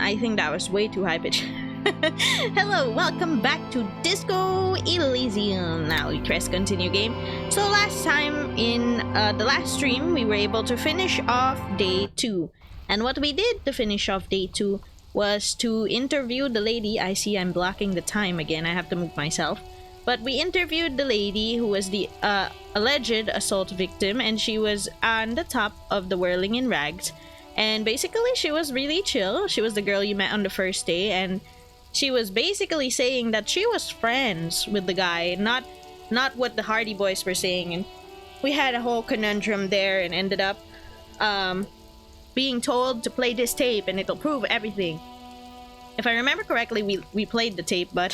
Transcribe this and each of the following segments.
I think that was way too high pitch. Hello, welcome back to Disco Elysium. Now we press continue game. So last time in the last stream, we were able to finish off day 2. And what we did to finish off day 2 was to interview the lady. I see I'm blocking the time again. I have to move myself. But we interviewed the lady who was the alleged assault victim, and she was on the top of the Whirling in Rags. And basically, she was really chill. She was the girl you met on the first day, and she was basically saying that she was friends with the guy, not what the Hardy Boys were saying. And we had a whole conundrum there and ended up being told to play this tape and it'll prove everything. If I remember correctly, we played the tape, but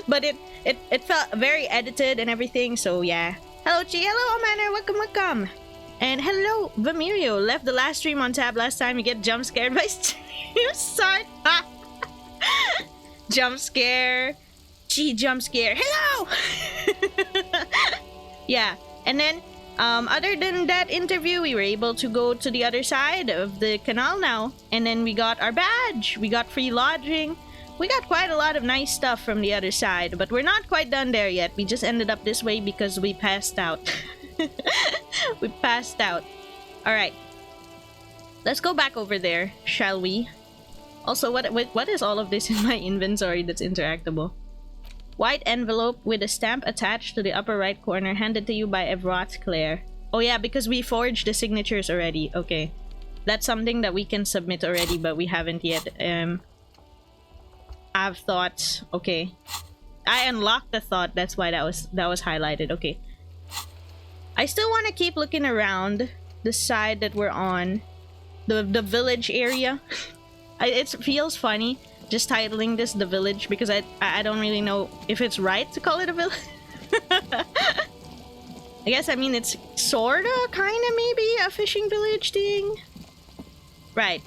but it felt very edited and everything, so yeah. Hello Chi, hello Manor, welcome. And hello Vamirio, left the last stream on tab last time. You get jump scared by stream start. Jump scare. Chi jump scare. Hello! Yeah, and then other than that interview, we were able to go to the other side of the canal now. And then we got our badge. We got free lodging. We got quite a lot of nice stuff from the other side. But we're not quite done there yet. We just ended up this way because we passed out. We passed out. Alright. Let's go back over there, shall we? Also, what is all of this in my inventory that's interactable? White envelope with a stamp attached to the upper right corner, handed to you by Evrot Claire. Oh yeah, because we forged the signatures already. Okay. That's something that we can submit already, but we haven't yet. I've thoughts. Okay. I unlocked the thought, that's why that was highlighted. Okay. I still want to keep looking around the side that we're on. The village area. It feels funny just titling this the village because I don't really know if it's right to call it a village. I guess, I mean, it's sorta, kinda, maybe a fishing village thing. Right.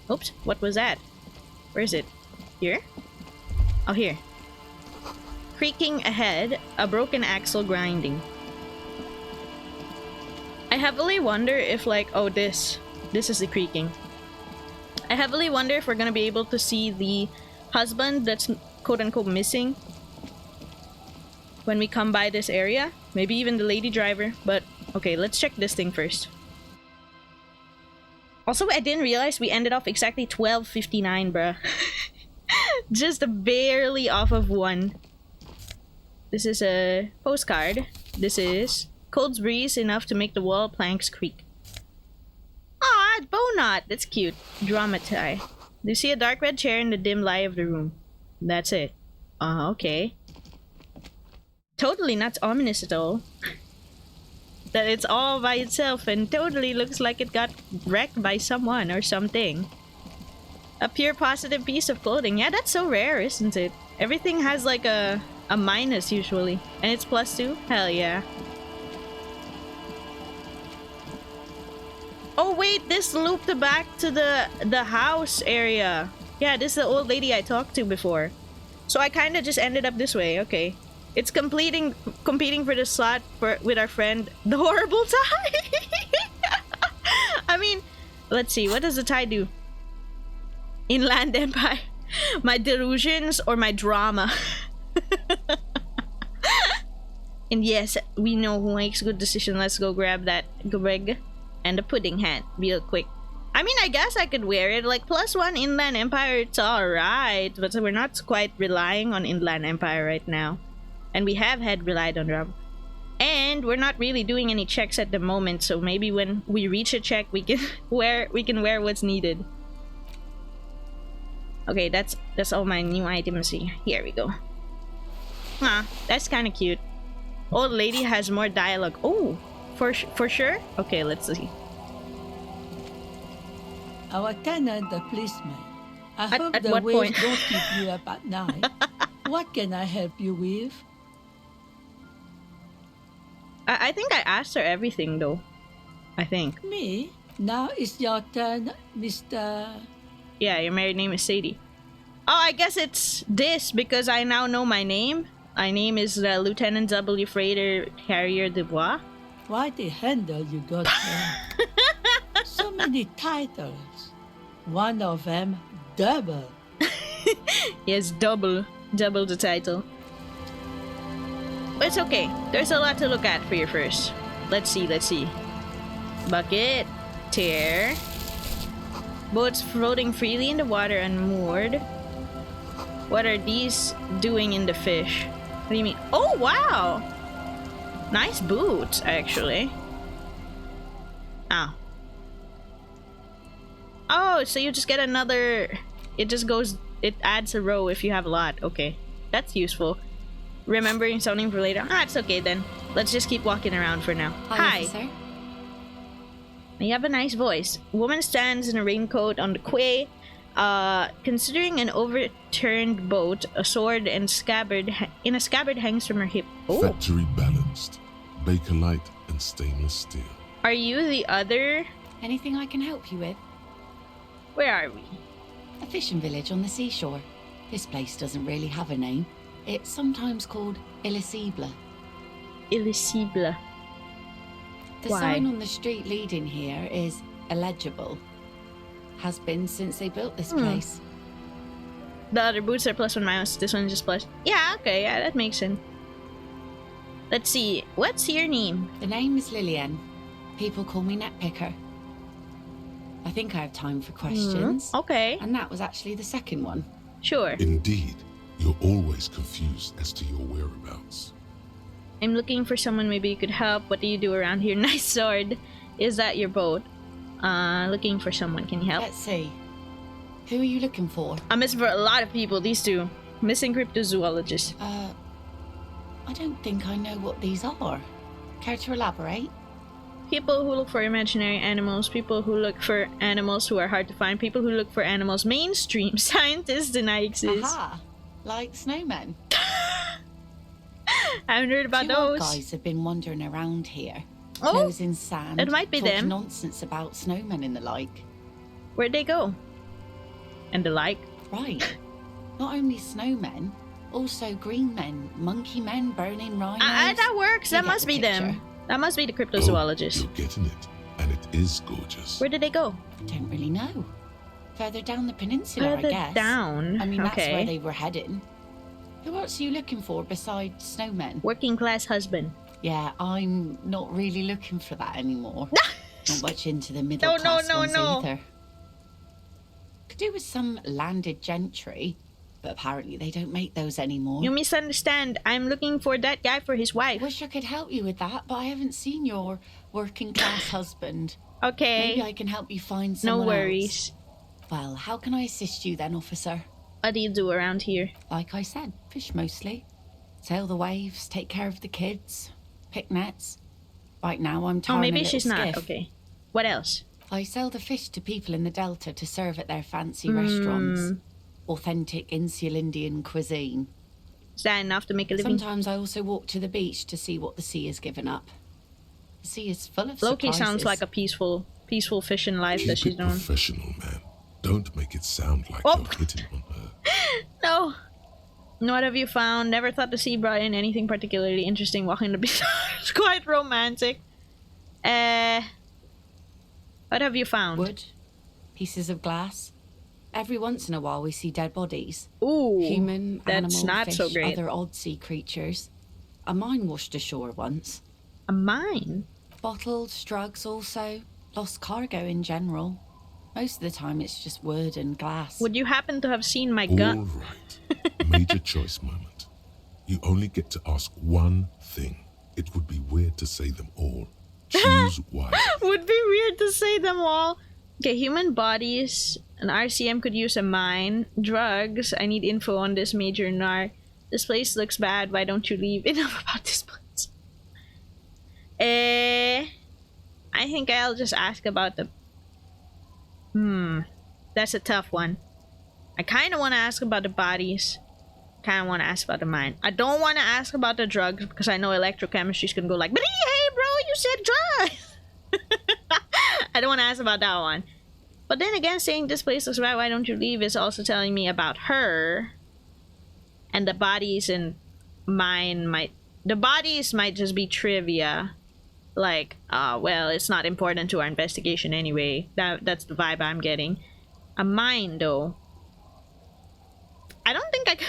Oops, what was that? Where is it? Here? Oh, here. Creaking ahead, a broken axle grinding. I heavily wonder if, like, oh, this is the creaking. I heavily wonder if we're gonna be able to see the husband that's quote-unquote missing when we come by this area. Maybe even the lady driver, but okay, let's check this thing first. Also, I didn't realize we ended off exactly 12:59, bruh. Just barely off of 1. This is a postcard. This is cold breeze enough to make the wall planks creak. Ah, Bonot! That's cute. Dramati. Do you see a dark red chair in the dim light of the room? That's it. Okay. Totally not ominous at all. That it's all by itself and totally looks like it got wrecked by someone or something. A pure positive piece of clothing. Yeah, that's so rare, isn't it? Everything has like a minus usually. And it's +2? Hell yeah. Oh wait, this looped back to the house area. Yeah, this is the old lady I talked to before. So I kind of just ended up this way. Okay. It's competing for the slot with our friend, the horrible tie. I mean, let's see. What does the tie do? Inland Empire. My delusions or my drama. And yes, we know who makes good decisions. Let's go grab that Greg. And the pudding hat, real quick. I mean, I guess I could wear it. Like, +1 Inland Empire, it's alright. But we're not quite relying on Inland Empire right now. And we have relied on Rob. And we're not really doing any checks at the moment. So maybe when we reach a check, we can wear what's needed. Okay, that's all my new items. Here we go. Ah, that's kind of cute. Old lady has more dialogue. Oh! For sure? Okay, let's see. Our tenant, the policeman. I hope at the what waves point? don't keep you up at night. What can I help you with? I think I asked her everything though. I think. Me? Now it's your turn, Mr. Yeah, your married name is Sadie. Oh, I guess it's this because I now know my name. My name is Lieutenant W. Freighter Carrier Dubois. Why the handle you got there? So many titles. One of them double. Yes, double the title. But it's okay. There's a lot to look at for your first. Let's see. Bucket, tear. Boats floating freely in the water unmoored. What are these doing in the fish? What do you mean? Oh, wow! Nice boots, actually. Oh, so you just get another... It adds a row if you have a lot. Okay, that's useful. Remembering something for later. It's okay then. Let's just keep walking around for now. Hi. Officer. You have a nice voice. Woman stands in a raincoat on the quay, considering an overturned boat. A sword and scabbard hangs from her hip. Oh. Factory balanced, Bakelite and stainless steel. Are you the other? Anything I can help you with? Where are we? A fishing village on the seashore. This place doesn't really have a name. It's sometimes called Elysium. Elysium. The Why? sign on the street leading here is illegible. Has been since they built this place. The other boots are +1 miles. This one's just plus. Yeah, okay, yeah, that makes sense. Let's see. What's your name? The name is Lillian. People call me Netpicker. I think I have time for questions. Okay, And that was actually the second one. sure. Indeed, you're always confused as to your whereabouts. I'm looking for someone maybe you could help. What do you do around here? Nice sword. Is that your boat? Looking for someone. Can you help? Let's see. Who are you looking for? I'm missing for a lot of people. These two. Missing cryptozoologists. I don't think I know what these are. Care to elaborate? People who look for imaginary animals. People who look for animals who are hard to find. People who look for animals mainstream. Scientists deny exist. Aha! Like snowmen. I haven't heard about Two old those. guys have been wandering around here. Oh, Nose in sand. it might be talking them. nonsense about snowmen and the like. Where'd they go? And the like. Right. Not only snowmen, also green men, monkey men burning rhinos. That works. You That get must the be them. picture. That must be the Oh, cryptozoologists. you're getting it, and it is gorgeous. Where did they go? Don't really know. Further down the peninsula, Further I guess. down. I mean, that's okay. where they were heading. Who else are you looking for besides snowmen? Working class husband. Yeah, I'm not really looking for that anymore. Not much into the middle No, class no, ones no. either. Could do with some landed gentry, but apparently they don't make those anymore. You misunderstand. I'm looking for that guy for his wife. Wish I could help you with that, but I haven't seen your working class husband. Okay. Maybe I can help you find No someone worries. else. Well, how can I assist you then, officer? What do you do around here? Like I said, fish mostly. Sail the waves, take care of the kids, pick nets. Right now I'm Oh, tarring a maybe little she's not. skiff. Okay. What else? I sell the fish to people in the Delta to serve at their fancy Hmm. restaurants. Authentic insular Indian cuisine. Is that enough to make a living? Sometimes I also walk to the beach to see what the sea has given up. The sea is full of Loki surprises. sounds like a peaceful fishing life that Keep she's it doing. professional, man. Don't make it sound like Oh. you're hitting on her. No. What have you found? Never thought the sea brought in anything particularly interesting walking the beach. It's quite romantic. What have you found? Wood, pieces of glass. Every once in a while we see dead bodies. Ooh. Human, that's animal, not fish, so great. other odd sea creatures. A mine washed ashore once. A mine? Bottles, drugs also. Lost cargo in general. Most of the time it's just wood and glass. Would you happen to have seen my All gun? right. Major choice moment. You only get to ask one thing. It would be weird to say them all. Choose wisely. Would be weird to say them all. Okay, human bodies. An RCM could use a mine. Drugs. I need info on this major narc. This place looks bad. Why don't you leave? Enough about this place. I think I'll just ask about the... That's a tough one. I kind of want to ask about the bodies. Kind of want to ask about the mine. I don't want to ask about the drugs because I know electrochemistry's gonna go like, but hey bro, you said drugs. I don't want to ask about that one. But then again, saying this place looks bad, why don't you leave is also telling me about her. And the bodies and mine might... The bodies might just be trivia. Like, well, it's not important to our investigation anyway. That's the vibe I'm getting. A mine, though. I don't think I could...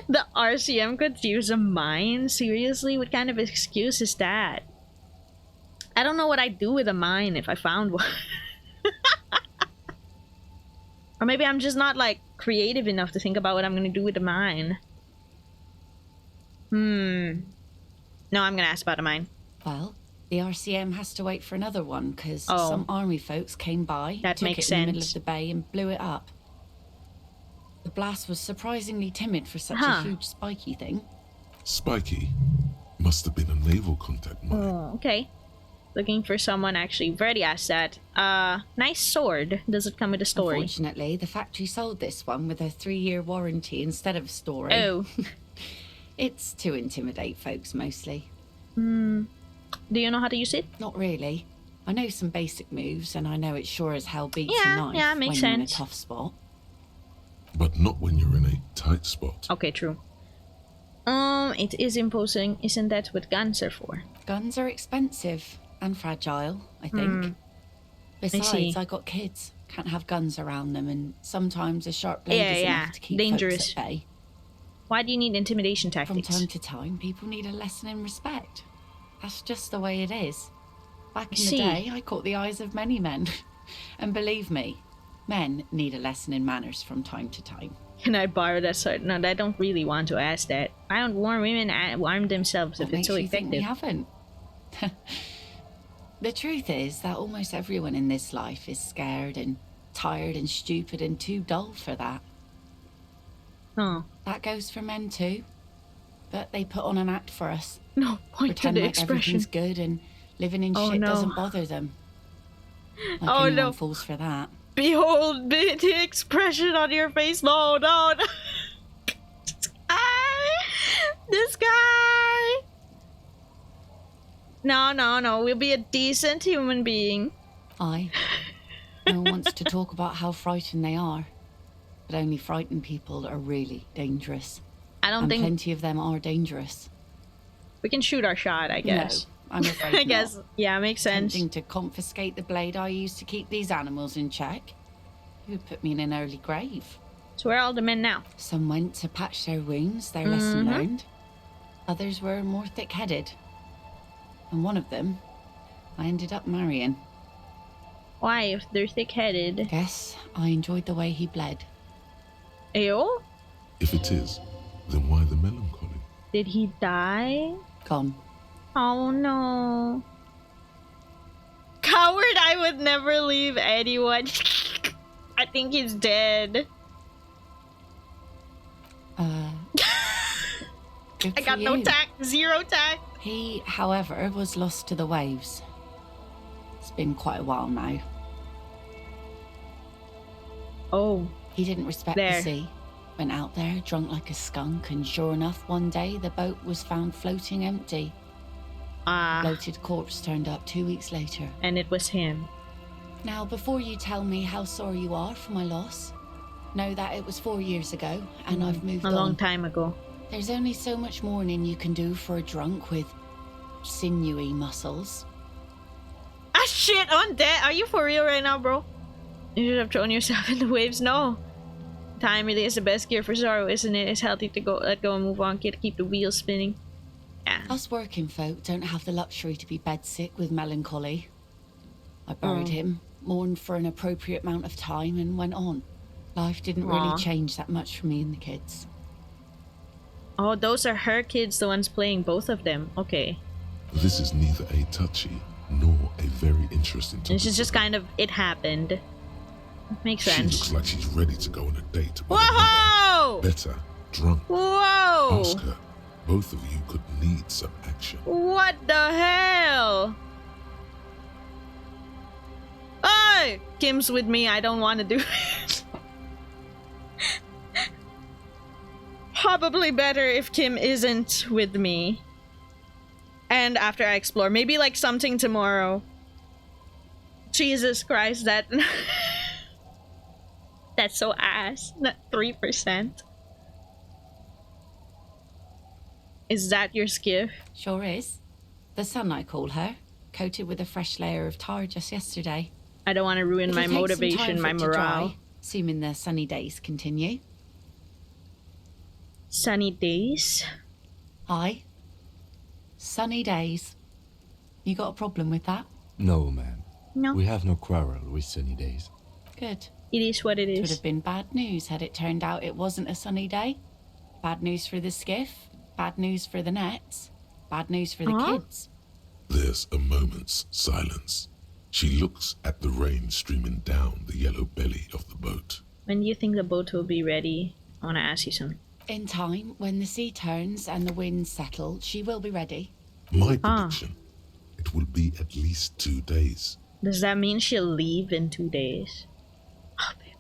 The RCM could use a mine? Seriously? What kind of excuse is that? I don't know what I'd do with a mine if I found one. Or maybe I'm just not, like, creative enough to think about what I'm gonna do with a mine. No, I'm gonna ask about a mine. Well, the RCM has to wait for another one because Oh. some army folks came by, That took makes it in the middle sense. of the bay and blew it up. The blast was surprisingly timid for such Huh. a huge spiky thing. Spiky must have been a naval contact mine. Oh, okay. Looking for someone actually. I've already asked that. Nice sword. Does it come with a story? Unfortunately, the factory sold this one with a 3-year warranty instead of a story. Oh. It's to intimidate folks mostly. Do you know how to use it? Not really. I know some basic moves, and I know it sure as hell beats Yeah, a knife yeah, makes when you're in a sense. tough spot. But not when you're in a tight spot. Okay, true. It is imposing. Isn't that what guns are for? Guns are expensive and fragile, I think. Besides, see. I got kids. Can't have guns around them, and sometimes a sharp blade Yeah, is yeah. enough to keep Dangerous. folks at bay. Why do you need intimidation From tactics? time to time, people need a lesson in respect. That's just the way it is. Back in See. the day, I caught the eyes of many men. And believe me, men need a lesson in manners from time to time. Can I borrow that sword? No, I don't really want to ask that. Why don't warm women arm themselves if What it's makes so you think we effective? haven't? The truth is that almost everyone in this life is scared and tired and stupid and too dull for that. Oh, That goes for men too. But they put on an act for us. no, point to Pretend the like expression. everything's good and living in Oh, shit no. doesn't bother them. Like Oh, anyone no. falls for that. Behold the expression on your face. No, no, no. This guy. No. We'll be a decent human being. Aye. No one wants to talk about how frightened they are. But only frightened people are really dangerous. I don't And think plenty of them are dangerous. we can shoot our shot, I guess. No, I'm afraid I not. guess. Yeah, makes sense. Tempting to confiscate the blade I used to keep these animals in check. It would put me in an early grave. So where are all the men now? Some went to patch their wounds, their lesson learned. Others were more thick-headed. And one of them, I ended up marrying. Why, if they're thick-headed? Guess I enjoyed the way he bled. Ew? If it is, then why the melancholy? Did he die? Gone. Oh no. Coward, I would never leave anyone. I think he's dead. Good I for got no you. tact, zero tact. He, however, was lost to the waves. It's been quite a while now. Oh, He didn't respect There. the sea. Went out there, drunk like a skunk, and sure enough, one day the boat was found floating empty. Bloated corpse turned up 2 weeks later. and it was him. Now, before you tell me how sorry you are for my loss, know that it was 4 years ago, and I've moved A on. long time ago. There's only so much mourning you can do for a drunk with sinewy muscles. Ah, shit, on that. Are you for real right now, bro? You should have thrown yourself in the waves. No. Time really is the best cure for sorrow, isn't it? It's healthy to let go and move on, kid. Keep the wheels spinning. Yeah. Us working folk don't have the luxury to be bedsick with melancholy. I buried him, mourned for an appropriate amount of time, and went on. Life didn't Aw. really change that much for me and the kids. Oh, those are her kids, the ones playing both of them. Okay. This is neither a touchy nor a very interesting topic. This is just kind of, it happened. Makes She sense. looks like she's ready to go on a date with another. Whoa! Better, drunk. Whoa! Ask her. Both of you could need some action. What the hell? Hey! Kim's with me. I don't want to do it. Probably better if Kim isn't with me. And after I explore. Maybe like something tomorrow. Jesus Christ, that... That's so ass. Not 3%. Is that your skiff? Sure is. The sun, I call her, coated with a fresh layer of tar just yesterday. I don't want to ruin my It'll take some time motivation, for my it to morale. dry, assuming the sunny days continue. Sunny days? Aye. Sunny days. You got a problem with that? No, ma'am. No. We have no quarrel with sunny days. Good. It is what it It would is. have been bad news had it turned out it wasn't a sunny day. Bad news for the skiff, bad news for the nets, bad news for the Huh? kids. There's a moment's silence. She looks at the rain streaming down the yellow belly of the boat. When do you think the boat will be ready? I want to ask you something. In time, when the sea turns and the winds settle, she will be ready. My prediction, it will be at least 2 days. Does that mean she'll leave in 2 days? Oh, babe.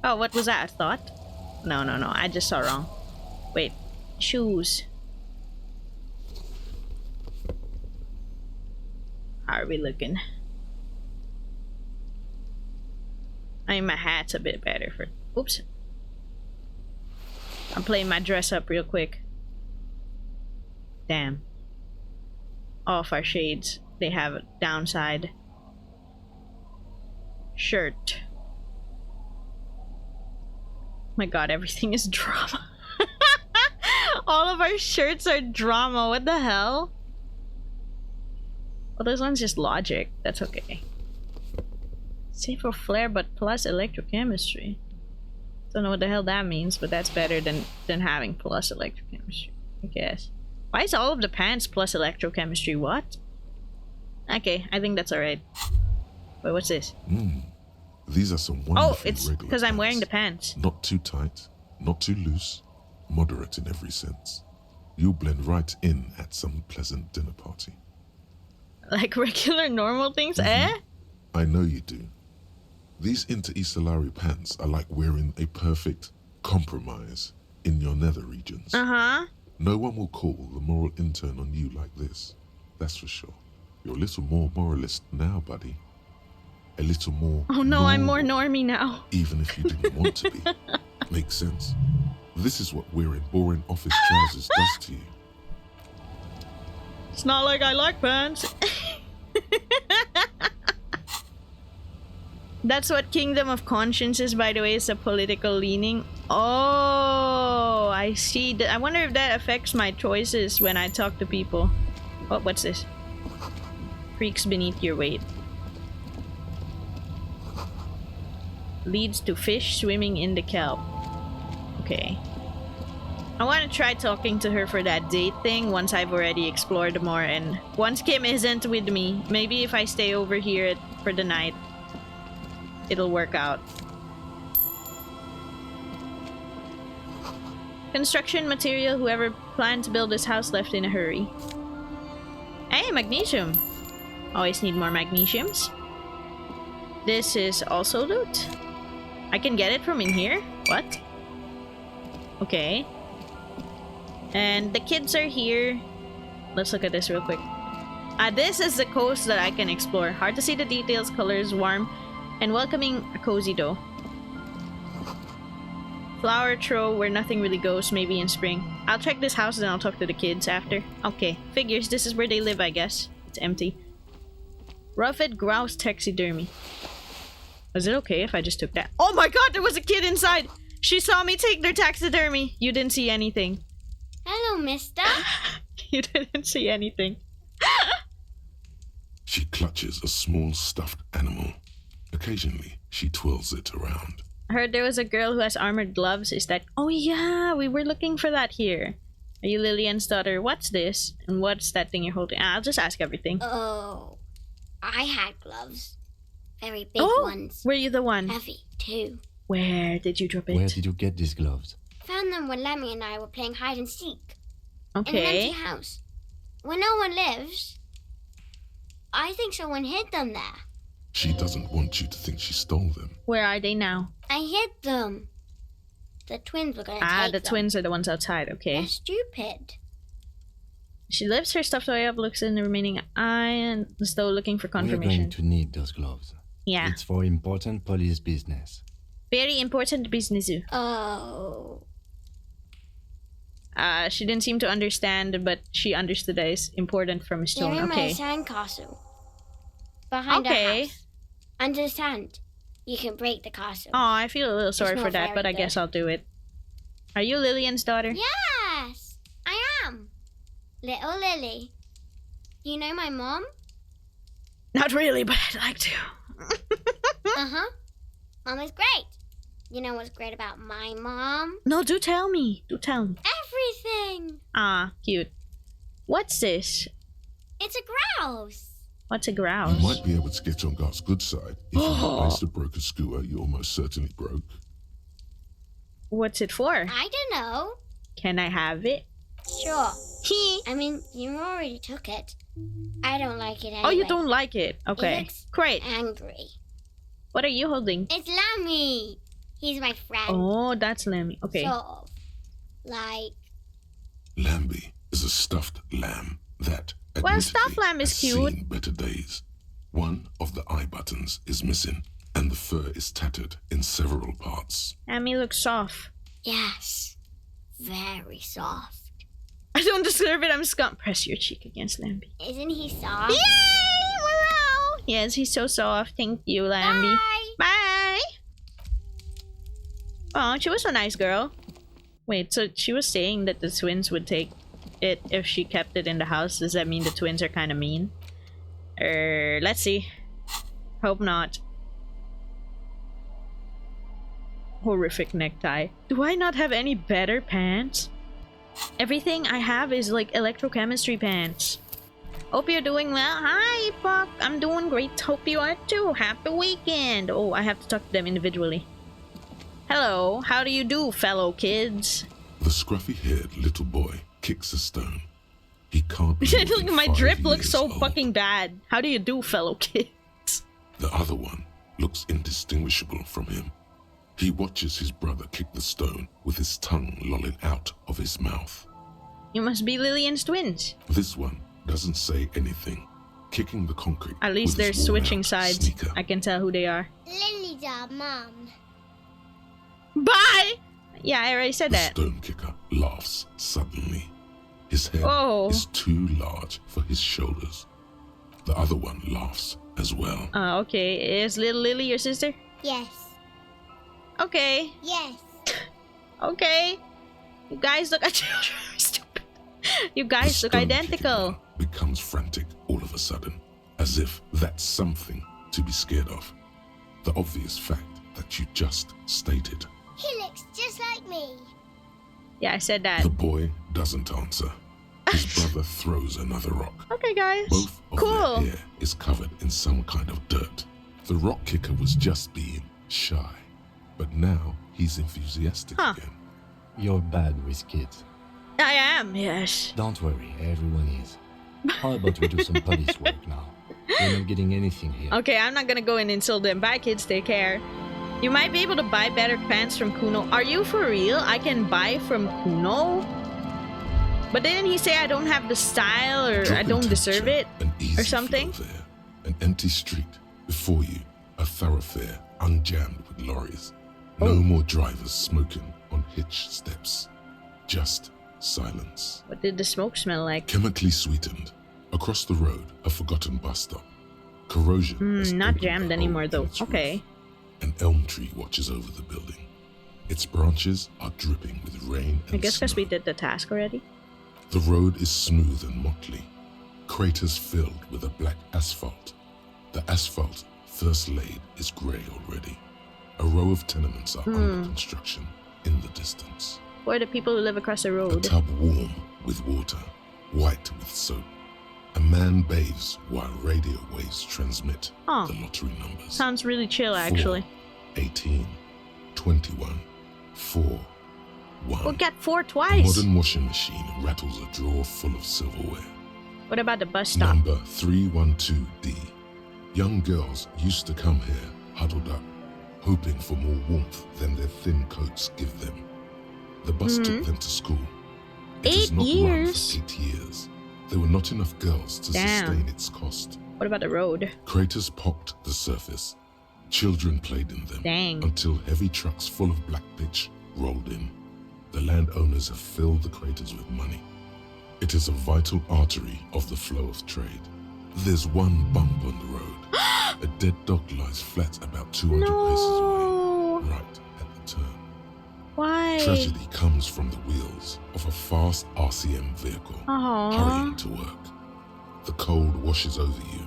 Oh, what was that? A thought? No. I just saw wrong. Wait. Shoes. How are we looking? I mean, my hat's a bit better for... Oops. I'm playing my dress up real quick. Damn. All of our shades, they have a downside. Shirt. My god, everything is drama. All of our shirts are drama. What the hell? Well, this one's just logic. That's okay. Safe for flare, but plus electrochemistry. Don't know what the hell that means, but that's better than having plus electrochemistry, I guess. Why is all of the pants plus electrochemistry? What? Okay, I think that's alright. Wait, what's this? These are some Oh, wonderful it's regular because I'm wearing the pants. pants. Not too tight, not too loose, moderate in every sense. You'll blend right in at some pleasant dinner party. Like regular normal things, eh? I know you do. These Inter-Isolari pants are like wearing a perfect compromise in your nether regions. Uh-huh. No one will call the moral intern on you like this. That's for sure. You're a little more moralist now, buddy. A little more Oh no, I'm more normal, normie now. even if you didn't want to be. Makes sense. This is what wearing boring office trousers does to you. It's not like I like pants. That's what Kingdom of Conscience is, by the way. It's a political leaning. Oh, I see. I wonder if that affects my choices when I talk to people. Oh, what's this? Creaks beneath your weight. Leads to fish swimming in the kelp. Okay. I want to try talking to her for that date thing once I've already explored more, and once Kim isn't with me. Maybe if I stay over here for the night, it'll work out. Construction material. Whoever planned to build this house left in a hurry. Hey, magnesium. Always need more magnesiums. This is also loot. I can get it from in here? What? Okay. And the kids are here. Let's look at this real quick. This is the coast that I can explore. Hard to see the details, colors, warm and welcoming, cozy though. Flower trough where nothing really goes, maybe in spring. I'll check this house and I'll talk to the kids after. Okay, figures, this is where they live, I guess. It's empty. Ruffed grouse taxidermy. Is it okay if I just took that? Oh my god, there was a kid inside! She saw me take their taxidermy. You didn't see anything. Hello, mister. You didn't see anything. She clutches a small stuffed animal. Occasionally, she twirls it around. I heard there was a girl who has armored gloves. Is that... Oh yeah, we were looking for that here. Are you Lillian's daughter? What's this? And what's that thing you're holding? I'll just ask everything. Oh, I had gloves. Very big Oh, ones. were you the one? Heavy, too. Where did you drop it? Where did you get these gloves? Found them when Lemmy and I were playing hide and seek. In an Okay. empty house. Where no one lives. I think someone hid them there. She doesn't want you to think she stole them. Where are they now? I hid them. The twins were going to Ah, take the them. twins are the ones outside. Okay. They're stupid. She lifts her stuffed toy up, looks in the remaining eye, and as though looking for We are going confirmation. to need those gloves. Yeah. It's for important police business. Very important business. Oh. She didn't seem to understand, but she understood that it's important from a stone. You're in my Okay. sandcastle. Behind our Okay. house. Understand? You can break the castle. Oh, I feel a little sorry not for that, but very I guess good. I'll do it. Are you Lillian's daughter? Yes, I am. Little Lily. You know my mom? Not really, but I'd like to. Uh-huh. Mom is great. You know what's great about my mom? No, do tell me. Do tell me. Everything. Ah, cute. What's this? It's a grouse. What's a You grouse? might be able to get on Garth's good side if you replace the broken skewer you almost certainly broke. What's it for? I don't know. Can I have it? Sure. He. I mean, you already took it. I don't like it anyway. Oh, you don't like it? Okay. looks Great. Angry. What are you holding? It's Lammy. He's my friend. Oh, that's Lemmy. Okay. Sort of. Like, Lambie is a stuffed lamb that, Well, stuffed admittedly, lamb is has cute. seen better days. One of the eye buttons is missing, and the fur is tattered in several parts. Lemmy looks soft. yes. Very soft. I don't deserve it. I'm just gonna press your cheek against Lambie. Isn't he soft? Yay! Morale! Yes, he's so soft. Thank you, Lambie. Bye. Bye. Oh, she was a nice girl. Wait, so she was saying that the twins would take it if she kept it in the house. Does that mean the twins are kind of mean? Let's see. Hope not. Horrific necktie. Do I not have any better pants? Everything I have is like electrochemistry pants. Hope you're doing well. Hi, Puck. I'm doing great. Hope you are too. Happy weekend. Oh, I have to talk to them individually. Hello. How do you do, fellow kids? The scruffy-haired little boy kicks a stone. He can't be more Look than at my 5 drip. Looks years so old. fucking bad. How do you do, fellow kids? The other one looks indistinguishable from him. He watches his brother kick the stone with his tongue lolling out of his mouth. You must be Lillian's twins. This one doesn't say anything, kicking the concrete. At least with they're his switching worn-out sides. sneaker. I can tell who they are. Lily's our mom. Bye! Yeah, I already said The that. stone kicker laughs suddenly. His head Oh. is too large for his shoulders. The other one laughs as well. Okay. Is little Lily your sister? Yes. Okay. Yes. Okay. You guys look stupid. You guys The look stone-kicking identical. one becomes frantic all of a sudden, as if that's something to be scared of. The obvious fact that you just stated. He looks just like me. Yeah, I said that. The boy doesn't answer. His brother throws another rock. Okay, guys. Both of Cool. their hair is covered in some kind of dirt. The rock kicker was just being shy, but now he's enthusiastic Huh. again. You're bad with kids. I am, yes. Don't worry, everyone is. How about we do some police work now? We're not getting anything here. Okay, I'm not gonna go and insult them. Bye, kids. Take care. You might be able to buy better pants from Kuno. Are you for real? I can buy from Kuno? But didn't he say I don't have the style or Drop I in don't deserve it? temperature, an easy or something? flow there. An empty street. Before you, a thoroughfare unjammed with lorries. No Oh. more drivers smoking on hitch steps. Just silence. What did the smoke smell like? Chemically sweetened. Across the road, a forgotten bus stop. Corrosion. has Not eaten jammed the hole anymore in though. its roof. Okay. An elm tree watches over the building. Its branches are dripping with rain and I guess because we snow. did the task already. The road is smooth and motley, craters filled with a black asphalt. The asphalt, first laid, is grey already. A row of tenements are under construction in the distance. Who are the people who live across the A road? tub warm with water, white with soap. A man bathes while radio waves transmit Huh. the lottery numbers. Sounds really chill, 4, actually. 18, 21, 4, 1. We'll get 4 A twice. modern washing machine rattles a drawer full of silverware. What about the bus stop? Number 312D. Young girls used to come here, huddled up, hoping for more warmth than their thin coats give them. The bus took them to school. It has 8 not run years? for 8 years. There were not enough girls to Damn. sustain its cost. What about the road? Craters pocked the surface. Children played in them Dang. until heavy trucks full of black pitch rolled in. The landowners have filled the craters with money. It is a vital artery of the flow of trade. There's one bump on the road. A dead dog lies flat about 200 paces away, right at the turn. Why? Tragedy comes from the wheels of a fast RCM vehicle hurrying to work. The cold washes over you.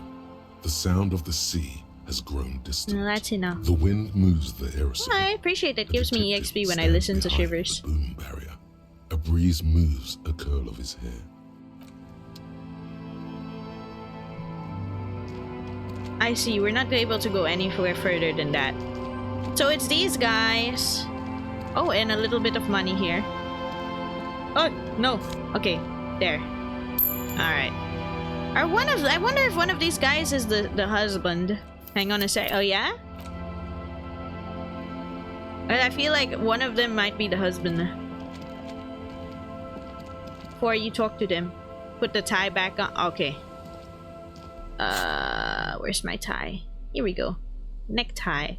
The sound of the sea has grown distant. No, that's enough. The wind moves the aerosol. I appreciate it. The Gives me detective EXP when I stands listen to behind Shivers. the boom barrier. A breeze moves a curl of his hair. I see. We're not able to go anywhere further than that. So it's these guys. Oh, and a little bit of money here. Oh, no. Okay, there. Alright. I wonder if one of these guys is the husband. Hang on a sec. Oh, yeah? I feel like one of them might be the husband. Before you talk to them. Put the tie back on. Okay. Where's my tie? Here we go. Necktie.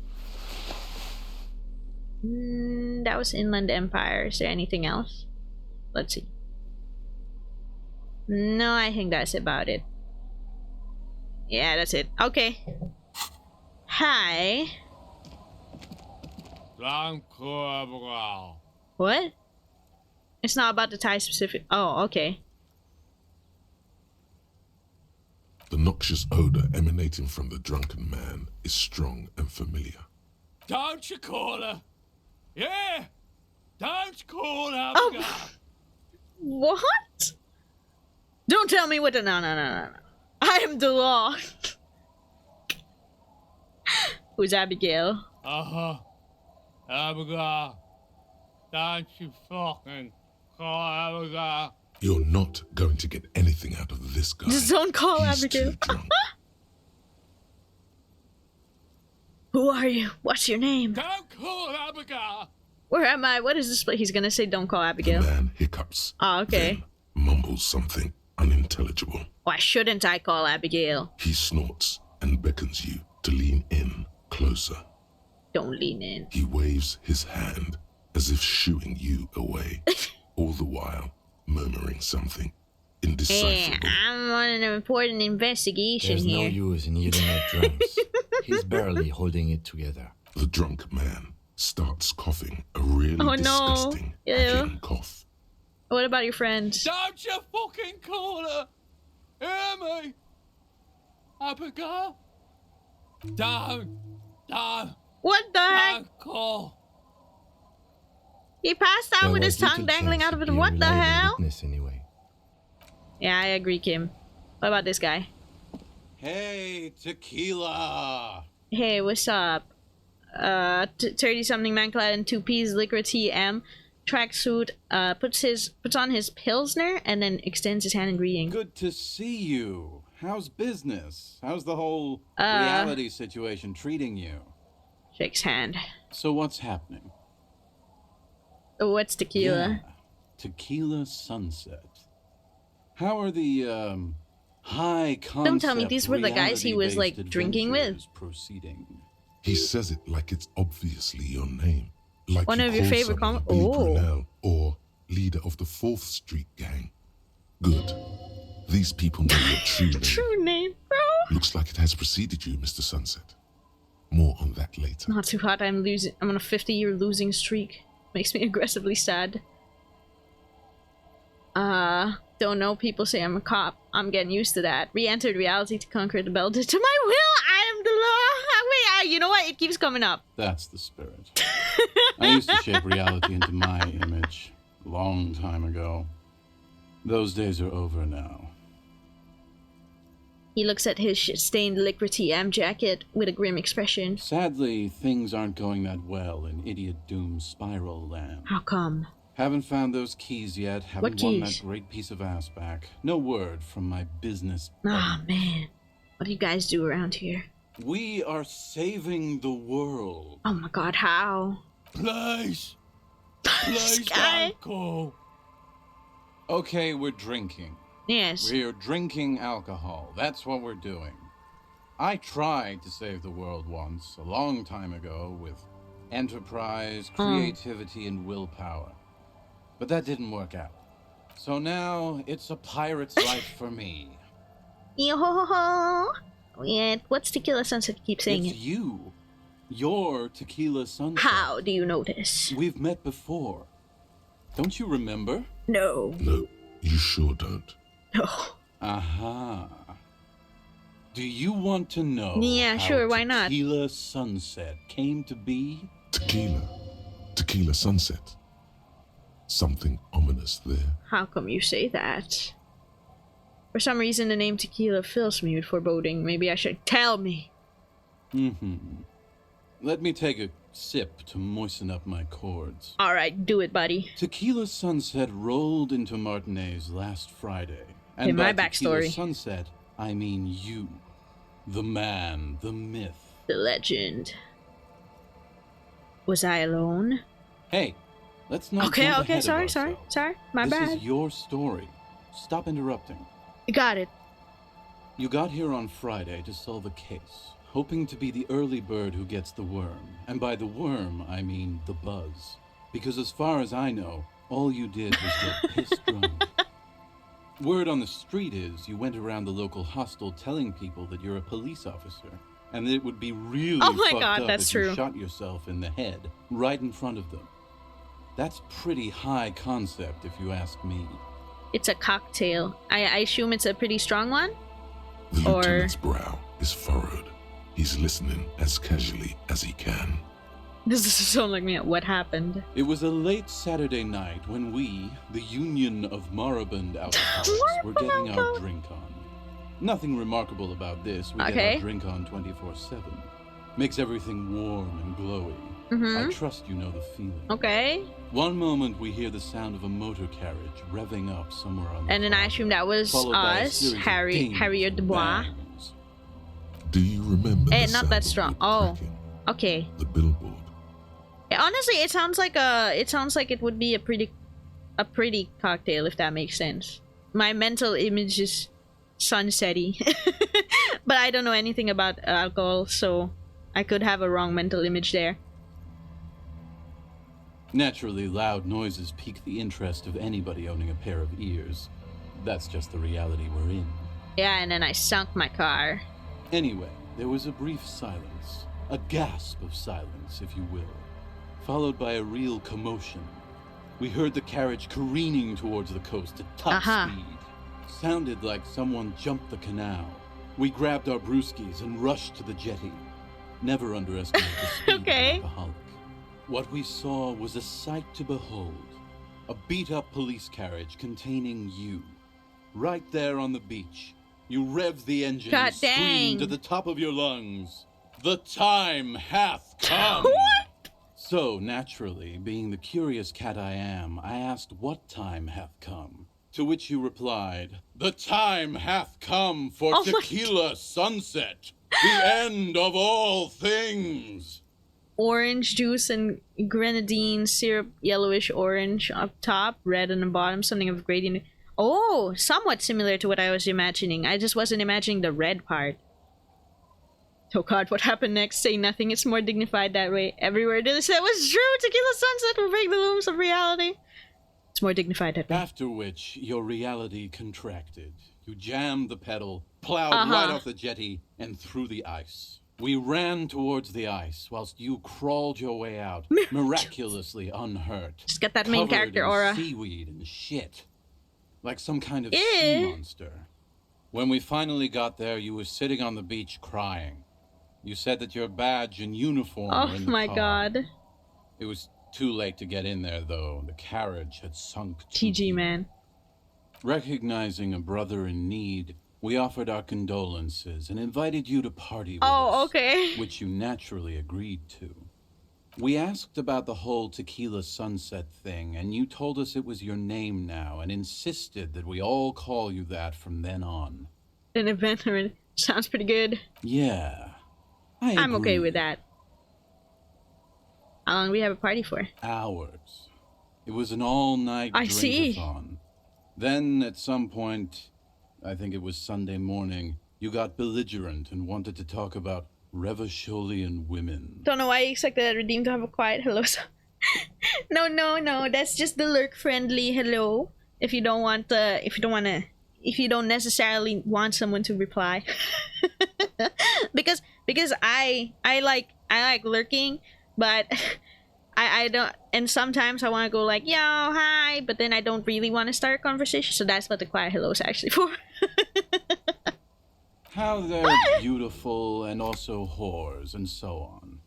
That was Inland Empire. Is there anything else? Let's see. No, I think that's about it. Yeah, that's it. Okay. Hi. What? It's not about the tie specific. Oh, okay. The noxious odor emanating from the drunken man is strong and familiar. Don't you call her? Yeah! Don't call her! Oh. What? Don't tell me what to. No. I am the law. Who's Abigail? Abigail. Don't you fucking call Abigail. You're not going to get anything out of this guy. Just don't call He's Abigail. too drunk. Who are you? What's your name? Don't call Abigail. Where am I? What is this place? He's gonna say don't call The Abigail. man hiccups. Oh, okay. Then mumbles something unintelligible. Why shouldn't I call Abigail? He snorts and beckons you to lean in closer. Don't lean in. He waves his hand as if shooing you away, all the while murmuring something Hey, indecipherable. I'm on an important investigation There's no here. use in yelling at drums. He's barely holding it together. The drunk man starts coughing a really Oh, no. disgusting Ew. hacking cough. What about your friend? Don't you fucking call her. Hear me? Abigail? Don't. What the heck? Don't call. He passed out There with his was little tongue dangling chance out of he'd it. be a What the reliable hell? witness anyway. Yeah, I agree, Kim. What about this guy? Hey, tequila. Hey, what's up? 30-something man clad in 2P's liquor TM tracksuit, puts on his Pilsner and then extends his hand in greeting. Good to see you. How's business? How's the whole reality situation treating you? Shakes hand. So what's happening? Oh, what's tequila? Yeah, Tequila Sunset. How are the high concept Don't tell me these were the guys he was, like, reality-based drinking with. adventures proceeding? He says it like it's obviously your name. Like One you of your call favorite someone com- Billy Oh. Brunel or leader of the 4th Street Gang. Good. These people know your true name. True name, bro. Looks like it has preceded you, Mr. Sunset. More on that later. Not too hot. I'm on a 50-year losing streak. Makes me aggressively sad. Don't know. People say I'm a cop. I'm getting used to that. Re-entered reality to conquer the belt. To my will, I am the law. Wait, you know what? It keeps coming up. That's the spirit. I used to shape reality into my image a long time ago. Those days are over now. He looks at his stained liquor TM jacket with a grim expression. Sadly, things aren't going that well in Idiot Doom's spiral land. How come? Haven't found those keys yet. Haven't What won keys? that great piece of ass back. No word from my business Ah, buddies. man. What do you guys do around here? We are saving the world. Oh my god, how? Please. This Please guy. don't call. Okay, we're drinking. Yes. We're drinking alcohol. That's what we're doing. I tried to save the world once, a long time ago, with enterprise, creativity, and willpower. But that didn't work out. So now it's a pirate's life for me. Yo-ho-ho-ho. Yeah, what's Tequila Sunset keep saying It's it? you. You're Tequila Sunset. How do you know this? We've met before. Don't you remember? No. No, you sure don't. No. Aha. Do you want to know Yeah, how sure, why not? Tequila Sunset came to be? Tequila Sunset. Something ominous there. How come you say that? For some reason, the name Tequila fills me with foreboding. Maybe I should tell me. Let me take a sip to moisten up my cords. Alright, do it, buddy. Tequila Sunset rolled into Martinez last Friday. And In my by Tequila backstory. Sunset, I mean you. The man, the myth. The legend. Was I alone? Hey, let's not Okay, jump okay, ahead of sorry. ourselves. My This bad. is your story. Stop interrupting. Got it. You got here on Friday to solve a case, hoping to be the early bird who gets the worm. And by the worm, I mean the buzz. Because as far as I know, all you did was get pissed drunk. Word on the street is you went around the local hostel telling people that you're a police officer, and that it would be really Oh my fucked God, up that's if true. you shot yourself in the head right in front of them. That's pretty high concept, if you ask me. It's a cocktail. I assume it's a pretty strong one? The Or- lieutenant's brow is furrowed. He's listening as casually as he can. This doesn't sound like me. What happened? It was a late Saturday night when we, the Union of Moribund Alcoholics, were getting our drink on. Nothing remarkable about this. We get Okay. our drink on 24/7. Makes everything warm and glowy. Mm-hmm. I trust you know the feeling. Okay. One moment we hear the sound of a motor carriage revving up somewhere on the And then I highway, assume that was followed by a us, series of dings Harriet and Dubois. bangs. Do you remember Eh, the not sound that of strong. whip Oh. cracking? Okay. The billboard. Yeah, honestly, it sounds like it would be a pretty cocktail, if that makes sense. My mental image is sunsetty, but I don't know anything about alcohol, so I could have a wrong mental image there. Naturally, loud noises pique the interest of anybody owning a pair of ears. That's just the reality we're in. Yeah, and then I sunk my car. Anyway, there was a brief silence, a gasp of silence, if you will, followed by a real commotion. We heard the carriage careening towards the coast at top speed. Sounded like someone jumped the canal. We grabbed our brewskis and rushed to the jetty. Never underestimate the speed Okay. of an alcoholic. What we saw was a sight to behold. A beat-up police carriage containing you. Right there on the beach. You revved the engine God and screamed dang. at the top of your lungs. The time hath come! What? So, naturally, being the curious cat I am, I asked what time hath come. To which you replied, the time hath come for Oh my Tequila Sunset, the end of all things. Orange juice and grenadine syrup, yellowish orange up top, red on the bottom, something of gradient. Oh, somewhat similar to what I was imagining. I just wasn't imagining the red part. Oh god, what happened next? Say nothing, it's more dignified that way. Every word they said was true! Tequila Sunset will break the looms of reality. It's more dignified that way. After which, your reality contracted. You jammed the pedal, plowed right off the jetty, and through the ice. We ran towards the ice, whilst you crawled your way out, miraculously unhurt. Just got that main covered character in aura. seaweed and shit. Like some kind of Ew. sea monster. When we finally got there, you were sitting on the beach crying. You said that your badge and uniform were Oh in the my car. god. It was too late to get in there, though. The carriage had sunk too TG, deep. man. Recognizing a brother in need, we offered our condolences and invited you to party with us, Oh, okay. which you naturally agreed to. We asked about the whole Tequila Sunset thing, and you told us it was your name now and insisted that we all call you that from then on. An event sounds pretty good. Yeah, I'm okay agree. with that. How long do we have a party for? Hours. It was an all-night I see. drink-a-thon. Then, at some point, I think it was Sunday morning, you got belligerent and wanted to talk about Revacholian women. Don't know why you expected Redeem to have a quiet hello. No. That's just the lurk friendly hello. If you don't necessarily want someone to reply. because I like lurking, but I don't, and sometimes I want to go like yo hi, but then I don't really want to start a conversation. So that's what the quiet hello is actually for. How they're beautiful and also whores and so on.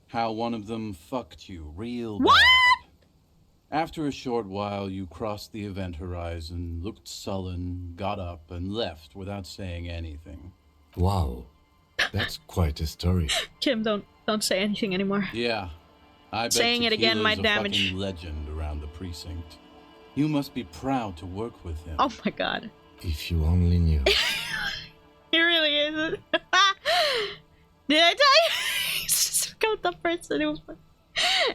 How one of them fucked you real What? bad. After a short while, you crossed the event horizon, looked sullen, got up, and left without saying anything. Wow, that's quite a story. Kim, don't say anything anymore. Yeah, I bet Saying it again might Tequila's a damage. fucking legend around the precinct. You must be proud to work with him. Oh my god. If you only knew. He really isn't. Did I tell you? Just got the person who.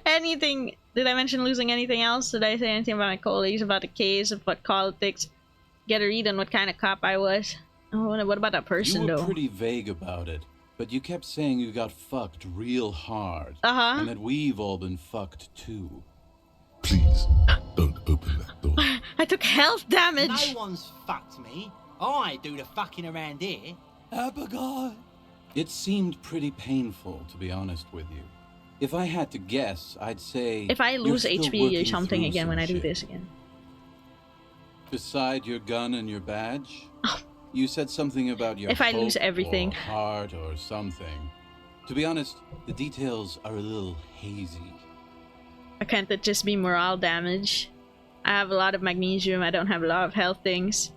Anything? Did I mention losing anything else? Did I say anything about my colleagues, about the case, about politics? Get a read on what kind of cop I was. Oh, what about that person You were though? pretty vague about it, but you kept saying you got fucked real hard. Uh-huh. And that we've all been fucked too. Please, don't open that door. I took health damage. No one's fucked me. I do the fucking around here. Abigail. It seemed pretty painful, to be honest with you. If I had to guess, I'd say If I you're lose still HP or working something through again some when I do shit. this again. Beside your gun and your badge, you said something about your If I lose hope everything. or heart or something. To be honest, the details are a little hazy. Can't that just be morale damage? I have a lot of magnesium. I don't have a lot of health things.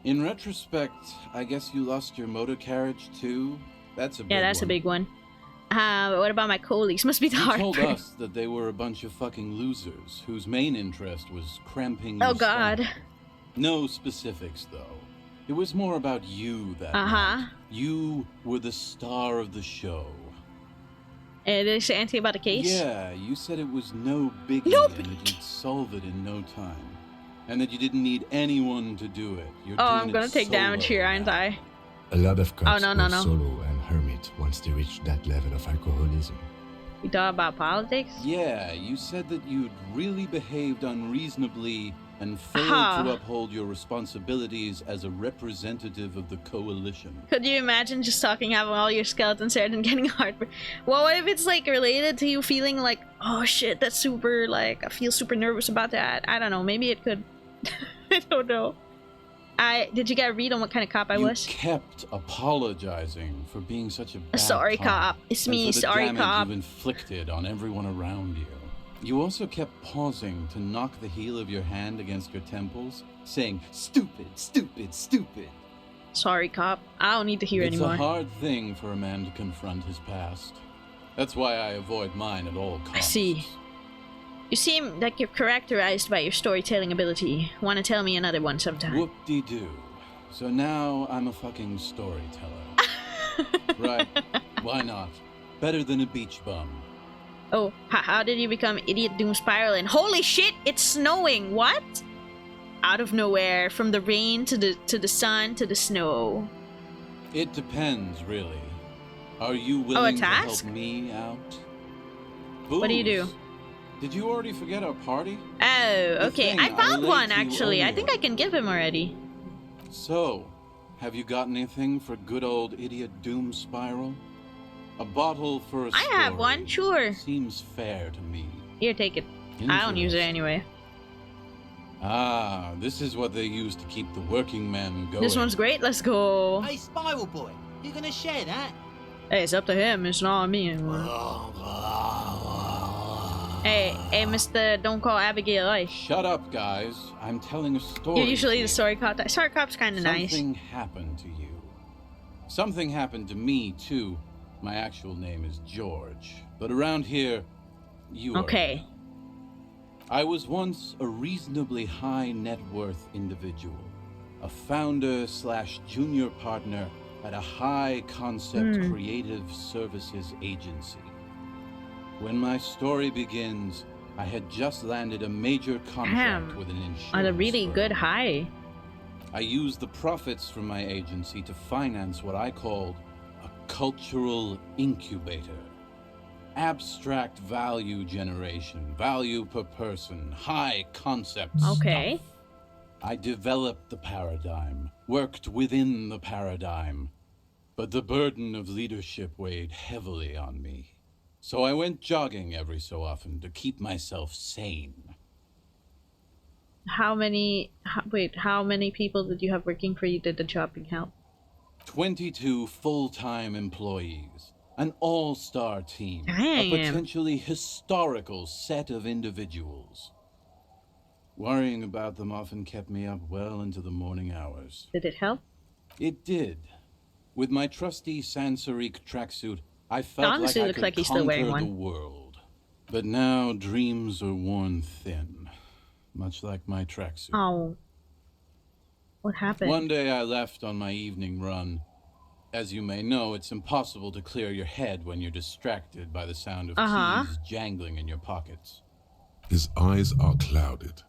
In retrospect, I guess you lost your motor carriage too. That's a big Yeah, that's a one. big one. But what about my colleagues? Must be the You hard told part. us that they were a bunch of fucking losers whose main interest was cramping Oh your god. style. No specifics, though. It was more about you that Uh-huh. night. You were the star of the show. Did they say anything about the case? Yeah, you said it was no biggie No and that you'd solve it in no time. And that you didn't need anyone to do it. You're Oh, doing I'm it gonna take damage solo here, aren't now. I? A lot of cops no, go no. solo and hermit once they reach that level of alcoholism. We thought about politics? Yeah, you said that you'd really behaved unreasonably and failed Aha. to uphold your responsibilities as a representative of the coalition. Could you imagine just talking about all your skeletons there and getting heartburn? Well, what if it's like related to you feeling like, oh shit, that's super, like, I feel super nervous about that. I don't know, maybe it could. I don't know. Did you get a read on what kind of cop I You was? kept apologizing for being such a bad Sorry, cop. It's and me, for the sorry, damage cop. you've inflicted on everyone around you. You also kept pausing to knock the heel of your hand against your temples, saying, "Stupid, stupid, stupid." Sorry, cop. I don't need to hear It's anymore. a hard thing for a man to confront his past. That's why I avoid mine at all costs. I see. You seem like you're characterized by your storytelling ability. Want to tell me another one sometime? Whoop-de-doo. So now I'm a fucking storyteller. Right. Why not? Better than a beach bum. Oh, how did you become Idiot Doom Spiral? And holy shit, it's snowing! What? Out of nowhere, from the rain to the sun to the snow. It depends, really. Are you willing to task? help me out? What do you do? Booze. Did you already forget our party? Oh, The okay. thing I found relayed one to you actually. I earlier. think I can give him already. So, have you got anything for good old Idiot Doom Spiral? A bottle for a I have story one, sure. Seems fair to me. Here, take it. I don't use it Interesting. anyway. Ah, this is what they use to keep the working men going. This one's great. Let's go. Hey, Spiral Boy, you gonna share that? Hey, it's up to him. It's not on me anymore. Hey, Mister, don't call Abigail. Oi. Shut up, guys. I'm telling a story. You're usually here. the story cop. Story cop's kind of nice. Something happened to you. Something happened to me, too. My actual name is George. But around here, you are. Okay. I was once a reasonably high net worth individual. A founder / junior partner at a high concept creative services agency. When my story begins, I had just landed a major contract Damn. with an insurance On a really firm. good high. I used the profits from my agency to finance what I called a cultural incubator. Abstract value generation, value per person, high concept Okay. stuff. I developed the paradigm, worked within the paradigm, but the burden of leadership weighed heavily on me. So I went jogging every so often to keep myself sane. How many people did you have working for you? Did the jobbing help? 22 full-time employees. An all-star team. Damn. A potentially historical set of individuals. Worrying about them often kept me up well into the morning hours. Did it help? It did. With my trusty Sansariq tracksuit, I felt Honestly, like I looks could like he's still wearing conquer the one. world. But now dreams are worn thin, much like my tracksuit. Oh. What happened? One day I left on my evening run. As you may know, it's impossible to clear your head when you're distracted by the sound of keys jangling in your pockets. His eyes are clouded.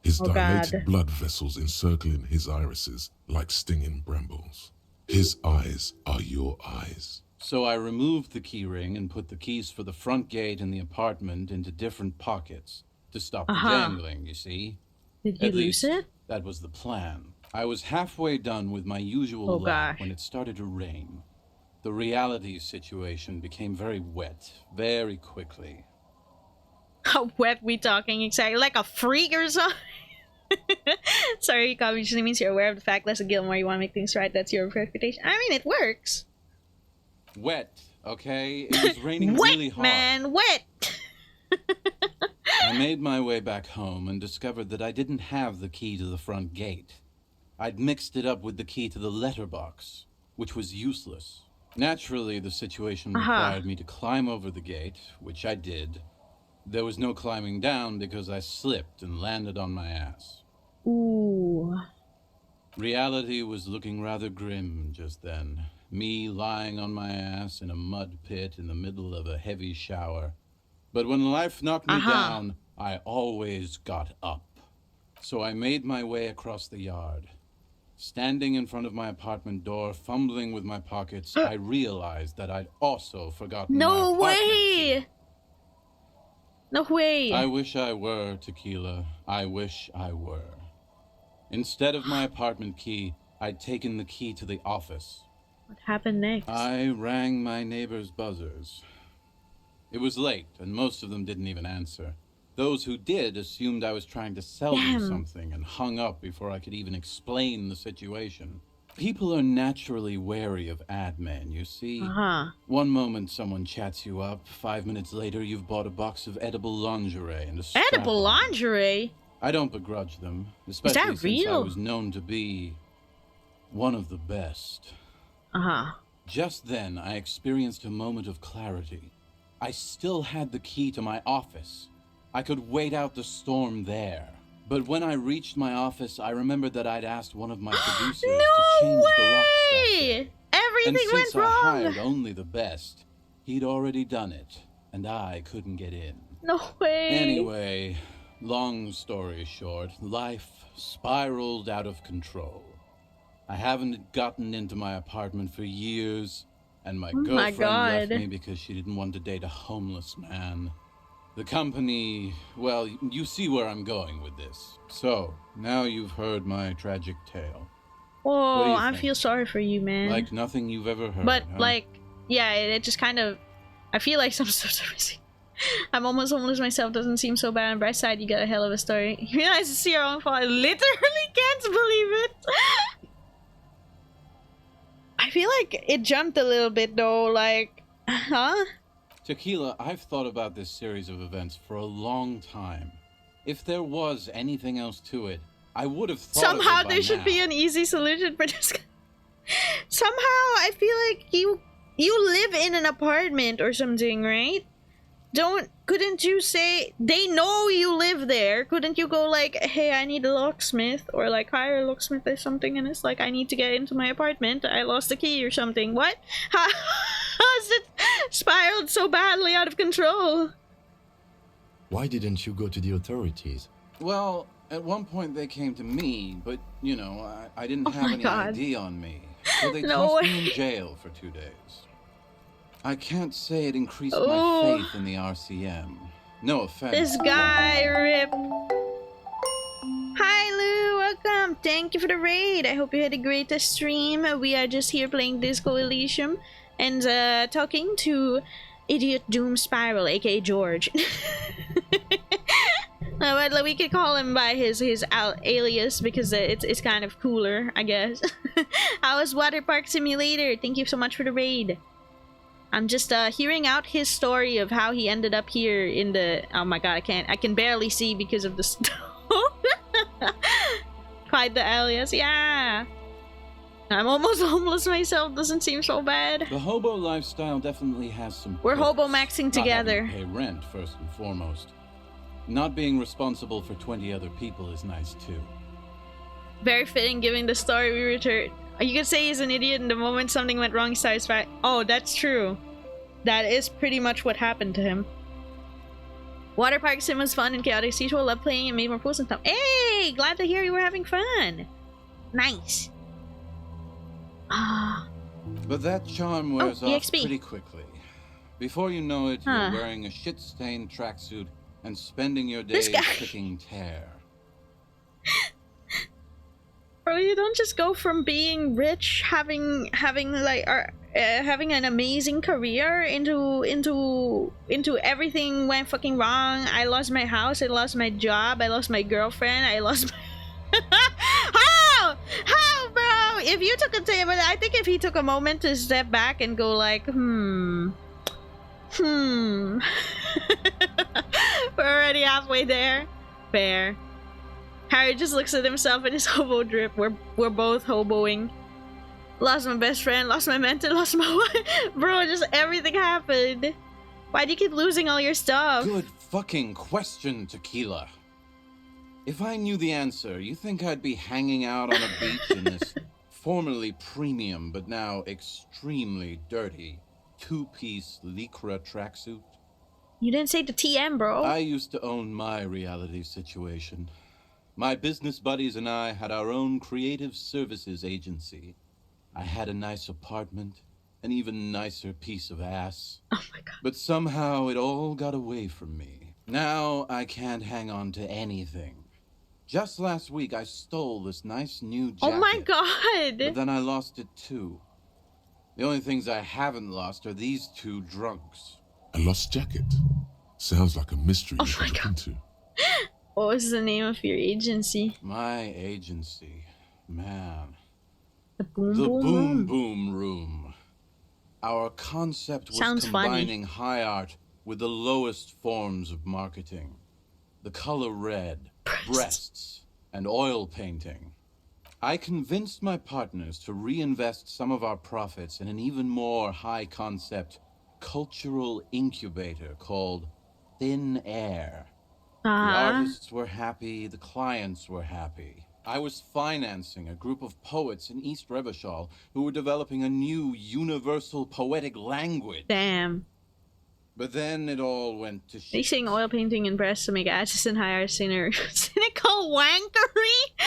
His Oh, dilated God. blood vessels encircling his irises like stinging brambles. His eyes are your eyes. So I removed the key ring and put the keys for the front gate and the apartment into different pockets to stop the jangling, you see? Did you At lose least, it? that was the plan. I was halfway done with my usual Oh, lap gosh. when it started to rain. The reality situation became very wet, very quickly. How wet we talking exactly? Like a freak or something? Sorry, Cobb usually means you're aware of the fact, Leslie Gilmore, you want to make things right. That's your interpretation. I mean, it works. Wet, okay? It was raining Wet, really hard. man, wet! I made my way back home and discovered that I didn't have the key to the front gate. I'd mixed it up with the key to the letterbox, which was useless. Naturally, the situation required me to climb over the gate, which I did. There was no climbing down because I slipped and landed on my ass. Ooh. Reality was looking rather grim just then. Me lying on my ass in a mud pit in the middle of a heavy shower. But when life knocked me down, I always got up. So I made my way across the yard. Standing in front of my apartment door, fumbling with my pockets, I realized that I'd also forgotten my No apartment way! key. No way! I wish I were, Tequila. I wish I were. Instead of my apartment key, I'd taken the key to the office. What happened next? I rang my neighbors' buzzers. It was late, and most of them didn't even answer. Those who did assumed I was trying to sell them something and hung up before I could even explain the situation. People are naturally wary of ad men, you see. One moment someone chats you up, 5 minutes later you've bought a box of edible lingerie and a strap-on. Edible lingerie? I don't begrudge them, especially since I was known to be one of the best. Just then, I experienced a moment of clarity. I still had the key to my office. I could wait out the storm there. But when I reached my office, I remembered that I'd asked one of my producers to change the locks that day. Everything and went since wrong! I hired only the best, he'd already done it, and I couldn't get in. No way! Anyway, long story short, life spiraled out of control. I haven't gotten into my apartment for years, and my girlfriend left me because she didn't want to date a homeless man. The company, well, you see where I'm going with this. So, now you've heard my tragic tale. Oh, I feel sorry for you, man. Like nothing you've ever heard, But, huh? like, yeah, it just kind of... I feel like some stuff I'm almost homeless myself doesn't seem so bad. On bright side, you got a hell of a story. You realize to see your own fault. I literally can't believe it. I feel like it jumped a little bit, though. Like, Tequila, I've thought about this series of events for a long time. If there was anything else to it, I would have thought somehow of it by there should now. be an easy solution for this. Somehow, I feel like you live in an apartment or something, right? Couldn't you say, they know you live there, couldn't you go like, hey, I need a locksmith, or like hire a locksmith or something, and it's like, I need to get into my apartment, I lost the key or something. What? How has it spiraled so badly out of control? Why didn't you go to the authorities? Well, at one point they came to me, but, you know, I didn't have any ID on me. So they tossed me in jail for 2 days. I can't say it increased Ooh. my faith in the RCM. No offense. This guy, Rip. Hi, Lou. Welcome. Thank you for the raid. I hope you had a great stream. We are just here playing Disco Elysium and talking to Idiot Doom Spiral, aka George. But we could call him by his alias because it's kind of cooler, I guess. How was Water Park Simulator? Thank you so much for the raid. I'm just hearing out his story of how he ended up here in the... Oh my god, I can barely see because of the stone. Quite the alias, yeah. I'm almost homeless myself, doesn't seem so bad. The hobo lifestyle definitely has some We're perks. hobo maxing together. Not having to pay rent, first and foremost. Not being responsible for 20 other people is nice too. Very fitting given the story we returned. You could say he's an idiot, and the moment something went wrong, he starts fight. Oh, that's true. That is pretty much what happened to him. Water Park Sim was fun and chaotic. Seashore loved playing and made more pools and stuff. Hey, glad to hear you were having fun. Nice. Ah. But that charm wears off EXP. pretty quickly. Before you know it, you're wearing a shit-stained tracksuit and spending your days kicking tear. Bro, you don't just go from being rich, having an amazing career into everything went fucking wrong. I lost my house, I lost my job, I lost my girlfriend, I lost my How, bro? If you took I think if he took a moment to step back and go like, We're already halfway there. Fair. Harry just looks at himself in his hobo drip. We're both hoboing. Lost my best friend, lost my mentor, lost my wife. Bro, just everything happened. Why do you keep losing all your stuff? Good fucking question, Tequila. If I knew the answer, you think I'd be hanging out on a beach in this formerly premium but now extremely dirty two-piece Lycra tracksuit? You didn't say the TM, bro. I used to own my reality situation. My business buddies and I had our own creative services agency. I had a nice apartment, an even nicer piece of ass. Oh my god. But somehow it all got away from me. Now I can't hang on to anything. Just last week I stole this nice new jacket. Oh my god. But then I lost it too. The only things I haven't lost are these two drunks. A lost jacket? Sounds like a mystery you could look into. What was the name of your agency? My agency. Man. The Boom The Boom Boom Room. Boom Room. Our concept was Sounds combining high art with the lowest forms of marketing. The color red, breasts, and oil painting. I convinced my partners to reinvest some of our profits in an even more high-concept cultural incubator called Thin Air. The artists were happy, the clients were happy. I was financing a group of poets in East Revachol who were developing a new universal poetic language. Damn. But then it all went to shit. Mixing oil painting and breasts to make asses and higher sinner. Cynical wankery?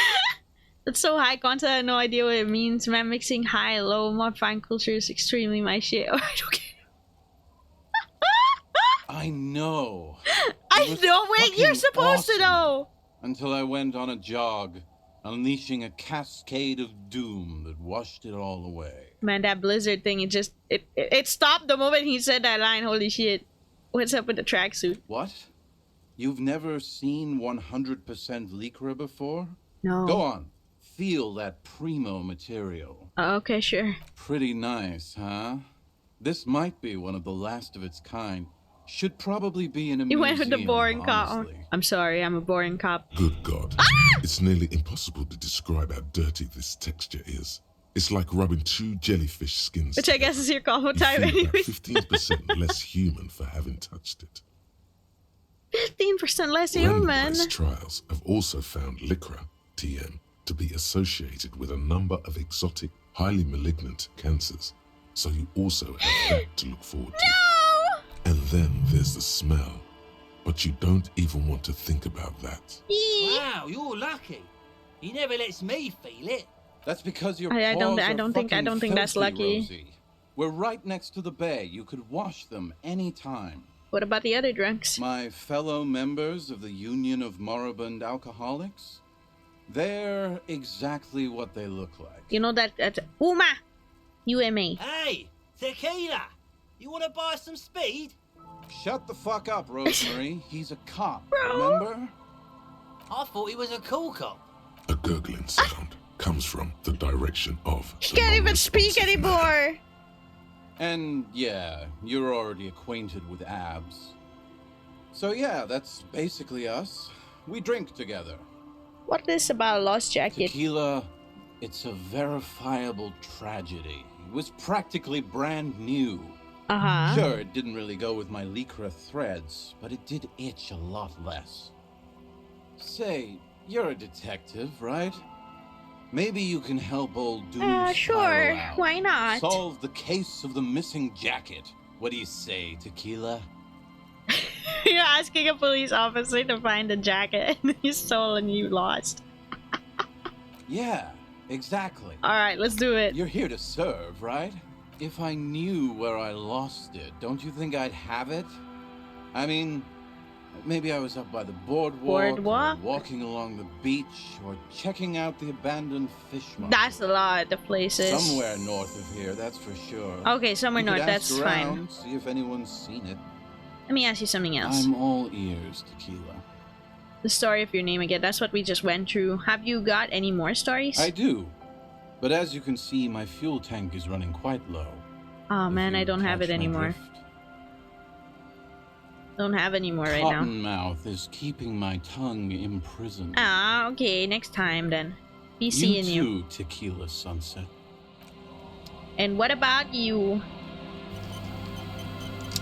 That's so high content, I have no idea what it means. Man, mixing high and low mod fine culture is extremely my shit. Alright, okay. I know. I know, wait, you're supposed to know! Until I went on a jog, unleashing a cascade of doom that washed it all away. Man, that blizzard thing, it stopped the moment he said that line, holy shit. What's up with the tracksuit? What? You've never seen 100% Lycra before? No. Go on, feel that primo material. Okay, sure. Pretty nice, huh? This might be one of the last of its kind. Should probably be in a You museum, went with the boring cop. honestly. I'm sorry, I'm a boring cop. Good God. It's nearly impossible to describe how dirty this texture is. It's like rubbing two jellyfish skins Which I guess is your combo You time feel anyway. about 15% less human for having touched it. 15% less human. Randomized trials have also found Lycra, TM, to be associated with a number of exotic, highly malignant cancers. So you also have that to look forward to. And then there's the smell. But you don't even want to think about that. Wow, you're lucky. He never lets me feel it. That's because your I paws don't are think fucking that's filthy, lucky. Rosie. We're right next to the bay. You could wash them anytime. What about the other drunks? My fellow members of the Union of Moribund Alcoholics? They're exactly what they look like. You know that's Uma! UMA. Hey, tequila! You want to buy some speed? Shut the fuck up, Rosemary. He's a cop, Bro. remember? I thought he was a cool cop. A gurgling sound comes from the direction of. He can't even speak anymore! And yeah, you're already acquainted with abs. So yeah, that's basically us. We drink together. What is about a lost jacket? Tequila, it's a verifiable tragedy. It was practically brand new. Uh-huh. Sure, it didn't really go with my lycra threads, but it did itch a lot less. Say, you're a detective, right? Maybe you can help old Doom Sure, spiral out. why not? Solve the case of the missing jacket. What do you say, Tequila? You're asking a police officer to find a jacket and you stole and you lost. Yeah, exactly. Alright, let's do it. You're here to serve, right? If I knew where I lost it, don't you think I'd have it? I mean, maybe I was up by the boardwalk, Boardwalk? or walking along the beach, or checking out the abandoned fish market. That's a lot of places. Somewhere north of here, that's for sure. Okay, somewhere You could north, ask that's around, fine. See if anyone's seen it. Let me ask you something else. I'm all ears, Tequila. The story of your name again, that's what we just went through. Have you got any more stories? I do. But as you can see, my fuel tank is running quite low. Oh If man, I you don't have catch it my anymore. drift. Don't have any more right now. Cottonmouth is keeping my tongue imprisoned. Ah, okay, next time then. Be seeing you. You too, Tequila Sunset. And what about you?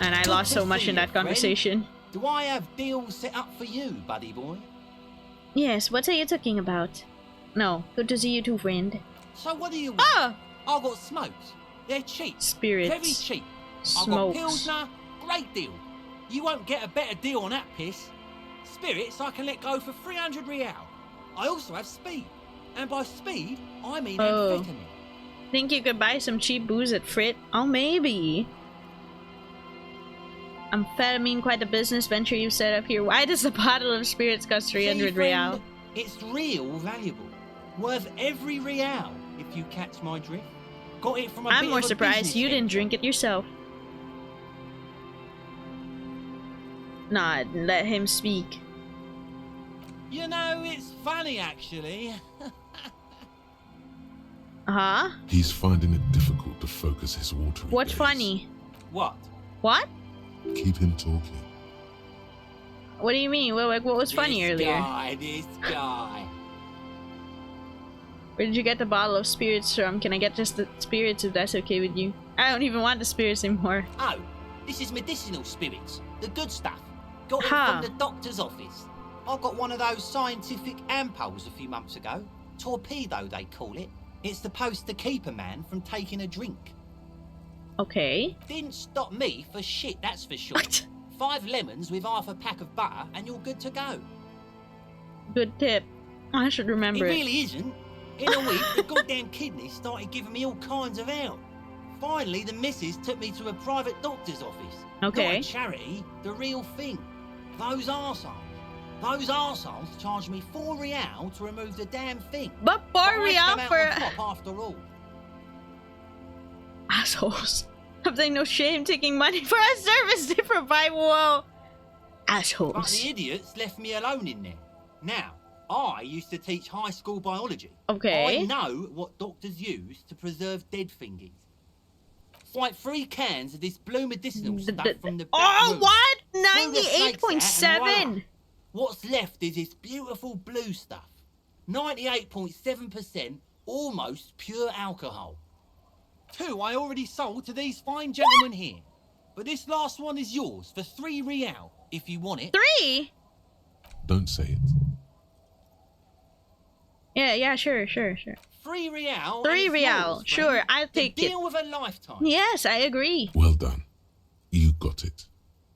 And I Good lost to so much see in you, that conversation. Do I have deals set up for you, buddy boy? Yes, what are you talking about? No, good to see you too, friend. So what do you want? Ah! I've got smokes. They're cheap. Spirits. Very cheap. I've got Smokes. Pilsner. Great deal. You won't get a better deal on that piss. Spirits I can let go for 300 real. I also have speed. And by speed, I mean Oh. amphetamine. Think you could buy some cheap booze at Frit? Oh, maybe. Amphetamine, quite a business venture you've set up here. Why does a bottle of spirits cost 300 See, friend, real? It's real valuable. Worth every real, if you catch my drift. Got it from a I'm bit more of a surprised business you didn't venture. drink it yourself. Nah, let him speak. You know, it's funny actually. Huh? He's finding it difficult to focus his watery What's gaze. funny? What? What? Keep him talking. What do you mean? What was funny This earlier? This guy. Where did you get the bottle of spirits from? Can I get just the spirits if that's okay with you? I don't even want the spirits anymore. Oh, this is medicinal spirits. The good stuff. Got it Huh. from the doctor's office. I got one of those scientific ampoules a few months ago. Torpedo, they call it. It's supposed to keep a man from taking a drink. Okay. Didn't stop me for shit, that's for sure. What? 5 lemons with half a pack of butter and you're good to go. Good tip. I should remember It it. really isn't. In a week, the goddamn kidneys started giving me all kinds of help. Finally, the missus took me to a private doctor's office. Okay. Not a charity, the real thing. Those arseholes. Those arseholes charged me 4 real to remove the damn thing. But But I 4 real come out for on top after all. assholes. Have they no shame taking money for a service they provide? Whoa. But Assholes. the idiots left me alone in there. Now, I used to teach high school biology. Okay. I know what doctors use to preserve dead thingies. It's like 3 cans of this blue medicinal stuff from the back Oh, room. what? Threw the snakes out and 98.7. voila. What's left is this beautiful blue stuff. 98.7% almost pure alcohol. 2 I already sold to these fine gentlemen here. But this last one is yours for 3 real, if you want it. 3? Don't say it. Yeah, sure. 3 real. 3 and it's real. yours, Sure, friend. I'll The take it. deal of a lifetime. Yes, I agree. Well done. You got it.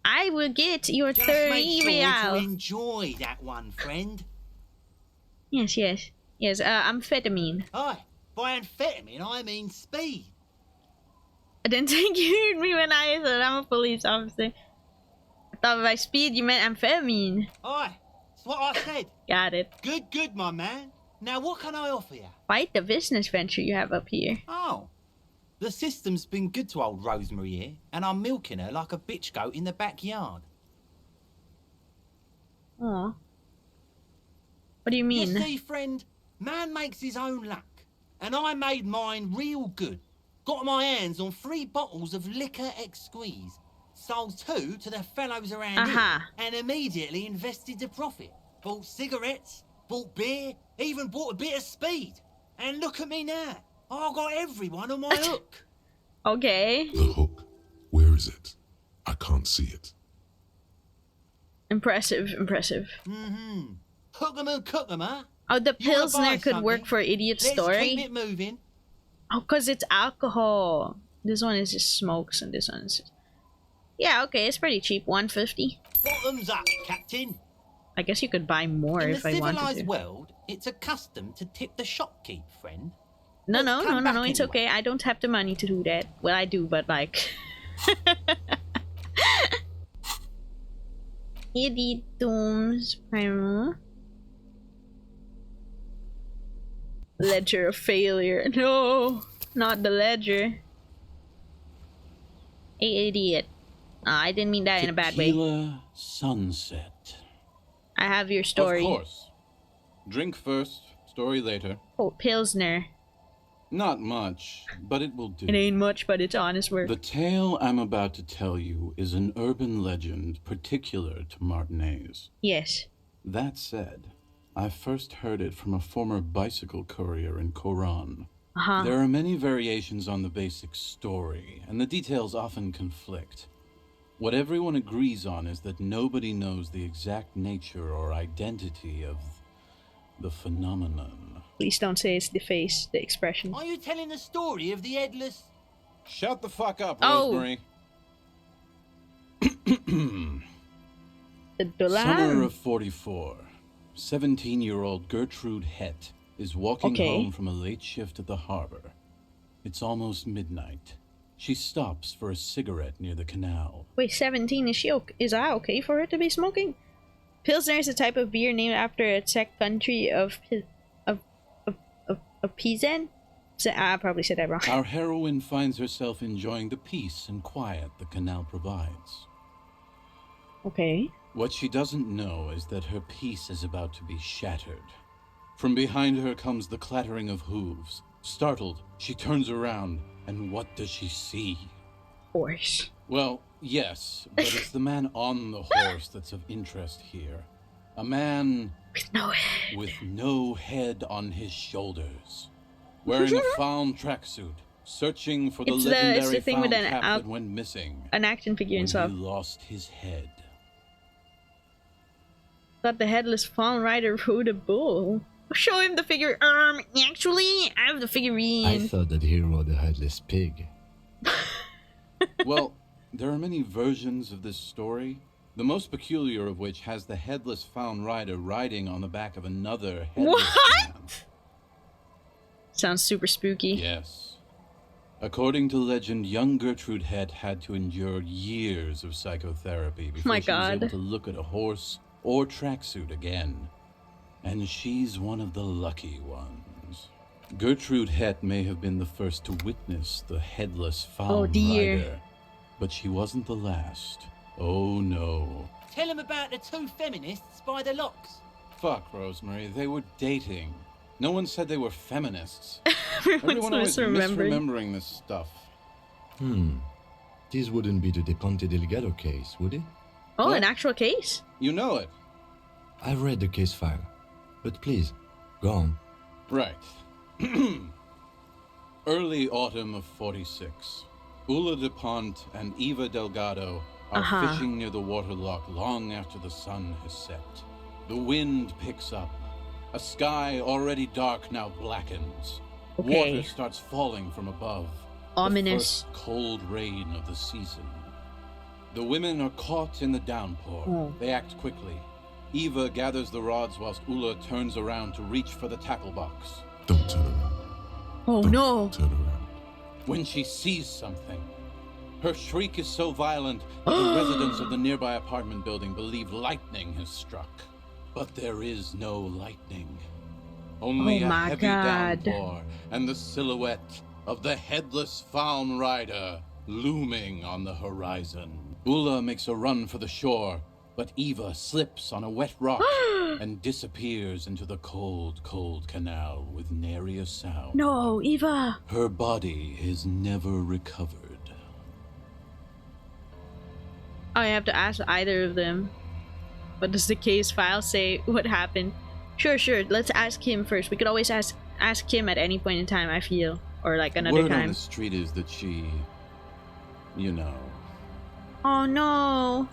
I will get your Just 30 make sure to real. enjoy that one, friend. Yes. Amphetamine. Aye, by amphetamine I mean speed. I didn't think you heard me when I said I'm a police officer. I thought by speed you meant amphetamine. Aye, that's what I said. Got it. Good, my man. Now what can I offer you? Quite the business venture you have up here. Oh, the system's been good to old Rosemary here, and I'm milking her like a bitch goat in the backyard. Aw. What do you mean? You see, friend, man makes his own luck, and I made mine real good. Got my hands on 3 bottles of liquor ex-squeeze, sold 2 to the fellows around here, and immediately invested the profit. Bought cigarettes, bought beer, even bought a bit of speed. And look at me now. I got everyone on my hook. Okay. The hook. Where is it? I can't see it. Impressive. Mm-hmm. Hook 'em and cook 'em, huh? Oh, the You wanna Pilsner buy could work something? for Idiot's Let's story. keep it moving. Oh, because it's alcohol. This one is just smokes and this one is just... Yeah, okay, it's pretty cheap. $1.50. Bottoms up, Captain. I guess you could buy more In if the I wanted civilized to. world, it's a custom to tip the shopkeep, friend. No, Look, no, come back it's anyway. okay. I don't have the money to do that. Well, I do, but like... Idiot's primer. Ledger of failure. No, not the ledger. Hey, idiot. I didn't mean that in a bad way. Tequila sunset. I have your story. Of course. Drink first, story later. Oh, Pilsner. Not much, but it will do. It ain't much, but it's honest work. The tale I'm about to tell you is an urban legend particular to Martinez. Yes. That said, I first heard it from a former bicycle courier in Koran. There are many variations on the basic story, and the details often conflict. What everyone agrees on is that nobody knows the exact nature or identity of the phenomenon. Please don't say it's the face, the expression. Are you telling the story of the headless... Shut the fuck up, Oh. Rosemary. The dollar. Summer of 44. 17-year-old Gertrude Het is walking home from a late shift at the harbor. It's almost midnight. She stops for a cigarette near the canal. Wait, 17, is that okay for her to be smoking? Pilsner is a type of beer named after a Czech country of Pizen? So, I probably said that wrong. Our heroine finds herself enjoying the peace and quiet the canal provides. Okay. What she doesn't know is that her peace is about to be shattered. From behind her comes the clattering of hooves. Startled, she turns around, and what does she see? Horse. Well, yes, but it's the man on the horse that's of interest here. A man with no head. With no head on his shoulders. Wearing a found tracksuit, searching for the legendary thing found with an cap that went missing. An action figure and stuff. He lost his head. Thought the headless fawn rider rode a bull. Show him the figure. Actually, I have the figurine. I thought that he rode a headless pig. Well, there are many versions of this story, the most peculiar of which has the headless found rider riding on the back of another headless man. Sounds super spooky. Yes. According to legend, young Gertrude Het had to endure years of psychotherapy before she was able to look at a horse or tracksuit again. And she's one of the lucky ones. Gertrude Het may have been the first to witness the headless found rider, but she wasn't the last. Oh no. Tell him about the 2 feminists by the locks. Fuck, Rosemary, they were dating. No one said they were feminists. Everyone's Everyone always misremembering this stuff. This wouldn't be the Ponte Delgado case, would it? Oh, What? an actual case? You know it. I've read the case file, but please, go on. Right. Early autumn of 46. Ula DuPont and Eva Delgado are fishing near the waterlock long after the sun has set. The wind picks up. A sky already dark now blackens. Water starts falling from above. Ominous. The first cold rain of the season. The women are caught in the downpour. They act quickly. Eva gathers the rods whilst Ula turns around to reach for the tackle box. Don't turn around. Oh no. Turn around. When she sees something, Her shriek is so violent that the residents of the nearby apartment building believe lightning has struck. But there is no lightning. Only a heavy downpour and the silhouette of the headless Falm Rider looming on the horizon. Ula makes a run for the shore, but Eva slips on a wet rock and disappears into the cold, cold canal with nary a sound. No, Eva! Her body is never recovered. I have to ask either of them. What does the case file say? What happened? Sure. Let's ask him first. We could always ask him at any point in time, I feel. Or like another Word time. on the street is that she, you know, oh no.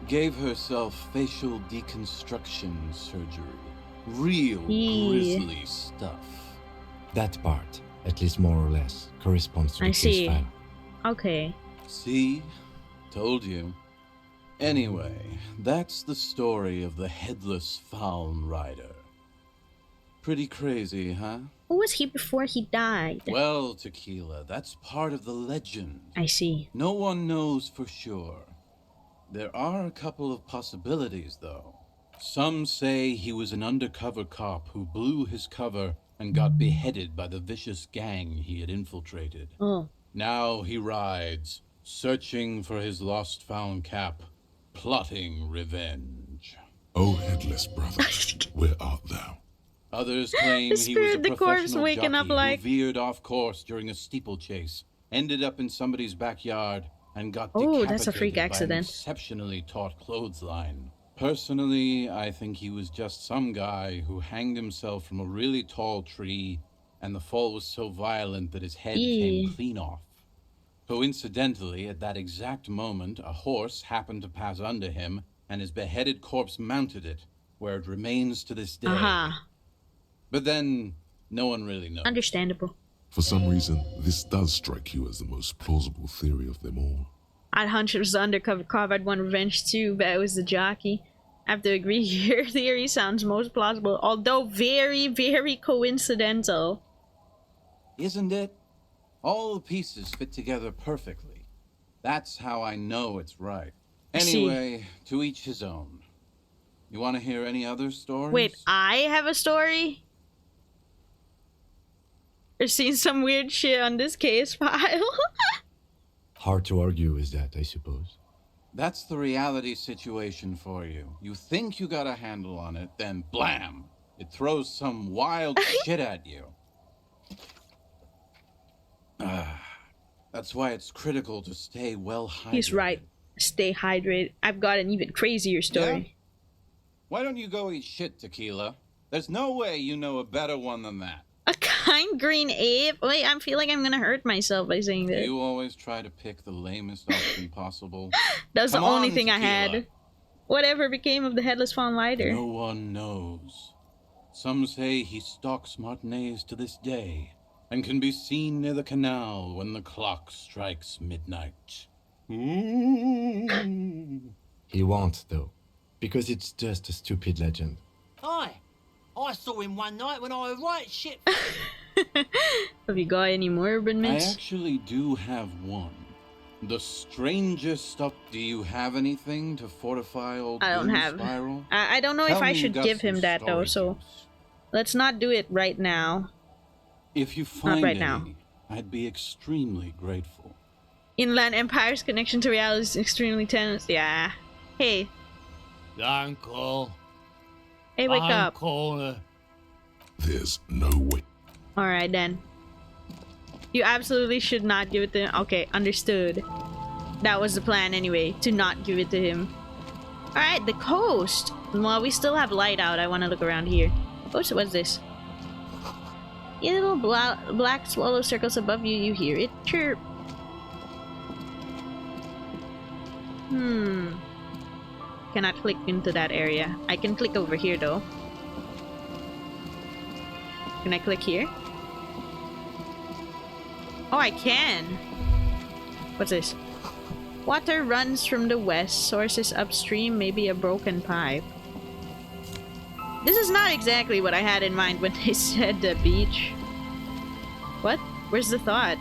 gave herself facial deconstruction surgery. Real grisly stuff. That part, at least more or less, corresponds to the I case see. file. Okay. See? Told you. Anyway, that's the story of the headless Falm Rider. Pretty crazy, huh? Who was he before he died? Well, Tequila, that's part of the legend. I see. No one knows for sure. There are a couple of possibilities, though. Some say he was an undercover cop who blew his cover and got beheaded by the vicious gang he had infiltrated. Oh. Now he rides, searching for his lost found cap, plotting revenge. O headless brother, where art thou? Others claim The he was a spirit, the corpse professional waking up jockey like- who veered off course during a steeplechase, ended up in somebody's backyard, and got Oh, decapitated that's a freak by accident. an exceptionally taut clothesline. Personally, I think he was just some guy who hanged himself from a really tall tree, and the fall was so violent that his head came clean off. Coincidentally, at that exact moment, a horse happened to pass under him, and his beheaded corpse mounted it, where it remains to this day. But then, no one really knows. Understandable. For some reason, this does strike you as the most plausible theory of them all. I'd hunch it was the undercover cop. I'd want revenge too, but it was the jockey. I have to agree, your theory sounds most plausible, although very, very coincidental. Isn't it? All the pieces fit together perfectly. That's how I know it's right. Anyway, to each his own. You want to hear any other stories? Wait, I have a story? I've seen some weird shit on this case file. Hard to argue with that, I suppose. That's the reality situation for you. You think you got a handle on it, then blam! It throws some wild shit at you. That's why it's critical to stay well hydrated. He's right. Stay hydrated. I've got an even crazier story. Yeah? Why don't you go eat shit, Tequila? There's no way you know a better one than that. A kind green ape? Wait, I feel like I'm gonna hurt myself by saying this. You always try to pick the lamest option possible. That's Come the only on, thing I Tequila. had. Whatever became of the headless fawn rider? No one knows. Some say he stalks Martinez to this day, and can be seen near the canal when the clock strikes midnight. He won't, though, because it's just a stupid legend. Aye. I saw him one night when I was right shit. Have you got any more urban I myths? actually do have one. The strangest stuff. Do you have anything to fortify old I don't Doom have. Spiral? I don't know Tell if I me you should got give him some that though, story so juice. let's not do it right now. If you find right any, now. I'd be extremely grateful. Inland Empire's connection to reality is extremely tense. Yeah. Hey. Uncle. Hey, wake up. Uncle. There's no way. Alright then. You absolutely should not give it to him. Okay, understood. That was the plan anyway, to not give it to him. Alright, the coast. While we still have light out, I want to look around here. What's this? A little black swallow circles above you. You hear it chirp. Cannot click into that area. I can click over here though. Can I click here? Oh, I can! What's this? Water runs from the west, sources upstream, maybe a broken pipe. This is not exactly what I had in mind when they said the beach. What? Where's the thought?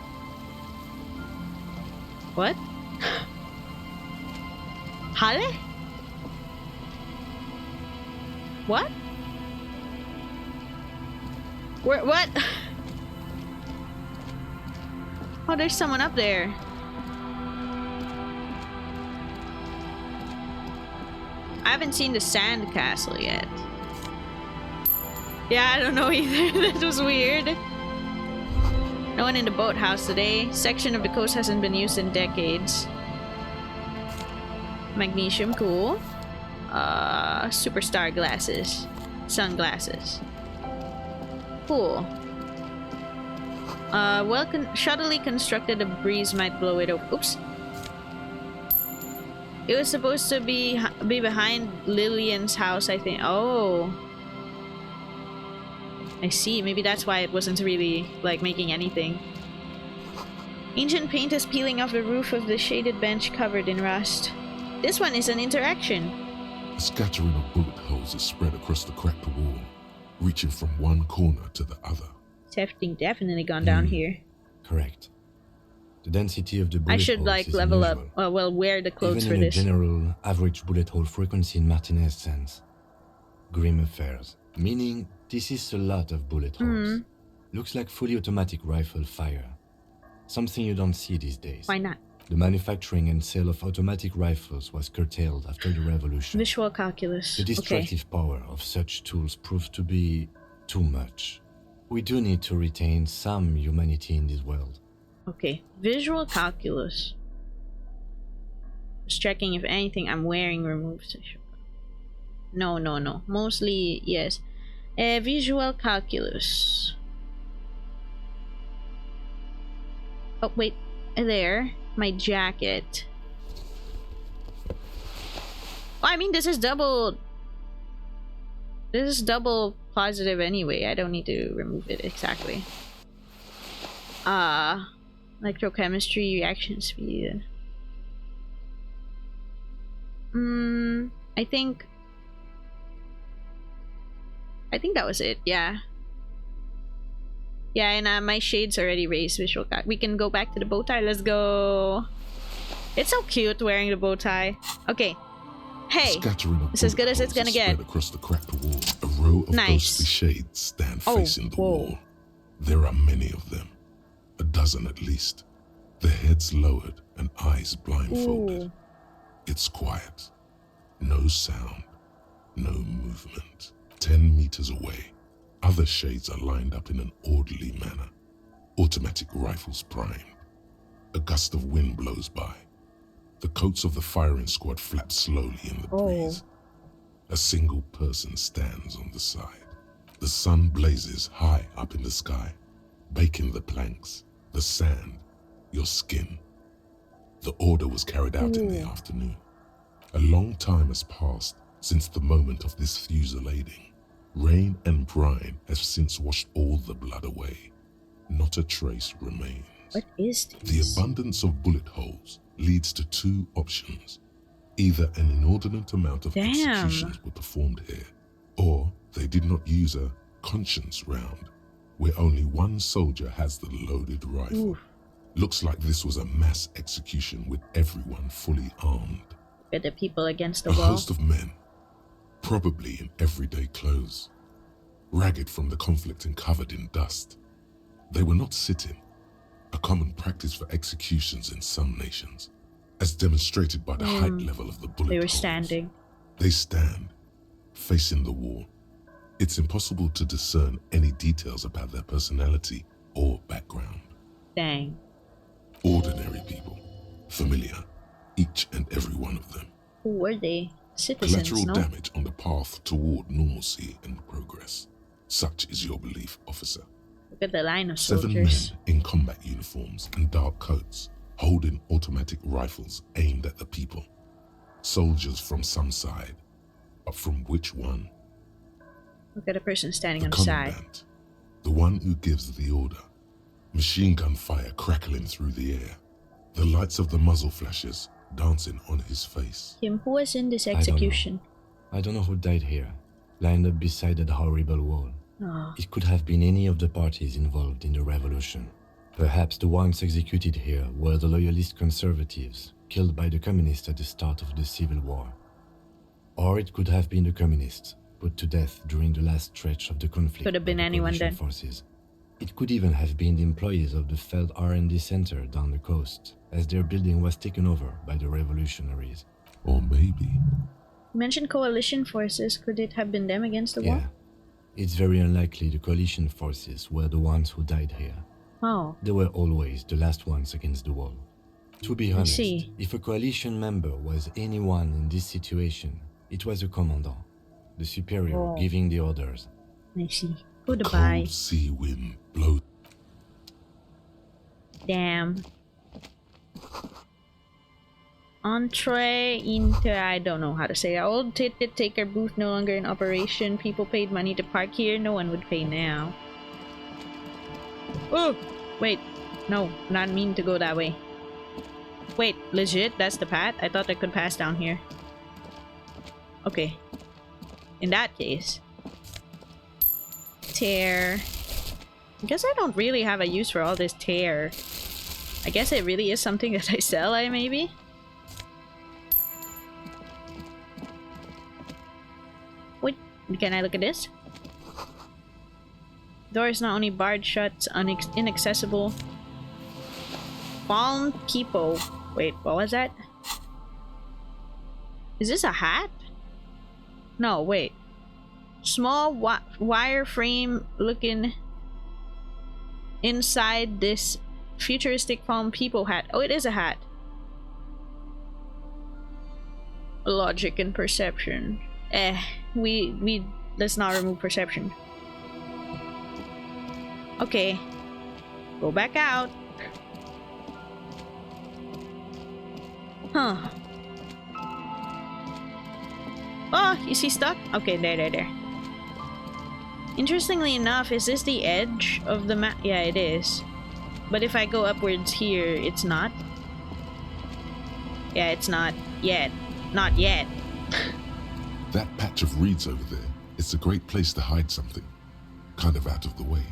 What? Hale? What? Where? What? Oh, there's someone up there. I haven't seen the sand castle yet. Yeah, I don't know either. That was weird. No one in the boathouse today. Section of the coast hasn't been used in decades. Magnesium, cool. Superstar glasses. Sunglasses. Cool. Shoddily constructed, a breeze might blow it over. Oops. It was supposed to be behind Lillian's house, I think. Oh. I see. Maybe that's why it wasn't really, like, making anything. Ancient paint is peeling off the roof of the shaded bench covered in rust. This one is an interaction. A scattering of bullet holes is spread across the cracked wall, reaching from one corner to the other. It's definitely gone down here. Correct. The density of the bullet I should, holes like, is level up. unusual. Well, wear the clothes Even for in this. a general average bullet hole frequency in Martinez sense. Grim affairs. Meaning, this is a lot of bullet holes. Looks like fully automatic rifle fire. Something you don't see these days. Why not? The manufacturing and sale of automatic rifles was curtailed after the revolution. Visual calculus. The destructive power of such tools proved to be too much. We do need to retain some humanity in this world. Okay. Visual calculus. Just checking if anything I'm wearing removes. No. Mostly, yes. Visual calculus. Oh, wait. There. My jacket. Oh, I mean, this is double positive anyway. I don't need to remove it exactly. Electrochemistry, reaction speed. I think that was it. Yeah, and my shades already raised visual. We can go back to the bow tie. Let's go. It's so cute wearing the bow tie. Okay. Hey, it's as good as it's gonna get. Across the cracked wall, a row of ghostly shades stand facing the wall. There are many of them, a dozen at least. Their heads lowered and eyes blindfolded. Ooh. It's quiet. No sound. No movement. 10 meters away, other shades are lined up in an orderly manner. Automatic rifles primed. A gust of wind blows by. The coats of the firing squad flap slowly in the breeze. A single person stands on the side. The sun blazes high up in the sky, baking the planks, the sand, your skin. The order was carried out in the afternoon. A long time has passed since the moment of this fusillading. Rain and brine have since washed all the blood away. Not a trace remains. What is this? The abundance of bullet holes leads to two options. Either an inordinate amount of executions were performed here, or they did not use a conscience round, where only one soldier has the loaded rifle. Looks like this was a mass execution with everyone fully armed. Get the people against the wall. A host of men, probably in everyday clothes, ragged from the conflict and covered in dust. They were not sitting, a common practice for executions in some nations, as demonstrated by the height level of the bullet They were holes. standing. They stand, facing the wall. It's impossible to discern any details about their personality or background. Dang. Ordinary people, familiar, each and every one of them. Who were they? Citizens, Collateral no? damage on the path toward normalcy and progress. Such is your belief, officer. Look at the line of 7 soldiers. men in combat uniforms and dark coats, holding automatic rifles aimed at the people. Soldiers from some side, but from which one? Look at the person standing The on the side. commandant, the one who gives the order. Machine gun fire crackling through the air. The lights of the muzzle flashes dancing on his face. Kim, who was in this I don't know. execution? I don't know who died here, lined up beside that horrible wall. Oh. It could have been any of the parties involved in the revolution. Perhaps the ones executed here were the loyalist conservatives, killed by the communists at the start of the Civil War. Or it could have been the communists, put to death during the last stretch of the conflict. Could have been by the anyone coalition then. forces. It could even have been the employees of the failed R&D center down the coast, as their building was taken over by the revolutionaries. Or maybe... You mentioned coalition forces. Could it have been them against the wall? Yeah. It's very unlikely the coalition forces were the ones who died here. Oh. They were always the last ones against the wall. To be honest, see. if a coalition member was anyone in this situation, it was a commandant, the superior giving the orders. I see. A Goodbye. cold sea wind blows. Damn. Entree into, I don't know how to say it. Old ticket taker booth no longer in operation. People paid money to park here. No one would pay now. Oh! Wait. No, not mean to go that way. Wait, legit? That's the path? I thought I could pass down here. Okay. In that case. Tear. I guess I don't really have a use for all this tear. I guess it really is something that I sell, maybe? Wait, can I look at this? Door is not only barred shut, inaccessible. Fallen people. Wait, what was that? Is this a hat? No, wait. Small wireframe looking inside this futuristic fallen people hat. Oh, it is a hat. Logic and perception. Let's not remove perception. Okay. Go back out. Huh. Oh, is he stuck? Okay, there. Interestingly enough, is this the edge of the map? Yeah, it is. But if I go upwards here, it's not. Yeah, it's not yet. Not yet. That patch of reeds over there, it's a great place to hide something. Kind of out of the way,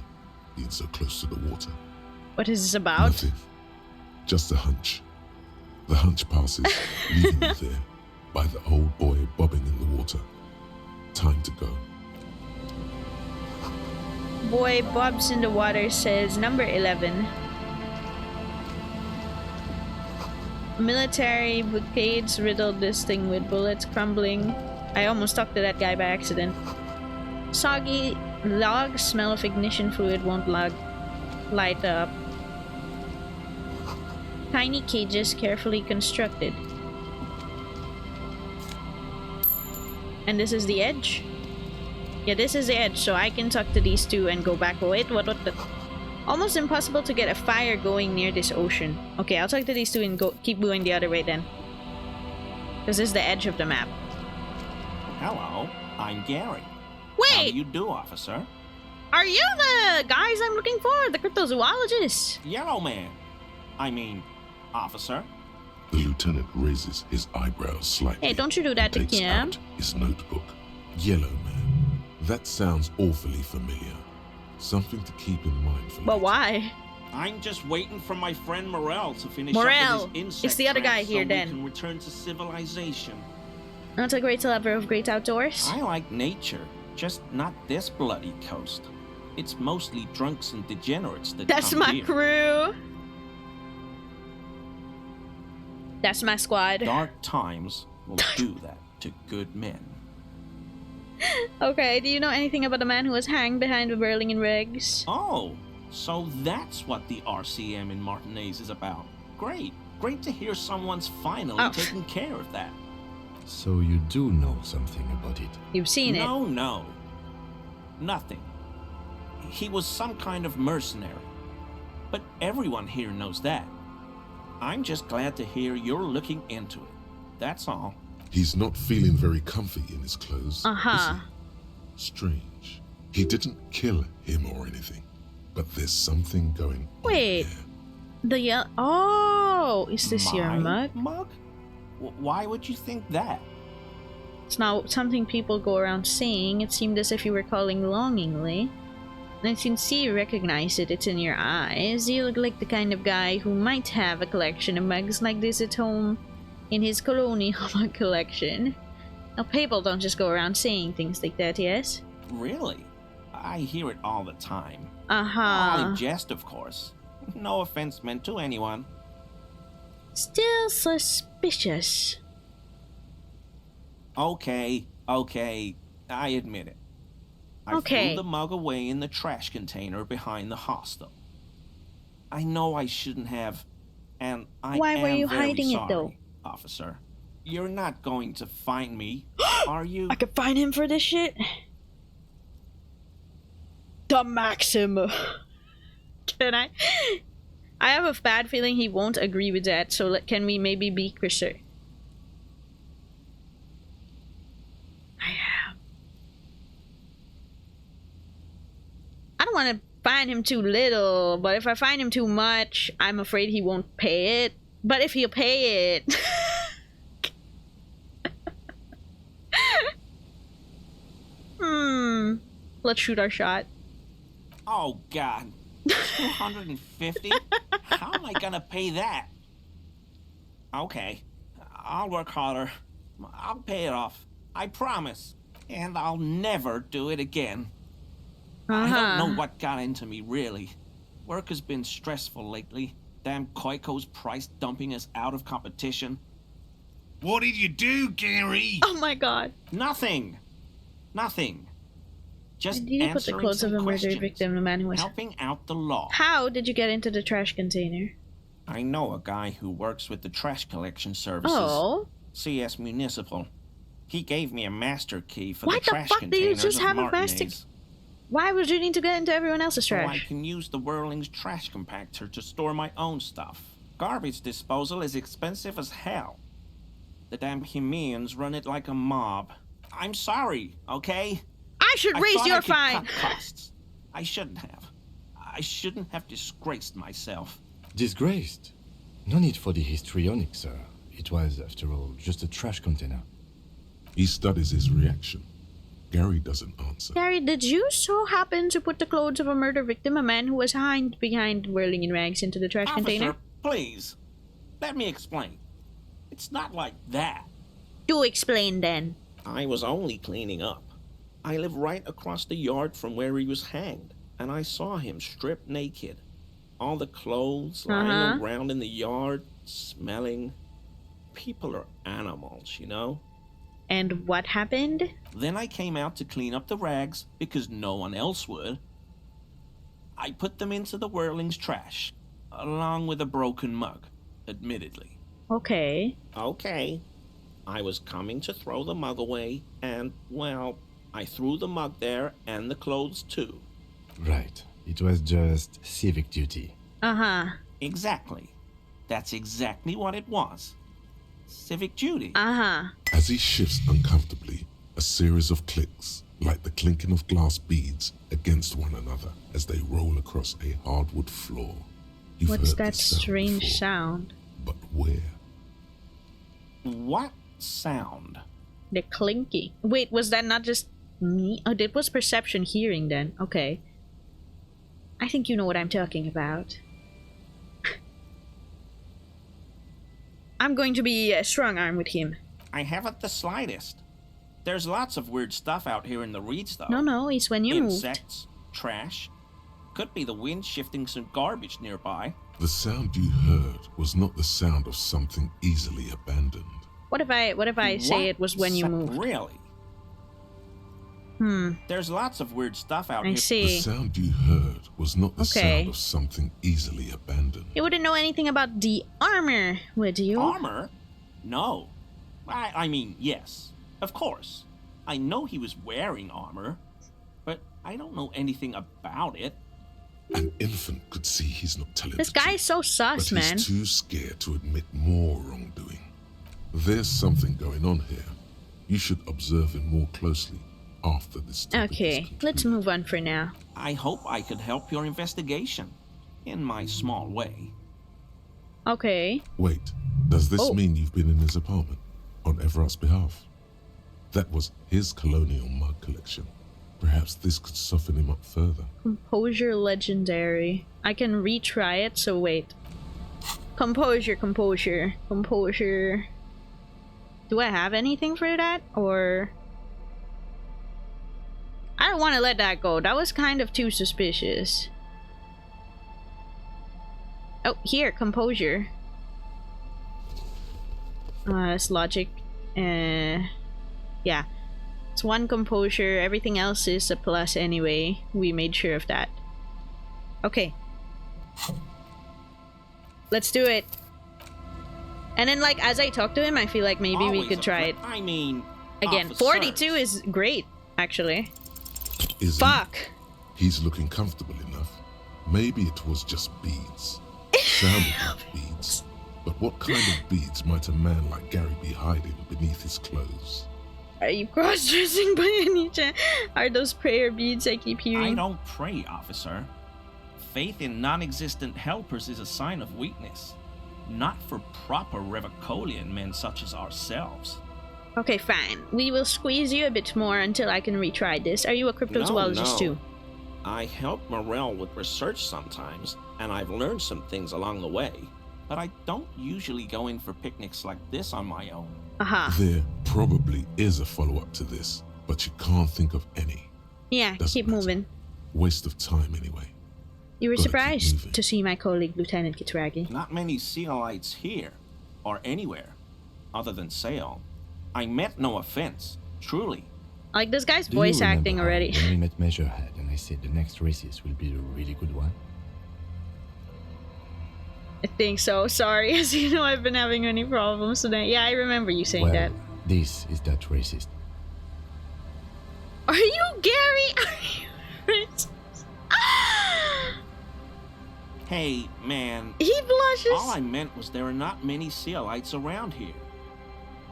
being so close to the water. What is this about? Nothing. Just a hunch. The hunch passes, leaving you there, by the old boy bobbing in the water. Time to go. Boy bobs in the water says number 11. Military blockades riddled this thing with bullets crumbling. I almost talked to that guy by accident. Soggy logs, smell of ignition fluid won't light up. Tiny cages carefully constructed. And this is the edge? Yeah, this is the edge, so I can talk to these two and go back. Wait, what the... Almost impossible to get a fire going near this ocean. Okay, I'll talk to these two and keep going the other way then. Because this is the edge of the map. Hello, I'm Gary. Wait! How do you do, officer? Are you the guys I'm looking for? The cryptozoologists? Yellow man. I mean, officer. The lieutenant raises his eyebrows slightly. Hey, don't you do that to takes Kim. out his notebook. Yellow man. That sounds awfully familiar. Something to keep in mind for But later. why? I'm just waiting for my friend Morel to finish Morel. up with his insect It's the other guy trap here so then. we can return to civilization. Not a great lover of great outdoors. I like nature, just not this bloody coast. It's mostly drunks and degenerates that That's come my here. crew. That's my squad. Dark times will do that to good men. Okay, do you know anything about the man who was hanged behind the Burlington Regs? Oh, so that's what the RCM in Martinez is about. Great. Great to hear someone's finally taking care of that. So you do know something about it? You've seen it. No. Nothing. He was some kind of mercenary. But everyone here knows that. I'm just glad to hear you're looking into it. That's all. He's not feeling very comfy in his clothes. Uh-huh. is he? Strange. He didn't kill him or anything. But there's something going on Wait. here. The yellow... Oh! Is this your My mug? mug? Why would you think that? It's not something people go around saying. It seemed as if you were calling longingly. I can see you recognize it. It's in your eyes. You look like the kind of guy who might have a collection of mugs like this at home in his colonial mug collection. Now, people don't just go around saying things like that, yes? Really? I hear it all the time. Uh-huh. All in jest, of course. No offense meant to anyone. Still suspicious. Okay, I admit it. I threw the mug away in the trash container behind the hostel. I know I shouldn't have, and Why were you hiding it, though? Officer. You're not going to find me, are you? I could find him for this shit. The Maxim. Can I? I have a bad feeling he won't agree with that, so can we maybe be crisper? I don't want to find him too little, but if I find him too much, I'm afraid he won't pay it. But if he'll pay it... Let's shoot our shot. Oh, God. 250? How am I gonna pay that? Okay, I'll work harder. I'll pay it off. I promise. And I'll never do it again. I don't know what got into me, really. Work has been stressful lately. Damn Koiko's price dumping us out of competition. What did you do, Gary? Oh my god. Nothing. Just did you put the clothes of a murder victim, the man who was helping out the law. How did you get into the trash container? I know a guy who works with the trash collection services. Oh. CS Municipal. He gave me a master key for the trash containers. Why the fuck do you just have a master? Why would you need to get into everyone else's trash? So I can use the Whirling's trash compactor to store my own stuff. Garbage disposal is expensive as hell. The damn Chimernans run it like a mob. I'm sorry, okay? I should raise your fine. Cut costs. I shouldn't have. I shouldn't have disgraced myself. Disgraced? No need for the histrionic, sir. It was, after all, just a trash container. He studies his reaction. Gary doesn't answer. Gary, did you so happen to put the clothes of a murder victim, a man who was behind whirling in rags, into the trash container? Please, let me explain. It's not like that. Do explain then. I was only cleaning up. I live right across the yard from where he was hanged, and I saw him stripped naked. All the clothes lying around in the yard, smelling. People are animals, you know? And what happened? Then I came out to clean up the rags, because no one else would. I put them into the Whirling's trash, along with a broken mug, admittedly. Okay. I was coming to throw the mug away, and, well, I threw the mug there and the clothes too. Right. It was just civic duty. Exactly. That's exactly what it was. Civic duty. As he shifts uncomfortably, a series of clicks, like the clinking of glass beads, against one another as they roll across a hardwood floor. What's that strange sound? But where? What sound? The clinking. Wait, was that not just me? Oh, it was perception hearing then. Okay. I think you know what I'm talking about. I'm going to be strong-armed with him. I haven't the slightest. There's lots of weird stuff out here in the reeds, though. No, it's when you moved. Insects, trash. Could be the wind shifting some garbage nearby. The sound you heard was not the sound of something easily abandoned. What if I say it was when you moved? Really? There's lots of weird stuff out here. I see. The sound you heard was not the sound of something easily abandoned. You wouldn't know anything about the armor, would you? Armor? No. I mean, yes. Of course. I know he was wearing armor, but I don't know anything about it. An infant could see he's not telling this guy is so sus, man. He's too scared to admit more wrongdoing. There's something going on here. You should observe him more closely after this topic Okay, let's move on for now. I hope I could help your investigation, in my small way. Okay. Wait, does this mean you've been in his apartment on Everart's behalf? That was his colonial mug collection. Perhaps this could soften him up further. Composure legendary. I can retry it, so wait. Composure. Do I have anything for that? Or... I don't want to let that go. That was kind of too suspicious. Oh, here, composure. It's logic. Yeah. It's 1 composure. Everything else is a plus anyway. We made sure of that. Okay. Let's do it. And then, like, as I talk to him, I feel like maybe we could try it. I mean... Again, 42 is great, actually. Fuck! He's looking comfortable enough. Maybe it was just beads. Sounded like beads. But what kind of beads might a man like Gary be hiding beneath his clothes? Are you cross-dressing by any chance? Are those prayer beads I keep hearing? I don't pray, officer. Faith in non-existent helpers is a sign of weakness. Not for proper Revicolian men such as ourselves. Okay, fine. We will squeeze you a bit more until I can retry this. Are you a cryptozoologist too? I help Morel with research sometimes, and I've learned some things along the way. But I don't usually go in for picnics like this on my own. There probably is a follow-up to this, but you can't think of any. Yeah, keep moving. Waste of time anyway. You were surprised to see my colleague, Lieutenant Kitragi. Not many Sealites here, or anywhere, other than Sale. I meant no offense, truly. Like, this guy's voice acting already. When we met Measurehead and I said the next races will be a really good one? I think so. Sorry, as you know, I've been having any problems today. Yeah, I remember you saying that. This is that racist. Are you Gary? Are you racist? Hey, man. He blushes. All I meant was there are not many Sealites around here.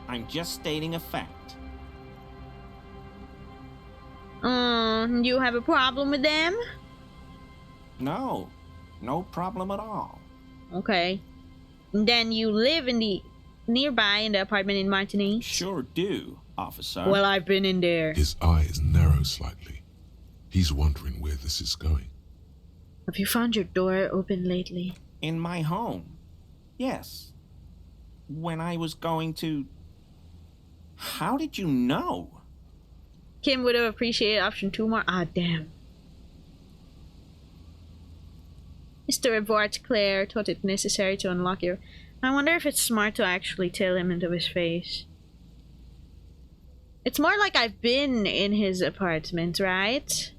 I'm just stating a fact. You have a problem with them? No. No problem at all. Okay. Then you live in the nearby in the apartment in Martinique? Sure do, officer. Well, I've been in there. His eyes narrow slightly. He's wondering where this is going. Have you found your door open lately? In my home. Yes. When I was going to... How did you know? Kim would have appreciated option 2 more. Ah, damn. Mr. Evart Claire thought it necessary to unlock your... I wonder if it's smart to actually tell him into his face. It's more like I've been in his apartment, right?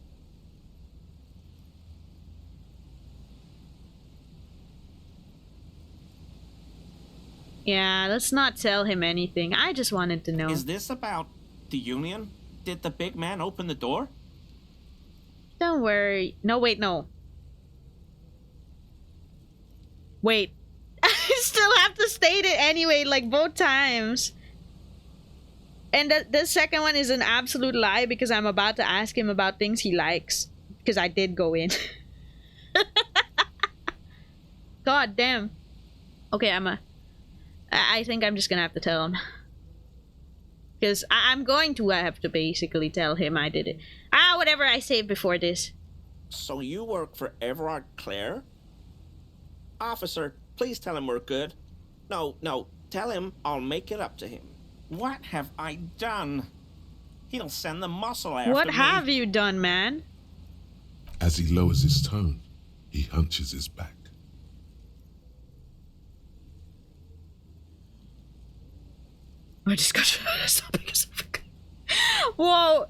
Yeah, let's not tell him anything. I just wanted to know. Is this about the Union? Did the big man open the door? Don't worry. No, wait, no. Wait. I still have to state it anyway, like both times. And the second one is an absolute lie because I'm about to ask him about things he likes. Because I did go in. God damn. Okay, I think I'm just gonna have to tell him. Because I'm going to have to basically tell him I did it. Ah, whatever I saved before this. So you work for Everard Clare? Officer, please tell him we're good. No, tell him I'll make it up to him. What have I done? He'll send the muscle after me. What have you done, man? As he lowers his tone, he hunches his back. I just got stop because Whoa,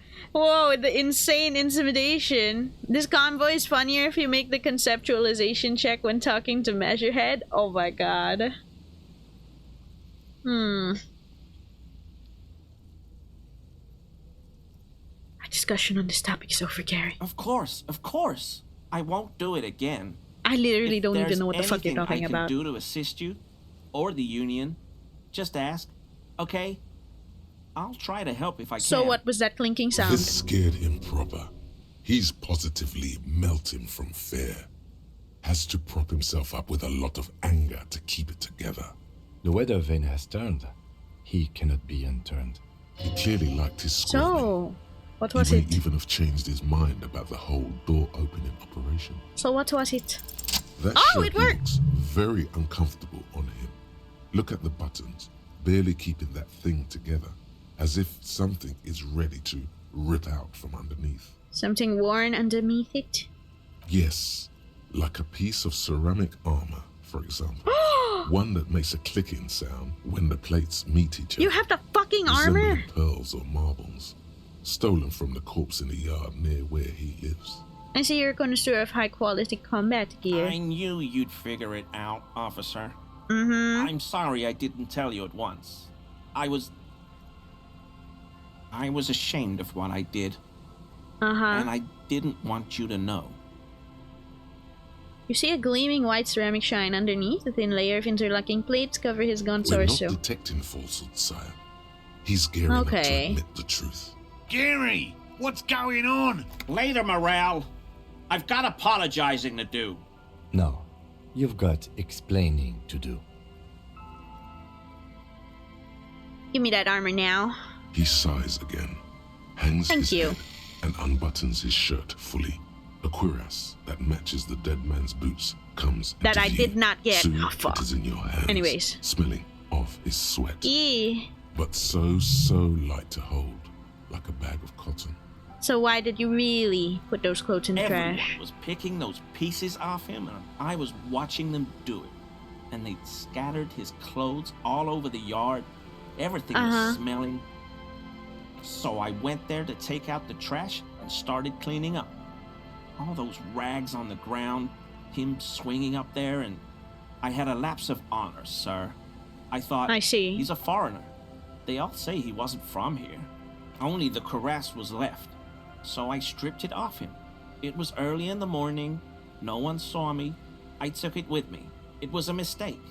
the insane intimidation. This convoy is funnier if you make the conceptualization check when talking to Measurehead. Oh my god. Our discussion on this topic is over, Gary. Of course. I won't do it again. I literally don't even know what the fuck you're talking about. I can do to assist you, or the Union, just ask. Okay? I'll try to help if I can. So what was that clinking sound? This scared him proper. He's positively melting from fear. Has to prop himself up with a lot of anger to keep it together. The weather vane has turned. He cannot be unturned. He clearly liked his squirming. So, What was he may it? even have changed his mind about the whole door opening operation. So what was it? That Oh, shirt it worked! looks very uncomfortable on him. Look at the buttons, barely keeping that thing together, as if something is ready to rip out from underneath. Something worn underneath it? Yes, like a piece of ceramic armor, for example. One that makes a clicking sound when the plates meet each other. You have the fucking armor? Resembling pearls or marbles, stolen from the corpse in the yard near where he lives. I see you're a connoisseur of high-quality combat gear. I knew you'd figure it out, officer. Mm-hmm. I'm sorry I didn't tell you at once. I was ashamed of what I did. Uh-huh. And I didn't want you to know. You see a gleaming white ceramic shine underneath. A thin layer of interlocking plates cover his gun We're not torso. detecting falsehood, sire. He's gearing up to admit the truth. Gary, what's going on? Later, Morale. I've got apologizing to do. No, you've got explaining to do. Give me that armor now. He sighs again, hangs Thank his you. head, and unbuttons his shirt fully. A cuirass that matches the dead man's boots comes That into I view. did not get. Soon Oh, fuck. it is in your hands, Anyways. smelling of his sweat, Eee. but so light to hold, like a bag of cotton. So why did you really put those clothes in the Everyone trash? was picking those pieces off him, and I was watching them do it. And they scattered his clothes all over the yard. Everything was smelling. So I went there to take out the trash and started cleaning up. All those rags on the ground, him swinging up there, and I had a lapse of honor, sir. I thought, I see. He's a foreigner. They all say he wasn't from here. Only the cuirass was left. So I stripped it off him. It was early in the morning. No one saw me. I took it with me. It was a mistake.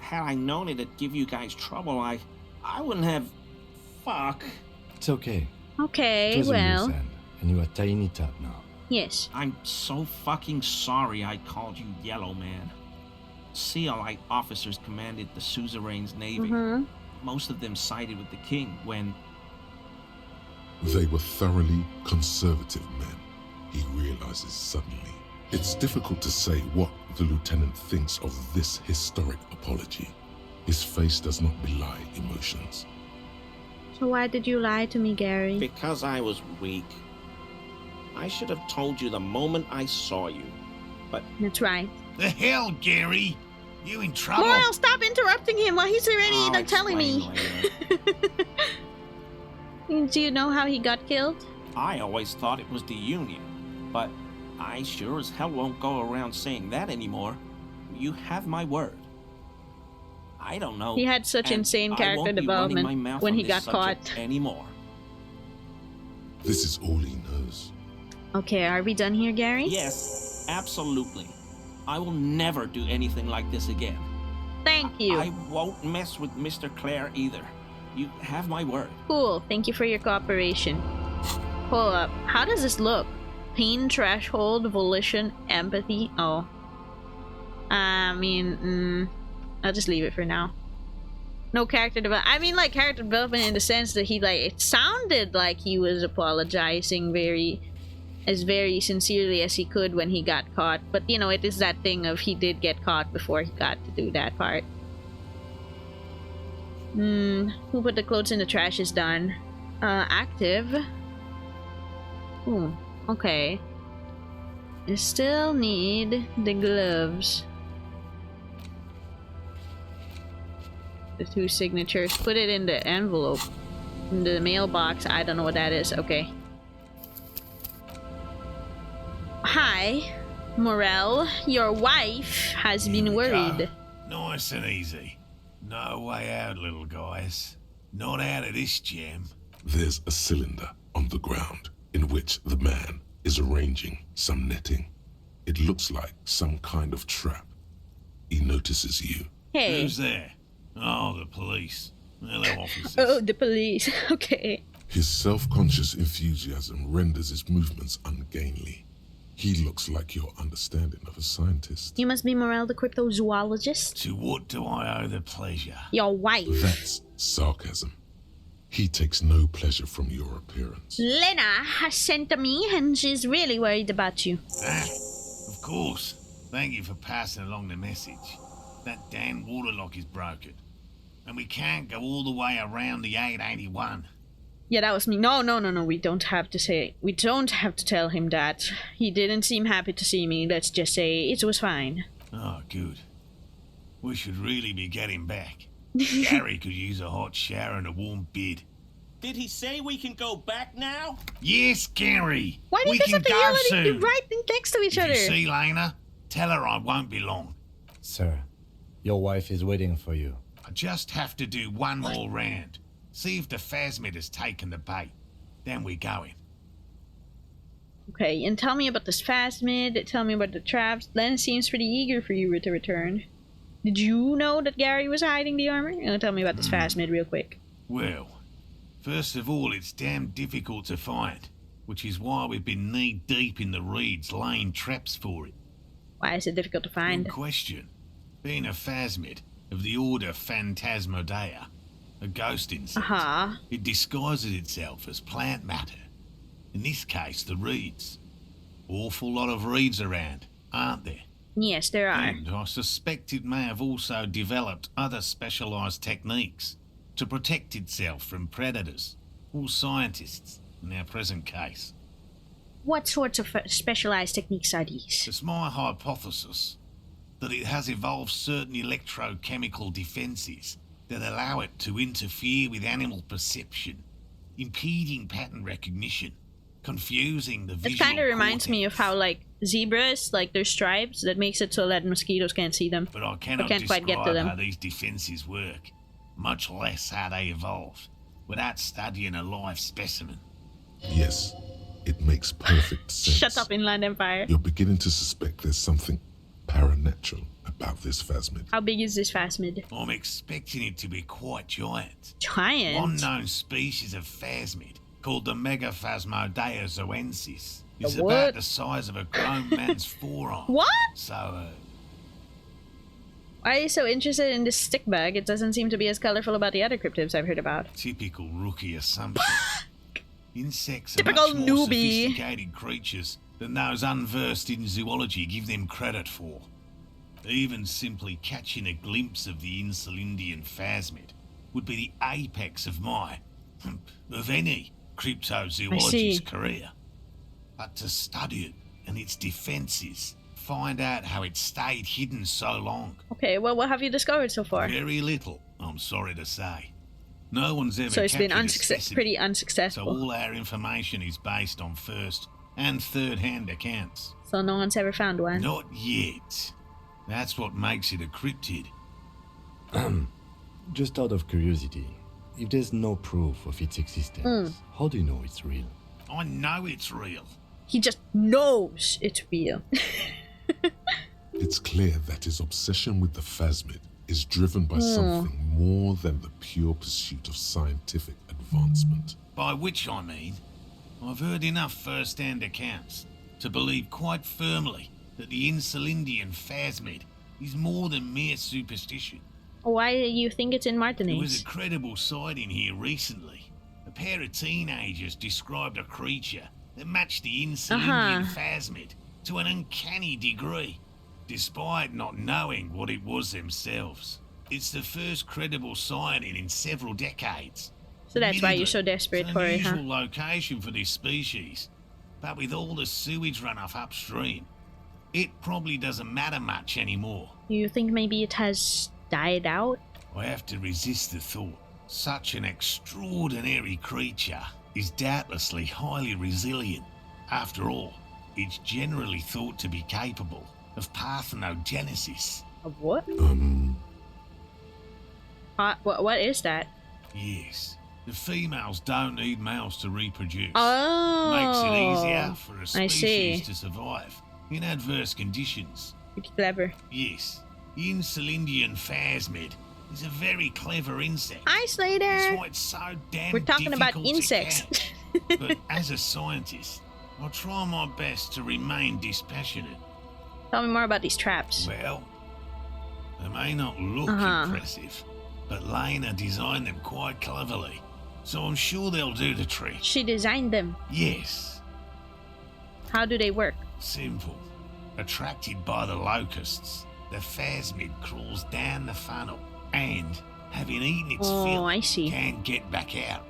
Had I known it'd give you guys trouble, I wouldn't have... Fuck. It's okay. Okay, It was a well. loose end, and you are tying it up now. Yes. I'm so fucking sorry I called you Yellow Man. Seal-like officers commanded the suzerain's navy. Most of them sided with the king when... They were thoroughly conservative men, he realizes suddenly. It's difficult to say what the lieutenant thinks of this historic apology. His face does not belie emotions. So why did you lie to me, Gary? Because I was weak. I should have told you the moment I saw you. But That's right. The hell, Gary? You in trouble? Morel, stop interrupting him while he's already I'll done telling me. explain later. Do you know how he got killed? I always thought it was the Union, but I sure as hell won't go around saying that anymore. You have my word. I don't know. He had such and insane I character won't be running my development mouth when on he this got caught. subject anymore. This is all he knows. Okay, are we done here, Gary? Yes, absolutely. I will never do anything like this again. Thank you. I won't mess with Mr. Clare either. You have my word. Cool. Thank you for your cooperation. Hold up. How does this look? Pain, threshold, volition, empathy. Oh. I mean, I'll just leave it for now. No character development. I mean, like, character development in the sense that he, like, it sounded like he was apologizing very sincerely as he could when he got caught. But, you know, it is that thing of he did get caught before he got to do that part. Who put the clothes in the trash is done. Active. Ooh, okay. I still need the gloves. The 2 signatures. Put it in the envelope. In the mailbox. I don't know what that is. Okay. Hi, Morel. Your wife has been worried. Nice and easy. No way out, little guys. Not out of this jam. There's a cylinder on the ground in which the man is arranging some netting. It looks like some kind of trap. He notices you. Hey. Who's there? Oh, the police. Hello, officers. Oh, the police. Okay. His self-conscious enthusiasm renders his movements ungainly. He looks like your understanding of a scientist. You must be Morel the cryptozoologist. To what do I owe the pleasure? Your wife. That's sarcasm. He takes no pleasure from your appearance. Lena has sent to me, and she's really worried about you. Of course. Thank you for passing along the message. That damn waterlock is broken. And we can't go all the way around the 881. Yeah, that was me. No. We don't have to say. We don't have to tell him that. He didn't seem happy to see me. Let's just say it was fine. Oh, good. We should really be getting back. Gary could use a hot shower and a warm bed. Did he say we can go back now? Yes, Gary. Why do we you guys can have to go yell at soon. you right next to each If other? you see Lena, tell her I won't be long. Sir, your wife is waiting for you. I just have to do one more round. See if the phasmid has taken the bait. Then we're going. Okay, and tell me about this phasmid. Tell me about the traps. Len seems pretty eager for you to return. Did you know that Gary was hiding the armor? Tell me about this phasmid real quick. Well, first of all, it's damn difficult to find, which is why we've been knee-deep in the reeds laying traps for it. Why is it difficult to find? Good question. Being a phasmid of the order Phantasmodea, a ghost insect, it disguises itself as plant matter. In this case, the reeds. Awful lot of reeds around, aren't there? Yes, there are. And I suspect it may have also developed other specialised techniques to protect itself from predators or scientists in our present case. What sorts of specialized techniques are these? It's my hypothesis that it has evolved certain electrochemical defences that allow it to interfere with animal perception, impeding pattern recognition, confusing the visual It kind of reminds cortex. me of how, like, zebras, like, their stripes that makes it so that mosquitoes can't see them. But I cannot can't quite get to describe them. how these defences work, much less how they evolved, without studying a live specimen. Yes, it makes perfect sense. Shut up, Inland Empire. You're beginning to suspect there's something paranatural about this phasmid. How big is this phasmid? I'm expecting it to be quite giant. Giant? One known species of phasmid, called the Megaphasmodea zoensis, is The what? about the size of a grown man's forearm. What? So, Why are you so interested in this stick bag? It doesn't seem to be as colorful about the other cryptids I've heard about. typical rookie assumption. Insects are Typical much more newbie. sophisticated creatures than those unversed in zoology give them credit for. Even simply catching a glimpse of the Insulindian phasmid would be the apex of of any cryptozoologist's career. But to study it and its defences, find out how it stayed hidden so long. Okay, well, what have you discovered so far? Very little, I'm sorry to say. No one's ever So it's been captured a specimen, pretty so unsuccessful. all our information is based on first and third-hand accounts. So no one's ever found one? Not yet. That's what makes it a cryptid. Just out of curiosity, if there's no proof of its existence, how do you know it's real? I know it's real. He just knows it's real. It's clear that his obsession with the phasmid is driven by something more than the pure pursuit of scientific advancement. By which I mean, I've heard enough first-hand accounts to believe quite firmly that the Insulindian phasmid is more than mere superstition. Why do you think it's in There was Martinez? a credible sighting here recently. A pair of teenagers described a creature that matched the Insulindian phasmid to an uncanny degree, despite not knowing what it was themselves. It's the first credible sighting in several decades. So that's why you're so Admittedly, desperate it's for an it, huh? unusual location for this species, but with all the sewage runoff upstream, it probably doesn't matter much anymore. You think maybe it has died out? I have to resist the thought. Such an extraordinary creature is doubtlessly highly resilient. After all, it's generally thought to be capable of parthenogenesis. Of what? What is that? Yes, the females don't need males to reproduce. Oh, Makes it easier for a I see. species to survive in adverse conditions. Pretty clever. Yes, the Insulindian phasmid is a very clever insect. Hi, Slater. That's why it's so damn We're talking about difficult to insects. catch. But as a scientist, I'll try my best to remain dispassionate. Tell me more about these traps. Well, they may not look impressive, but Lena designed them quite cleverly, so I'm sure they'll do the trick. She designed them. Yes. How do they work? Simple. Attracted by the locusts, the phasmid crawls down the funnel and, having eaten its fill, I see. can't get back out.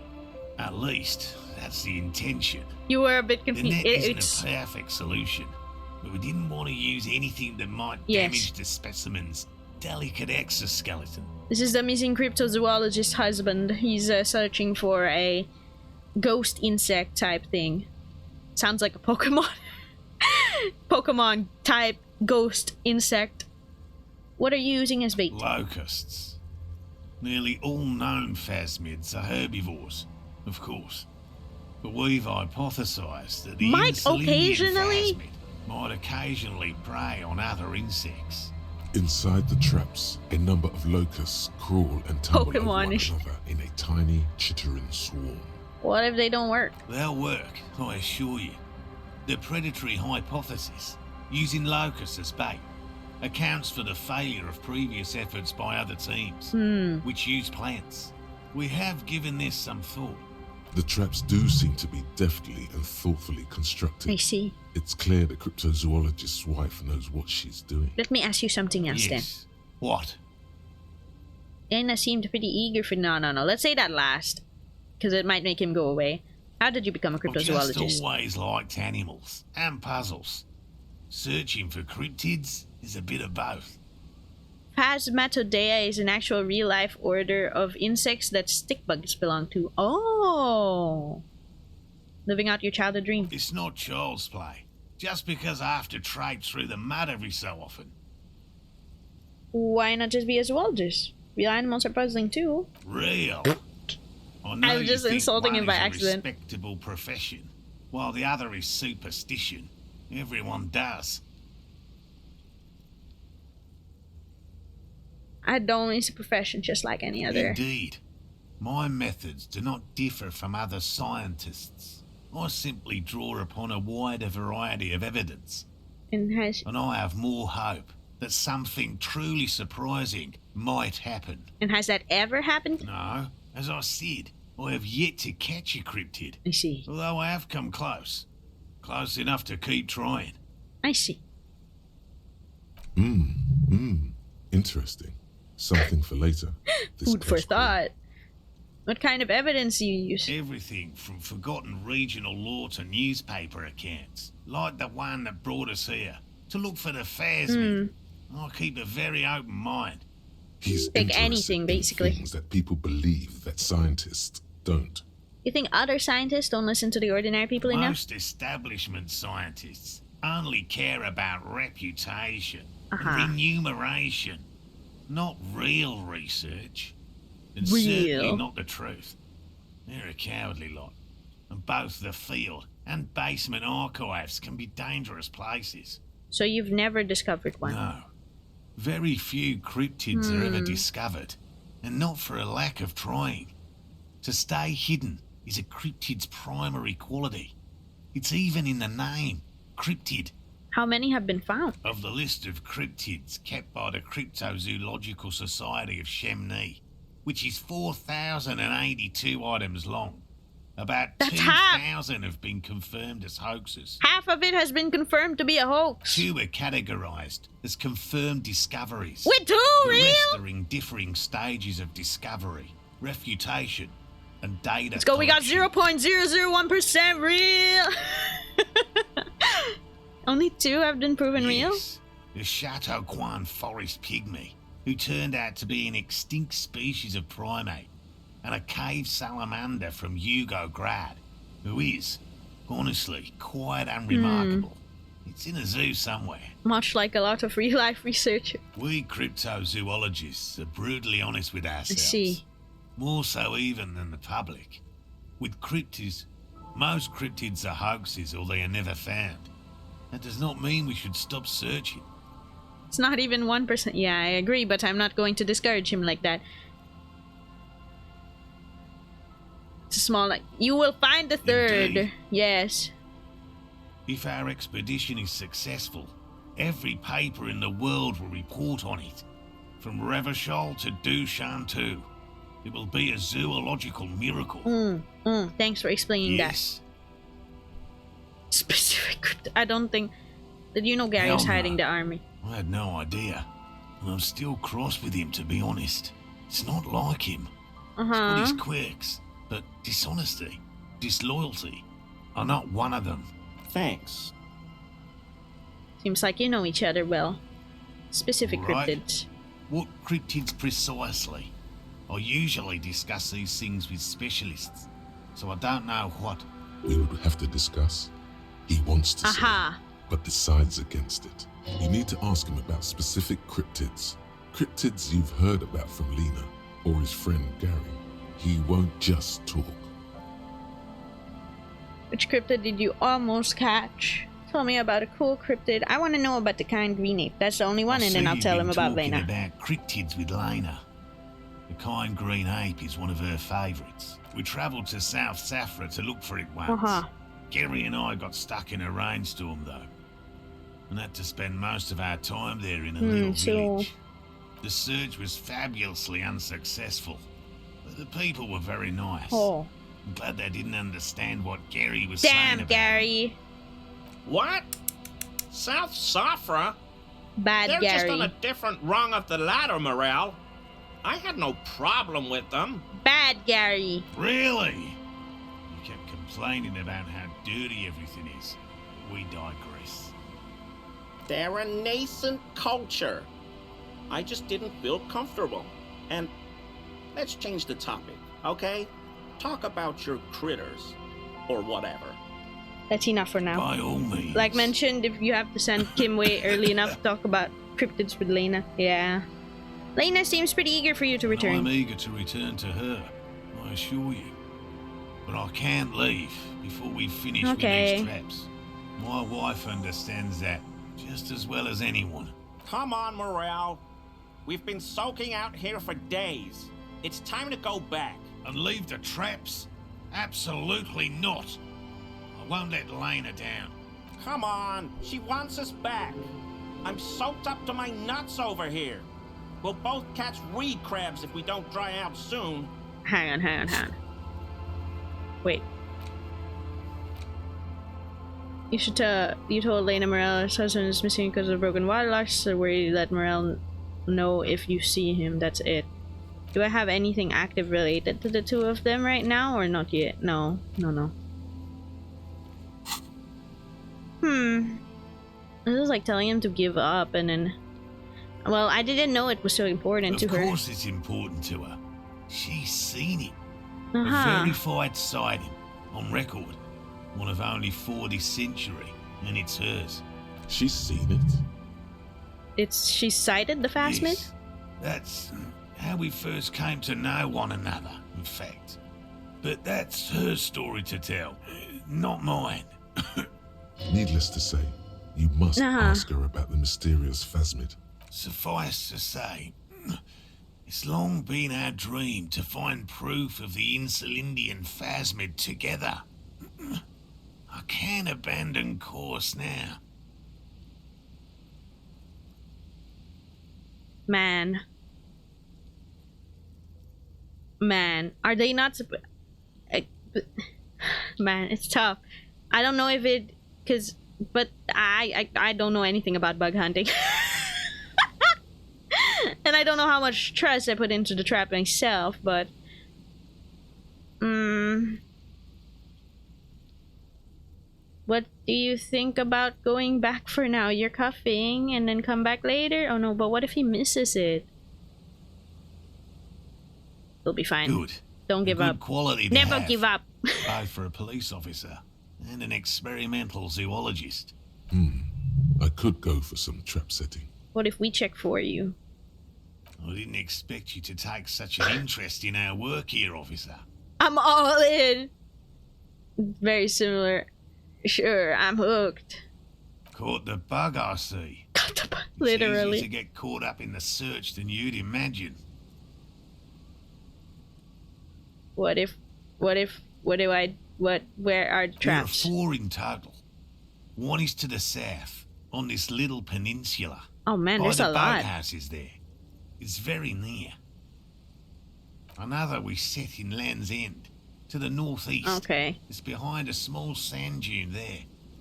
At least, that's the intention. You were a bit The confused. net isn't a perfect solution, but we didn't want to use anything that might damage the specimen's delicate exoskeleton. This is the missing cryptozoologist husband. He's searching for a ghost insect type thing. Sounds like a Pokemon. Pokemon type ghost insect. What are you using as bait? Locusts. Nearly all known phasmids are herbivores, of course. But we've hypothesized that the Elysium phasmid might occasionally prey on other insects. Inside the traps, a number of locusts crawl and tumble over one another in a tiny, chittering swarm. What if they don't work? They'll work, I assure you. The predatory hypothesis, using locusts as bait, accounts for the failure of previous efforts by other teams, which use plants. We have given this some thought. The traps do seem to be deftly and thoughtfully constructed. I see. It's clear the cryptozoologist's wife knows what she's doing. Let me ask you something else then. What? Anna seemed pretty eager for... No. Let's say that last. Because it might make him go away. How did you become a cryptozoologist? I've just always liked animals and puzzles. Searching for cryptids is a bit of both. Phasmatodea is an actual real-life order of insects that stick bugs belong to. Oh! Living out your childhood dream. It's not child's play. Just because I have to trade through the mud every so often. Why not just be a zoologist? Real animals are puzzling too. Real? I was just insulting him by accident. A respectable profession, while the other is superstition. Everyone does. I don't it's a profession just like any other. Indeed. My methods do not differ from other scientists. I simply draw upon a wider variety of evidence. And I have more hope that something truly surprising might happen. And has that ever happened? No. As I said, I have yet to catch a cryptid. I see. Although I have come close. Close enough to keep trying. I see. Interesting. Something for later. Food for thought. What kind of evidence do you use? Everything from forgotten regional lore to newspaper accounts. Like the one that brought us here. To look for the phasmid. I keep a very open mind. He's like anything, basically. Things that people believe that scientists don't. You think other scientists don't listen to the ordinary people enough? Most establishment scientists only care about reputation, remuneration, not real research. And certainly not the truth. They're a cowardly lot. And both the field and basement archives can be dangerous places. So you've never discovered one? No. Very few cryptids are ever discovered, and not for a lack of trying. To stay hidden is a cryptid's primary quality. It's even in the name, cryptid. How many have been found? Of the list of cryptids kept by the Cryptozoological Society of Chimernyan, which is 4,082 items long, about 2,000 have been confirmed as hoaxes. Half of it has been confirmed to be a hoax. 2 are categorized as confirmed discoveries. Wait, 2? Real? The rest are in differing stages of discovery, refutation, and data. Let's go, collection. we got 0.001% real. Only 2 have been proven real? The Chateau Quan forest pygmy, who turned out to be an extinct species of primate, and a cave salamander from Yugograd, who is, honestly, quite unremarkable. It's in a zoo somewhere. Much like a lot of real-life research. We cryptozoologists are brutally honest with ourselves. I see. More so even than the public. With cryptids, most cryptids are hoaxes or they are never found. That does not mean we should stop searching. It's not even 1%. Yeah, I agree, but I'm not going to discourage him like that. It's a small, like, you will find the 3rd. Indeed. Yes. If our expedition is successful, every paper in the world will report on it. From Revachol to Dushantu. It will be a zoological miracle. Thanks for explaining Yes. that. Specific cryptid. I don't think... Did you know Gary was Hell no. hiding the army? I had no idea. And I'm still cross with him, to be honest. It's not like him. He's got his quirks, but dishonesty, disloyalty are not one of them. Thanks. Seems like you know each other well. Specific Right. cryptids. What cryptids precisely? I usually discuss these things with specialists, so I don't know what. We would have to discuss. He wants to say, but decides against it. You need to ask him about specific cryptids. Cryptids you've heard about from Lena or his friend Gary. He won't just talk. Which cryptid did you almost catch? Tell me about a cool cryptid. I want to know about the kind green ape. That's the only one, and then I'll tell him about Lena. About cryptids with Lena. The kind green ape is one of her favourites. We travelled to South Safra to look for it once. Gary and I got stuck in a rainstorm though, and had to spend most of our time there in a little village. The search was fabulously unsuccessful, but the people were very nice. I'm glad they didn't understand what Gary was saying about Gary. What? South Safra? Bad They're Gary. just on a different rung of the ladder, Morel. I had no problem with them. Bad Gary. Really? You kept complaining about how dirty everything is. We digress. They're a nascent culture. I just didn't feel comfortable. And let's change the topic, okay? Talk about your critters, or whatever. That's enough for now. By all means. Like mentioned, if you have to send Kim way early enough to talk about cryptids with Lena. Yeah. Lena seems pretty eager for you to return. I'm eager to return to her, I assure you. But I can't leave before we finish with these traps. My wife understands that just as well as anyone. Come on, Morel. We've been soaking out here for days. It's time to go back. And leave the traps? Absolutely not. I won't let Lena down. Come on, she wants us back. I'm soaked up to my nuts over here. We'll both catch reed crabs if we don't dry out soon. Hang on. Wait. You told Lena Morel's husband is missing because of broken water loss, so worry let Morel know if you see him. That's it. Do I have anything active related to the two of them right now, or not yet? No. This is like telling him to give up, and then... Well, I didn't know it was so important to her. Of course it's important to her. She's seen it. A verified sighting, on record. One of only 4 this century, and it's hers. She's seen it? She sighted the Phasmid? Yes, that's how we first came to know one another, in fact. But that's her story to tell, not mine. Needless to say, you must ask her about the mysterious Phasmid. Suffice to say, it's long been our dream to find proof of the Insulindian Phasmid together. I can't abandon course now. Man, are they not man, it's tough. I don't know if it, but I don't know anything about bug hunting. And I don't know how much trust I put into the trap myself, but what do you think about going back for now? You're coughing and then come back later? Oh no, but what if he misses it? He'll be fine. Good. Don't give up. Quality Never give up. Both for a police officer and an experimental zoologist. I could go for some trap setting. What if we check for you? I didn't expect you to take such an interest in our work here, officer. I'm all in. Very similar. Sure, I'm hooked. Caught the bug, I see. Caught the bug, literally. It's easier to get caught up in the search than you'd imagine. Where are the traps? There are 4 in total. One is to the south, on this little peninsula. Oh man, there's a lot. The boathouse is there. It's very near. Another we set in Land's End, to the northeast. Okay. It's behind a small sand dune there,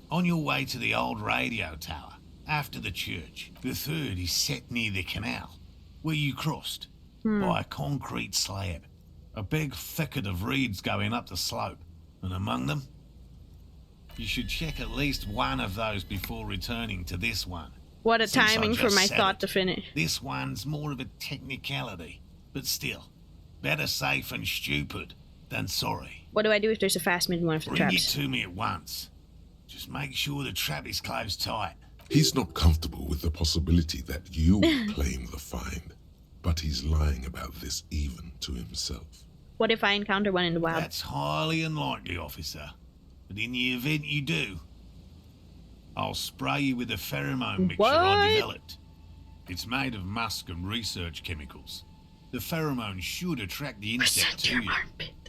on your way to the old radio tower, after the church. The third is set near the canal, where you crossed, by a concrete slab. A big thicket of reeds going up the slope, and among them, you should check at least one of those before returning to this one. What a Since I timing for just my said thought it, to finish. This one's more of a technicality, but still, better safe and stupid than sorry. What do I do if there's a phasmid in one of the Bring it traps? to me at once. Just make sure the trap is closed tight. He's not comfortable with the possibility that you'll claim the find, but he's lying about this even to himself. What if I encounter one in the wild? That's highly unlikely, officer. But in the event you do, I'll spray you with a pheromone mixture I developed. It's made of musk and research chemicals. The pheromone should attract the insect to you,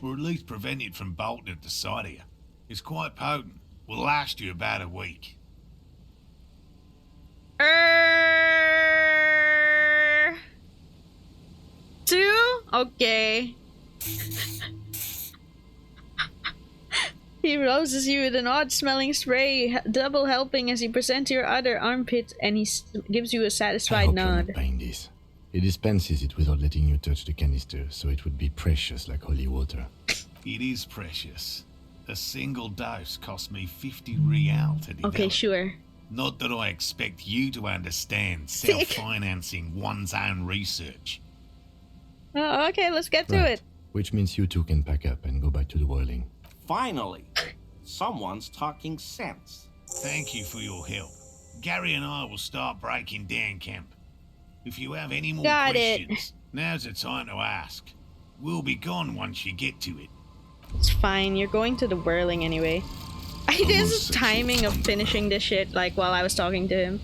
or at least prevent it from bolting at the sight of you. It's quite potent. Will last you about a week. 2? Okay. He rouses you with an odd-smelling spray, double helping as he presents your other armpit, and he gives you a I satisfied hope you're not nod. buying this. He dispenses it without letting you touch the canister, so it would be precious like holy water. It is precious. A single dose cost me 50 real to develop. Okay, sure. Not that I expect you to understand Sick. self-financing one's own research. Oh, okay, let's get to Right. it. Which means you two can pack up and go back to the whirling. Finally, someone's talking sense. Thank you for your help. Gary and I will start breaking down camp. If you have any more Got it. questions, now's the time to ask. We'll be gone once you get to it. It's fine, you're going to the whirling anyway. This is timing of finishing this shit, like, while I was talking to him.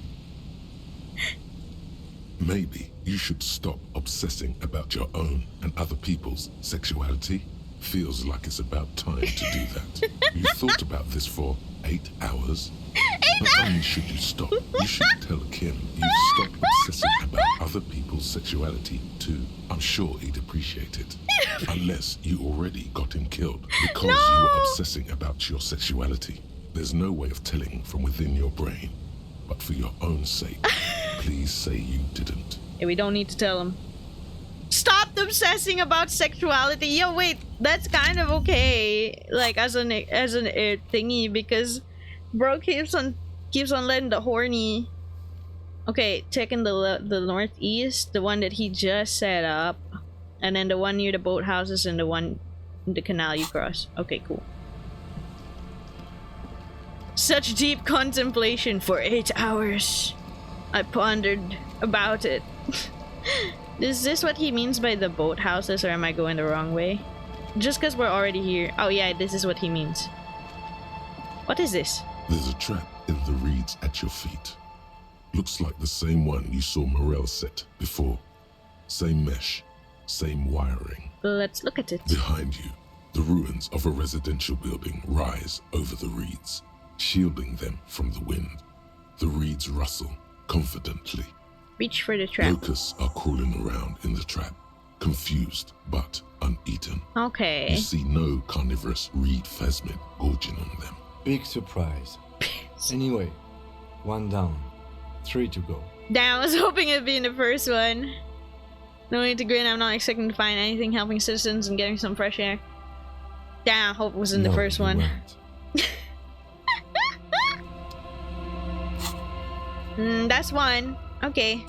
Maybe you should stop obsessing about your own and other people's sexuality. Feels like it's about time to do that. You thought about this for 8 hours? Not only should you stop, you should tell Kim you've stopped obsessing about other people's sexuality too. I'm sure he'd appreciate it. Unless you already got him killed because you were obsessing about your sexuality. There's no way of telling from within your brain. But for your own sake, please say you didn't. Yeah, we don't need to tell him. Stop obsessing about sexuality. Yo, wait, that's kind of okay. Like, as an thingy, because bro keeps on letting the horny. Okay, checking the northeast, the one that he just set up, and then the one near the boathouses and the one in the canal you cross. Okay, cool. Such deep contemplation for 8 hours. I pondered about it. Is this what he means by the boathouses, or am I going the wrong way? Just because we're already here. Oh yeah, this is what he means. What is this? There's a trap in the reeds at your feet. Looks like the same one you saw Morel set before. Same mesh, same wiring. Let's look at it. Behind you, the ruins of a residential building rise over the reeds, shielding them from the wind. The reeds rustle confidently. Reach for the trap. Locusts are crawling around in the trap, confused but uneaten. Okay. You see no carnivorous reed phasmid gorging on them. Big surprise. Anyway, 1 down, 3 to go. Damn, I was hoping it'd be in the first one. No need to grin, I'm not expecting to find anything helping citizens and getting some fresh air. Damn, I hope it was in the No, first you one. weren't. That's one. Okay.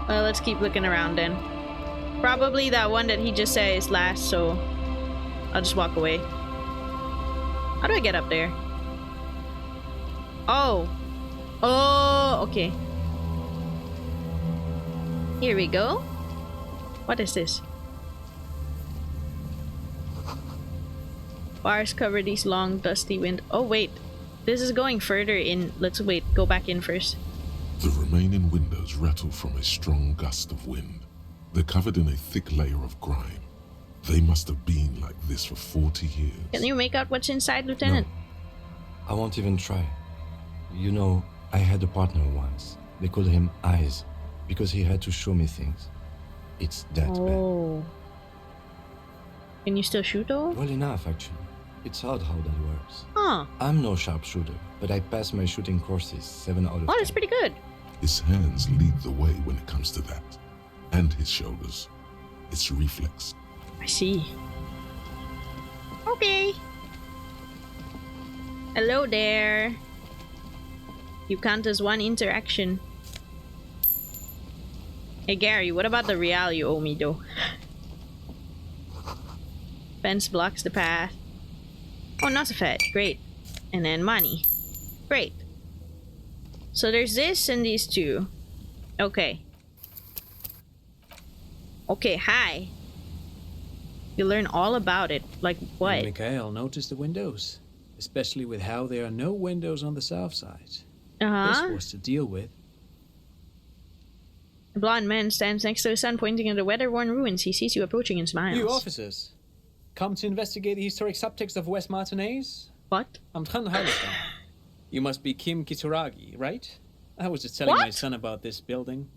Well, let's keep looking around then. Probably that one that he just said is last, so I'll just walk away. How do I get up there? Oh. Oh, okay. Here we go. What is this? Bars cover these long, dusty wind. Oh, wait. This is going further in. Let's wait. Go back in first. The remaining windows rattle from a strong gust of wind. They're covered in a thick layer of grime. They must have been like this for 40 years. Can you make out what's inside, Lieutenant? No, I won't even try. You know, I had a partner once. They called him Eyes, because he had to show me things. It's that bad. Can you still shoot though? Well enough, actually. It's odd how that works. Huh. I'm no sharpshooter, but I passed my shooting courses 7 out of 10. Oh, that's pretty good. His hands lead the way when it comes to that. And his shoulders. It's reflex. I see. Okay. Hello there. You count as one interaction. Hey Gary, what about the real you owe me though? Fence blocks the path. Oh, Nosafet, great. And then money. Great. So there's this and these two. Okay. Okay, hi. You learn all about it. Like what? Mikhail noticed the windows. Especially with how there are no windows on the south side. This was to deal with. A blonde man stands next to his son, pointing at the weather-worn ruins. He sees you approaching and smiles. You officers, come to investigate the historic subtext of West Martinez? What? I'm Tran Harleston. You must be Kim Kituragi, right? I was just telling my son about this building.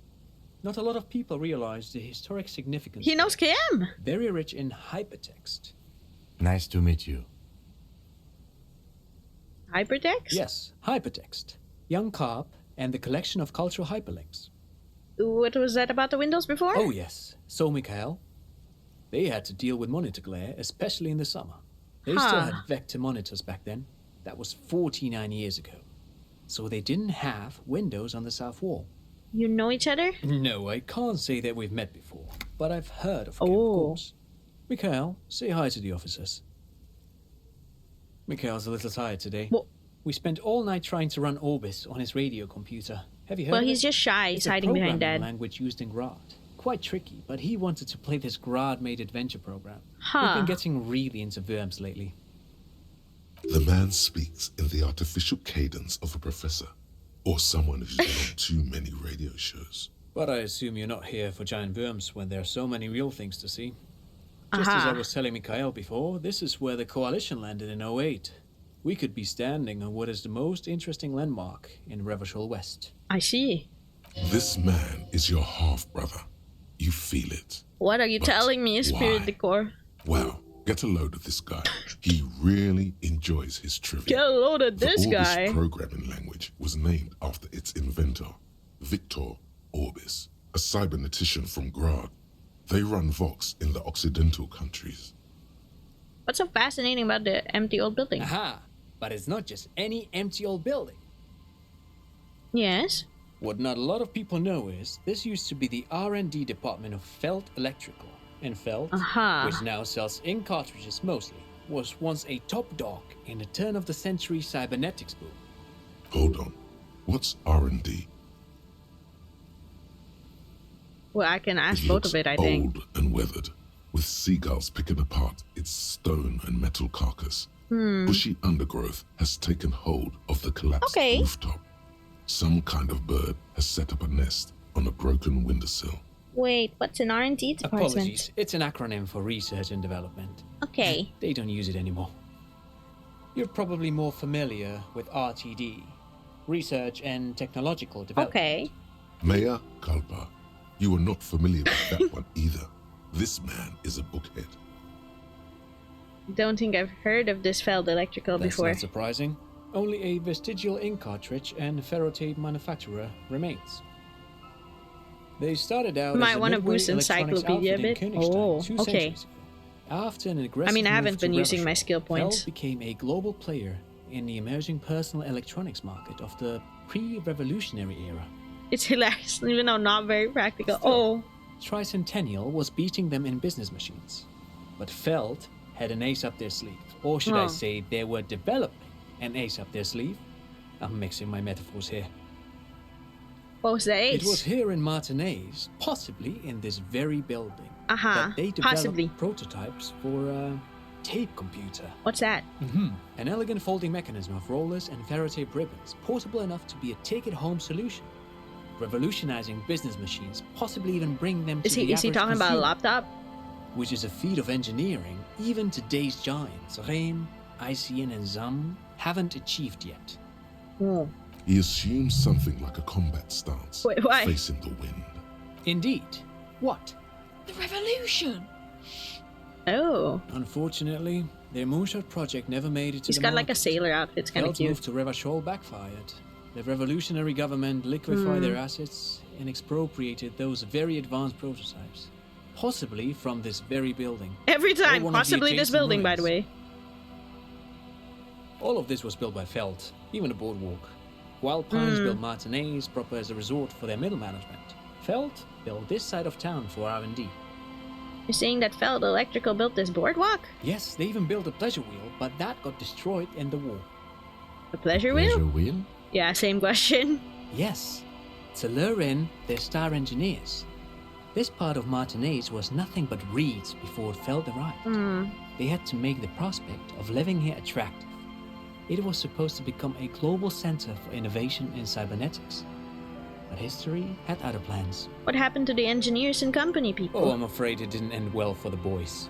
Not a lot of people realize the historic significance. He knows Kim! Very rich in hypertext. Nice to meet you. Hypertext? Yes, hypertext. Young Carp and the collection of cultural hyperlinks. What was that about the windows before? Oh, yes. So, Mikhail, they had to deal with monitor glare, especially in the summer. They still had vector monitors back then. That was 49 years ago. So they didn't have windows on the south wall. You know each other? No, I can't say that we've met before, but I've heard of Kim, of course. Mikhail, say hi to the officers. Mikhail's a little tired today. Well, we spent all night trying to run Orbis on his radio computer. Have you heard of he's it? just shy. He's hiding behind Dad. Language used in Grad. Quite tricky, but he wanted to play this Grad-made adventure program. We've been getting really into Worms lately. The man speaks in the artificial cadence of a professor, or someone who's been on too many radio shows. But I assume you're not here for giant worms when there are so many real things to see. Just as I was telling Mikhail before, this is where the Coalition landed in 08. We could be standing on what is the most interesting landmark in Revachol West. I see. This man is your half-brother. You feel it. What are you telling me, Spirit Decor? Wow, get a load of this guy. He really enjoys his trivia. Get a load of this guy. The Orbis programming language was named after its inventor, Victor Orbis, a cybernetician from Grad. They run Vox in the Occidental countries. What's so fascinating about the empty old building? Aha! But it's not just any empty old building. Yes? What not a lot of people know is this used to be the R&D department of Felt Electrical. And Felt, which now sells ink cartridges mostly, was once a top dog in the turn-of-the-century cybernetics boom. Hold on. What's R&D? Well, I can ask both of it, I think. Old and weathered, with seagulls picking apart its stone and metal carcass. Bushy undergrowth has taken hold of the collapsed rooftop. Some kind of bird has set up a nest on a broken windowsill. Wait, what's an R&D department? Apologies, it's an acronym for research and development. Okay. They don't use it anymore. You're probably more familiar with RTD, Research and Technological Development. Okay. Mea culpa. You are not familiar with that one either. This man is a bookhead. Don't think I've heard of this Feld Electrical before. That's not surprising. Only a vestigial ink cartridge and ferrotape manufacturer remains. They started out Might as a want to midway boost electronics encyclopedia a outfit in bit. Königstein Oh, 2 okay. centuries ago. After an aggressive I mean, I move haven't to been using my Revachol, skill points. Feld became a global player in the emerging personal electronics market of the pre-revolutionary era. It's hilarious, even though not very practical. Still, Tricentennial was beating them in business machines. But Feld had an ace up their sleeve. Or should I say, they were developing an ace up their sleeve? I'm mixing my metaphors here. What was the ace? It was here in Martinez, possibly in this very building, that they developed prototypes for a tape computer. What's that? An elegant folding mechanism of rollers and ferrotape ribbons, portable enough to be a take-it-home solution. Revolutionizing business machines, possibly even bring them to the average Is he talking about a laptop? Which is a feat of engineering even today's giants, Rehm, ICN and ZAM, haven't achieved yet. He assumes something like a combat stance, Wait, why? facing the wind. Indeed. What? The revolution! Oh. Unfortunately, their moonshot project never made it to He's the got like a market. sailor outfit. It's kind of Feld's cute. move to Revachol backfired. The revolutionary government liquefied their assets and expropriated those very advanced prototypes. Possibly from this very building. Every time. Or one of the Possibly this adjacent building, by the ruins. way. All of this was built by Feld, even the boardwalk. Wild Pines built Martinez proper as a resort for their middle management. Feld built this side of town for R&D. You're saying that Feld Electrical built this boardwalk? Yes, they even built a pleasure wheel, but that got destroyed in the war. The pleasure wheel? Pleasure wheel? Yeah, same question. Yes, to lure in their star engineers. This part of Martinez was nothing but reeds before Feld arrived. They had to make the prospect of living here attractive. It was supposed to become a global center for innovation in cybernetics. But history had other plans. What happened to the engineers and company people? Oh, I'm afraid it didn't end well for the boys.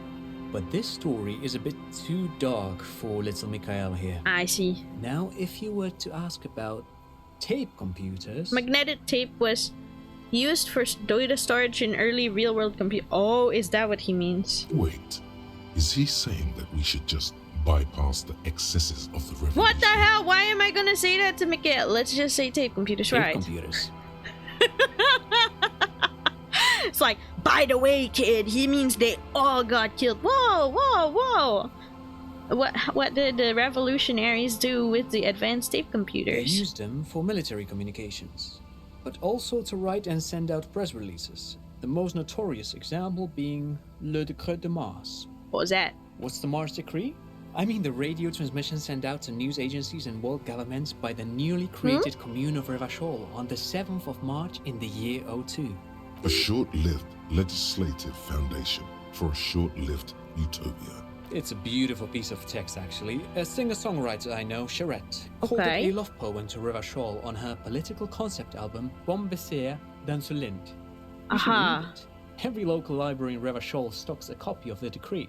But this story is a bit too dark for little Mikhail here. I see. Now, if you were to ask about tape computers... Magnetic tape was used for data storage in early real-world compute. Oh, is that what he means? Wait, is he saying that we should just bypass the excesses of the revolution? What the hell? Why am I gonna say that to Mikhail? Let's just say tape computers, tape right? computers. It's like, by the way, kid, he means they all got killed. Whoa, whoa, whoa! What did the revolutionaries do with the advanced tape They computers? used them for military communications, but also to write and send out press releases. The most notorious example being Le Décret de Mars. What was that? What's the Mars Decree? I mean the radio transmission sent out to news agencies and world governments by the newly created Commune of Revachol on the 7th of March in the year 02. A short-lived legislative foundation for a short-lived utopia. It's a beautiful piece of text, actually. A singer-songwriter I know, Charette, called Okay. it a love poem to Revachol on her political concept album, Bon Baiser dans ce Lind. You should read it. Every local library in Revachol stocks a copy of the decree.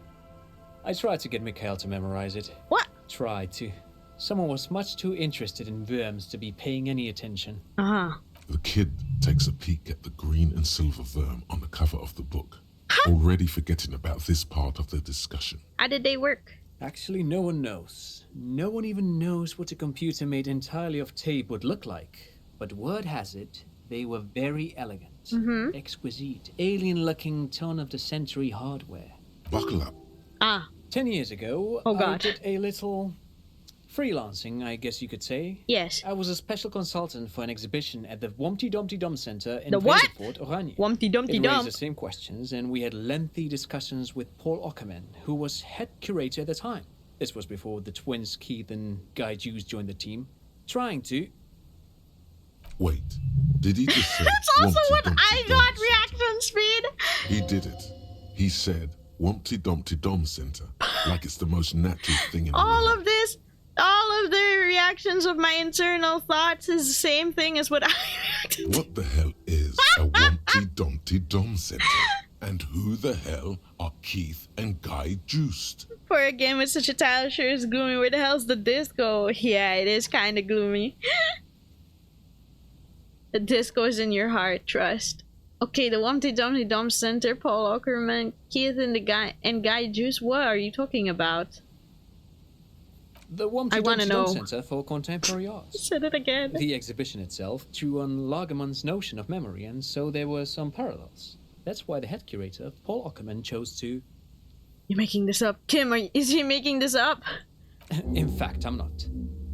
I tried to get Mikhail to memorize it. What? Tried to. Someone was much too interested in worms to be paying any attention. The kid takes a peek at the green and silver worm on the cover of the book, already forgetting about this part of the discussion. How did they work? Actually, no one knows. No one even knows what a computer made entirely of tape would look like. But word has it, they were very elegant, exquisite, alien-looking turn-of-the-century hardware. Buckle up. 10 years ago, Oh, I God. did a little freelancing, I guess you could say. Yes. I was a special consultant for an exhibition at the Wompty Dumpty Dum Center in The what? Fort Oranje. Wumpty Dumpty It raised Dump. the same questions, and we had lengthy discussions with Paul Ockerman, who was head curator at the time. This was before the twins Keith and Guy Juice joined the team, trying to... Wait, did he just say That's also Wumpty what Dumpty I got Dums? reaction speed. He did it. He said Wumpty Dumpty Dum Center, like it's the most natural thing in the All world. of this, all of the reactions of my internal thoughts is the same thing as what I reacted to. What the hell is a Wumpty Dumpty Dum Center? And who the hell are Keith and Guy Juiced? For a game with such a title, sure is gloomy. Where the hell's the disco? Yeah, it is kind of gloomy. The disco is in your heart, trust. Okay, the Wumpty Dumpty Dum Center, Paul Ockerman, Keith and Guy Juice. What are you talking about? The Wumpty I wanna Dumpty Dum know. Center for Contemporary Arts. Said it again. The exhibition itself drew on Lagerman's notion of memory, and so there were some parallels. That's why the head curator, Paul Ockerman, chose to... You're making this up. Kim, is he making this up? In fact, I'm not.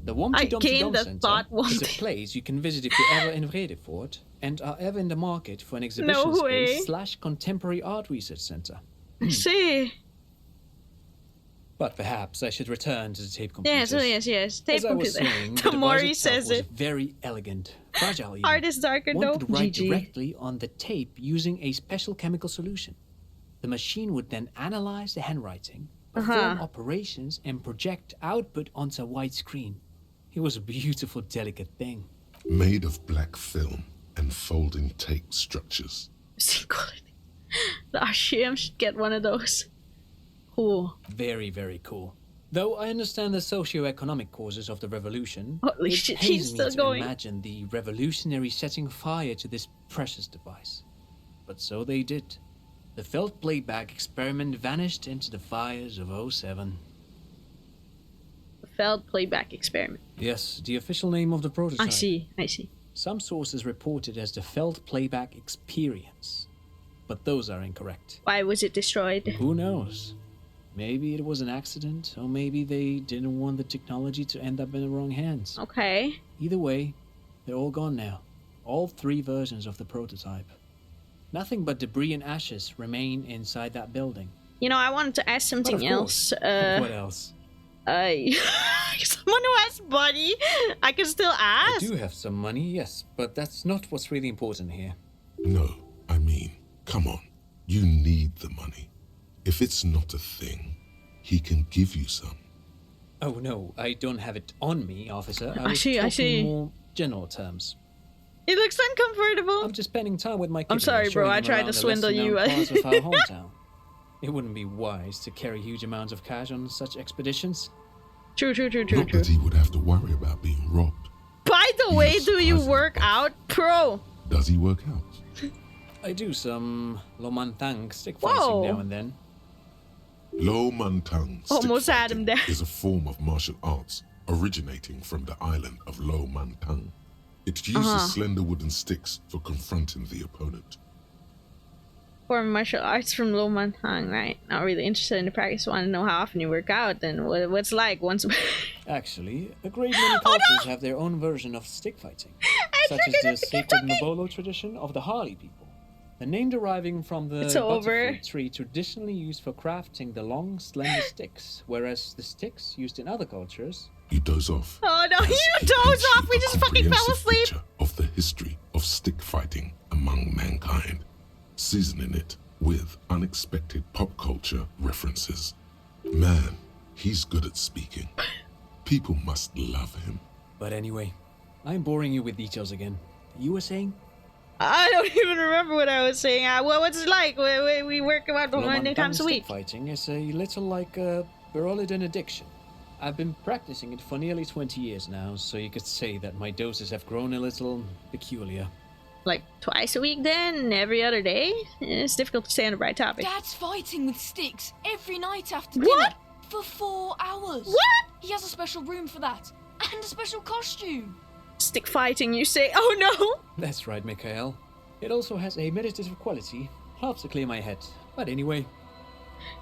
The I Wumpty Dumpty gained Dum the Center thought is a Wumpty. place you can visit if you're ever in Vredefort and are ever in the market for an exhibition No way. space / contemporary art research center. See. But perhaps I should return to the tape computers. Yes. Tape As I was computer. saying, The the more device he itself says was it. very elegant, fragile even. Art is darker One though. could write GG. directly on the tape using a special chemical solution. The machine would then analyze the handwriting, perform operations, and project output onto a white screen. It was a beautiful, delicate thing. Made of black film and folding tape structures. The RCM should get one of those. Cool. Very, very cool. Though I understand the socio-economic causes of the revolution, Holy it shit, pains he's me still to going. imagine the revolutionaries setting fire to this precious device. But so they did. The felt playback experiment vanished into the fires of 07. Failed playback experiment. Yes, the official name of the prototype. I see. Some sources report it as the felt playback experience, but those are incorrect. Why was it destroyed? Who knows? Maybe it was an accident, or maybe they didn't want the technology to end up in the wrong hands. Okay. Either way, they're all gone now. All 3 versions of the prototype. Nothing but debris and ashes remain inside that building. You know, I wanted to ask something else. What else? Someone who has money, I can still ask. I do have some money, yes, but that's not what's really important here. No, I mean, come on. You need the money. If it's not a thing, he can give you some. Oh no, I don't have it on me, officer. I see. in more general terms. It looks uncomfortable. I'm just spending time with my kids. I'm sorry, bro. I tried to swindle you. Parts of our hometown. It wouldn't be wise to carry huge amounts of cash on such expeditions. True. Not that he would have to worry about being robbed. By the way, do you work out, pro? Does he work out? I do some Lomantang stick fighting now and then. Lo Mantang almost had him there. Is a form of martial arts originating from the island of Lo Mantang. It uses slender wooden sticks for confronting the opponent. Form martial arts from Lo Mantang, right? Not really interested in the practice. Want to know how often you work out? Then what's like once? Actually, a great many cultures have their own version of stick fighting, such as the sacred Nabolo tradition of the Harley people. The name deriving from the butterfruit tree traditionally used for crafting the long, slender sticks, whereas the sticks used in other cultures. You doze off. Oh no, you doze off. We just fucking fell asleep. Of the history of stick fighting among mankind, seasoning it with unexpected pop culture references. Man, he's good at speaking. People must love him. But anyway, I'm boring you with details again. You were saying? I don't even remember what I was saying. What's it like? We work about 100 times a week. Stick fighting is a little like a Berolidin addiction. I've been practicing it for nearly 20 years now, so you could say that my doses have grown a little peculiar. Like twice a week then? Every other day? It's difficult to stay on the right topic. Dad's fighting with sticks every night after dinner. For 4 hours. What? He has a special room for that. And a special costume. Stick fighting, you say? Oh no! That's right, Mikhail. It also has a meditative quality. Helps to clear my head. But anyway.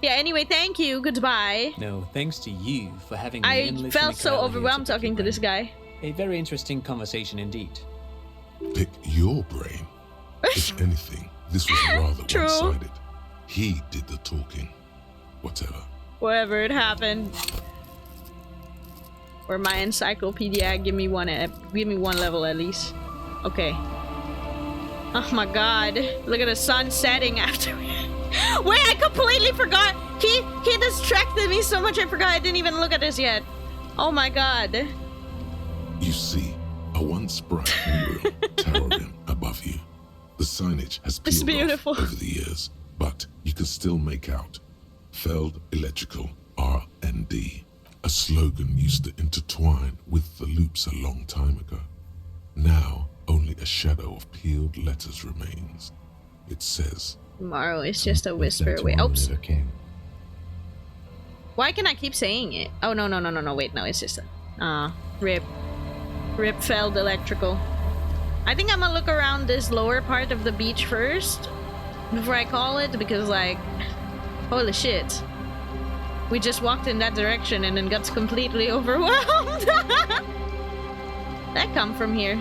Yeah, anyway, thank you. Goodbye. No, thanks to you for having me. I felt so overwhelmed talking to this guy. A very interesting conversation indeed. Pick your brain. If anything, this was rather one-sided. He did the talking. Whatever it happened. Or my encyclopedia, give me one level at least. Okay. Oh my god. Look at the sun setting after we... Wait, I completely forgot. He distracted me so much I forgot I didn't even look at this yet. Oh my god. You see, a once bright mural towering above you. The signage has peeled off over the years, but you can still make out Feld Electrical R&D. A slogan used to intertwine with the loops a long time ago. Now, only a shadow of peeled letters remains. It says... Tomorrow is just a whisper away. Oops. Why can I keep saying it? Oh, no. Wait, no, it's just a... Rip. Rip Feld Electrical. I think I'm gonna look around this lower part of the beach first. Before I call it, because, like... Holy shit. We just walked in that direction and then got completely overwhelmed. That come from here.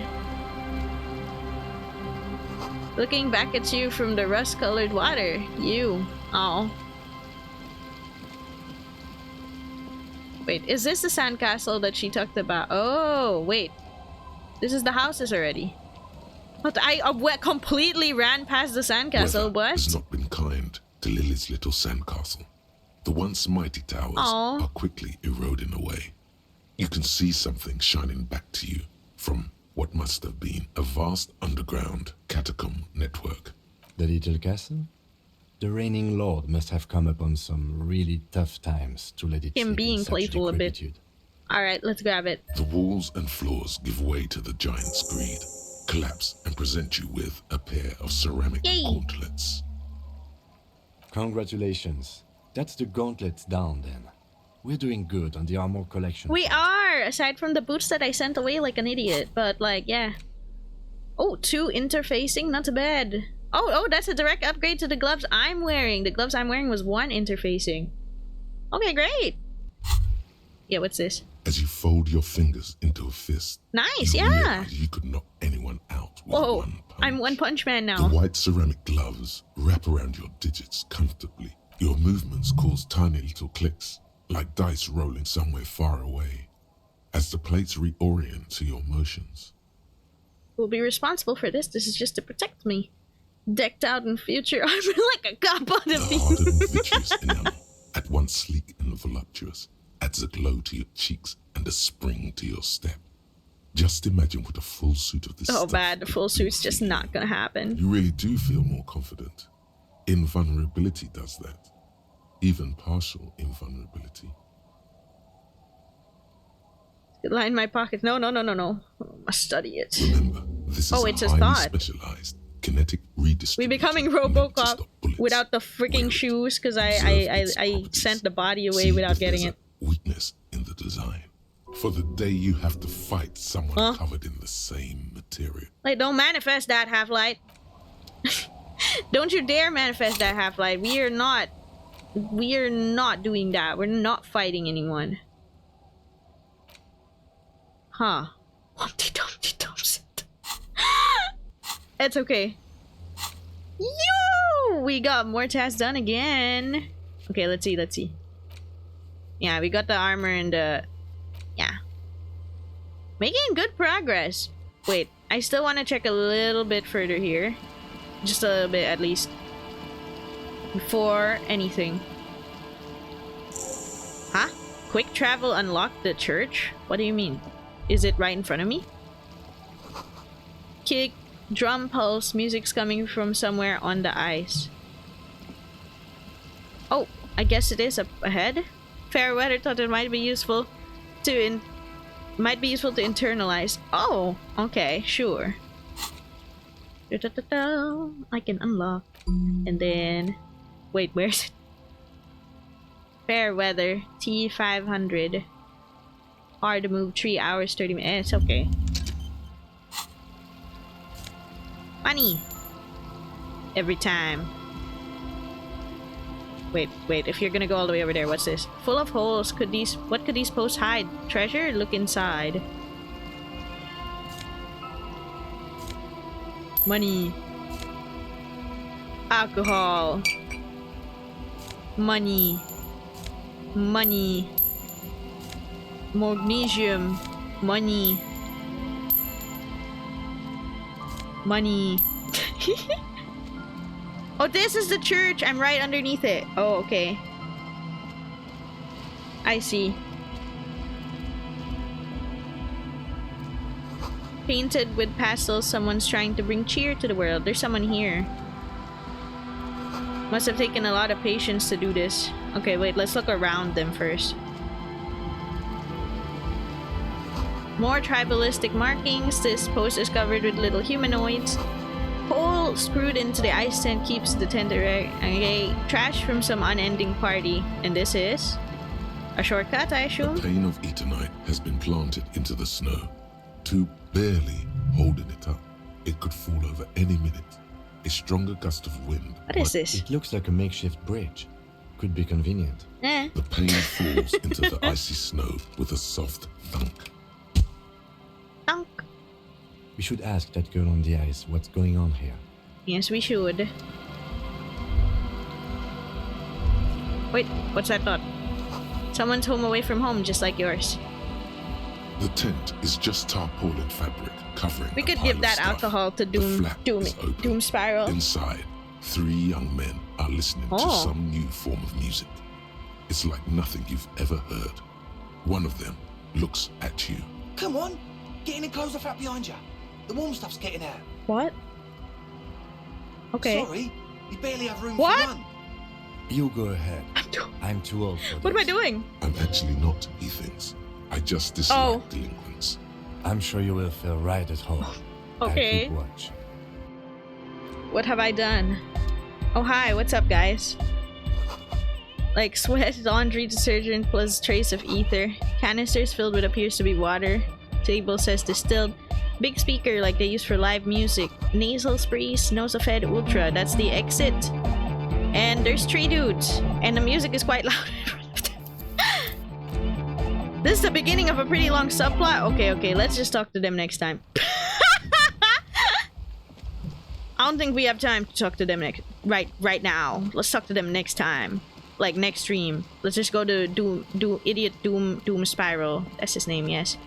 Looking back at you from the rust-colored water. You. Oh. Wait, is this the sandcastle that she talked about? Oh, wait. This is the houses already. But I completely ran past the sandcastle. What? Has not been kind to Lily's little sandcastle. The once mighty towers are quickly eroding away. You can see something shining back to you from what must have been a vast underground catacomb network. The little castle? The reigning lord must have come upon some really tough times to let it him being playful a bit. Alright, let's grab it. The walls and floors give way to the giant's greed, collapse and present you with a pair of ceramic gauntlets. Congratulations. That's the gauntlets down then. We're doing good on the armor collection. We are! Aside from the boots that I sent away like an idiot. But like, yeah. Oh, 2 interfacing, not too bad. Oh, that's a direct upgrade to the gloves I'm wearing. The gloves I'm wearing was 1 interfacing. Okay, great. Yeah, what's this? As you fold your fingers into a fist, Nice, you yeah. realize you could knock anyone out with Whoa, one punch. I'm One Punch Man The now. white ceramic gloves wrap around your digits comfortably. Your movements cause tiny little clicks, like dice rolling somewhere far away, as the plates reorient to your motions. Who'll be responsible for this? This is just to protect me. Decked out in future armor like a cop on The a beam. hardened vitreous enamel, at once sleek and voluptuous, adds a glow to your cheeks and a spring to your step. Just imagine what a full suit of this Oh stuff bad, the could full do suit's for just you. not gonna happen. You really do feel more confident. Invulnerability does that. Even partial invulnerability. Line in my pocket. No. I must study it. Remember, this is Oh, a it's a highly thought. Specialized kinetic We redistribution becoming meant to Robocop stop bullets. without the freaking Wear it. shoes because Observe its I properties. sent the body away See without if getting there's it. a weakness in the design. For the day you have to fight someone Huh? covered in the same material. Like, don't manifest that, Half-Light. Don't you dare manifest that, Half-Light. We are not doing that. We're not fighting anyone. Huh. Humpty Dumpty Dumpset. It's okay. Yo! We got more tasks done again. Okay, let's see. Yeah, we got the armor and the... Yeah. Making good progress. Wait, I still want to check a little bit further here. Just a little bit, at least. Before anything. Huh? Quick travel unlocked the church? What do you mean? Is it right in front of me? Kick, drum pulse, music's coming from somewhere on the ice. Oh, I guess it is up ahead. Fairweather thought it might be useful to internalize. Oh, okay, sure. I can unlock. And then... Wait, where's it? Fairweather, T500. Hard to move, 3 hours, 30 minutes. Okay. Money! Every time. Wait, if you're gonna go all the way over there, what's this? Full of holes. What could these posts hide? Treasure? Look inside. Money. Alcohol. Money. Magnesium. Money. Oh, this is the church. I'm right underneath it. Oh, okay. I see. Painted with pastels, someone's trying to bring cheer to the world. There's someone here. Must have taken a lot of patience to do this. Okay, wait, let's look around them first. More tribalistic markings. This post is covered with little humanoids. Hole screwed into the ice tent keeps the tent erect. Okay, trash from some unending party. And this is a shortcut, I A assume? pane of Eternite has been planted into the snow. Two barely holding it up. It could fall over any minute. A stronger gust of wind. What is this? It looks like a makeshift bridge. Could be convenient. Eh. The pane falls into the icy snow with a soft thunk. Thunk. We should ask that girl on the ice what's going on here. Yes, we should. Wait, what's that thought? Someone's home away from home, just like yours. The tent is just tarpaulin fabric covering. We a could pile give of that stuff. alcohol to The flap is open. Doom Spiral. Inside, 3 young men are listening to Oh. some new form of music. It's like nothing you've ever heard. One of them looks at you. Come on, get in and close the flap behind you. The warm stuff's getting out. What? Okay. Sorry, you barely have room What? for one. You go ahead. I'm too old for this. What am I doing? I'm actually not, he thinks. I just dislike Oh. delinquents. I'm sure you will feel right at home. Okay. I'll keep watch. What have I done? Oh, hi, what's up, guys? Like sweat, laundry detergent plus trace of ether. Canisters filled with appears to be water. Table says distilled. Big speaker like they use for live music. Nasal sprays, Nosafed Ultra. That's the exit. And there's 3 dudes. And the music is quite loud in front of them. This is the beginning of a pretty long subplot. Okay, let's just talk to them next time. I don't think we have time to talk to them right now. Let's talk to them next time. Like next stream. Let's just go to Doom Spiral. That's his name, yes.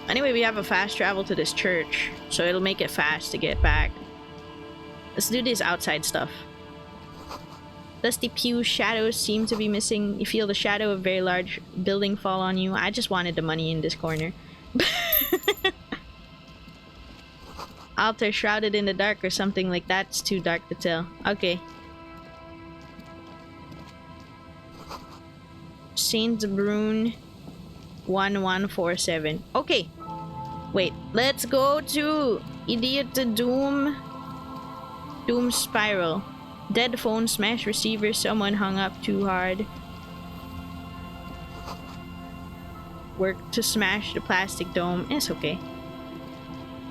Anyway, we have a fast travel to this church, so it'll make it fast to get back. Let's do this outside stuff. Dusty pew shadows seem to be missing. You feel the shadow of a very large building fall on you. I just wanted the money in this corner. Altar shrouded in the dark or something like that. It's too dark to tell. Okay. Saint Brune 1147. Okay. Wait, let's go to Idiot Doom Spiral. Dead phone, smashed receiver, someone hung up too hard. Work to smash the plastic dome. It's okay.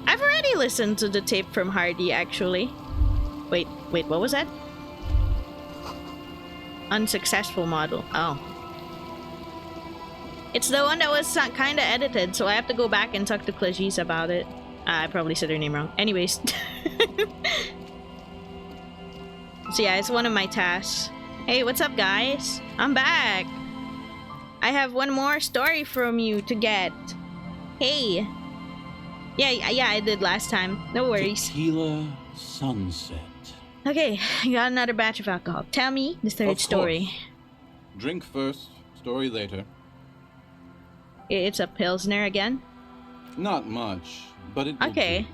I've already listened to the tape from Hardy, actually. Wait, what was that? Unsuccessful model. Oh. It's the one that was kinda edited, so I have to go back and talk to Clagis about it. I probably said her name wrong. Anyways. So yeah, it's one of my tasks. Hey, what's up, guys? I'm back. I have one more story from you to get. Hey. Yeah, I did last time. No worries. Tequila sunset. Okay, I got another batch of alcohol. Tell me the third story. Drink first, story later. It's a Pilsner again? Not much, but it will do.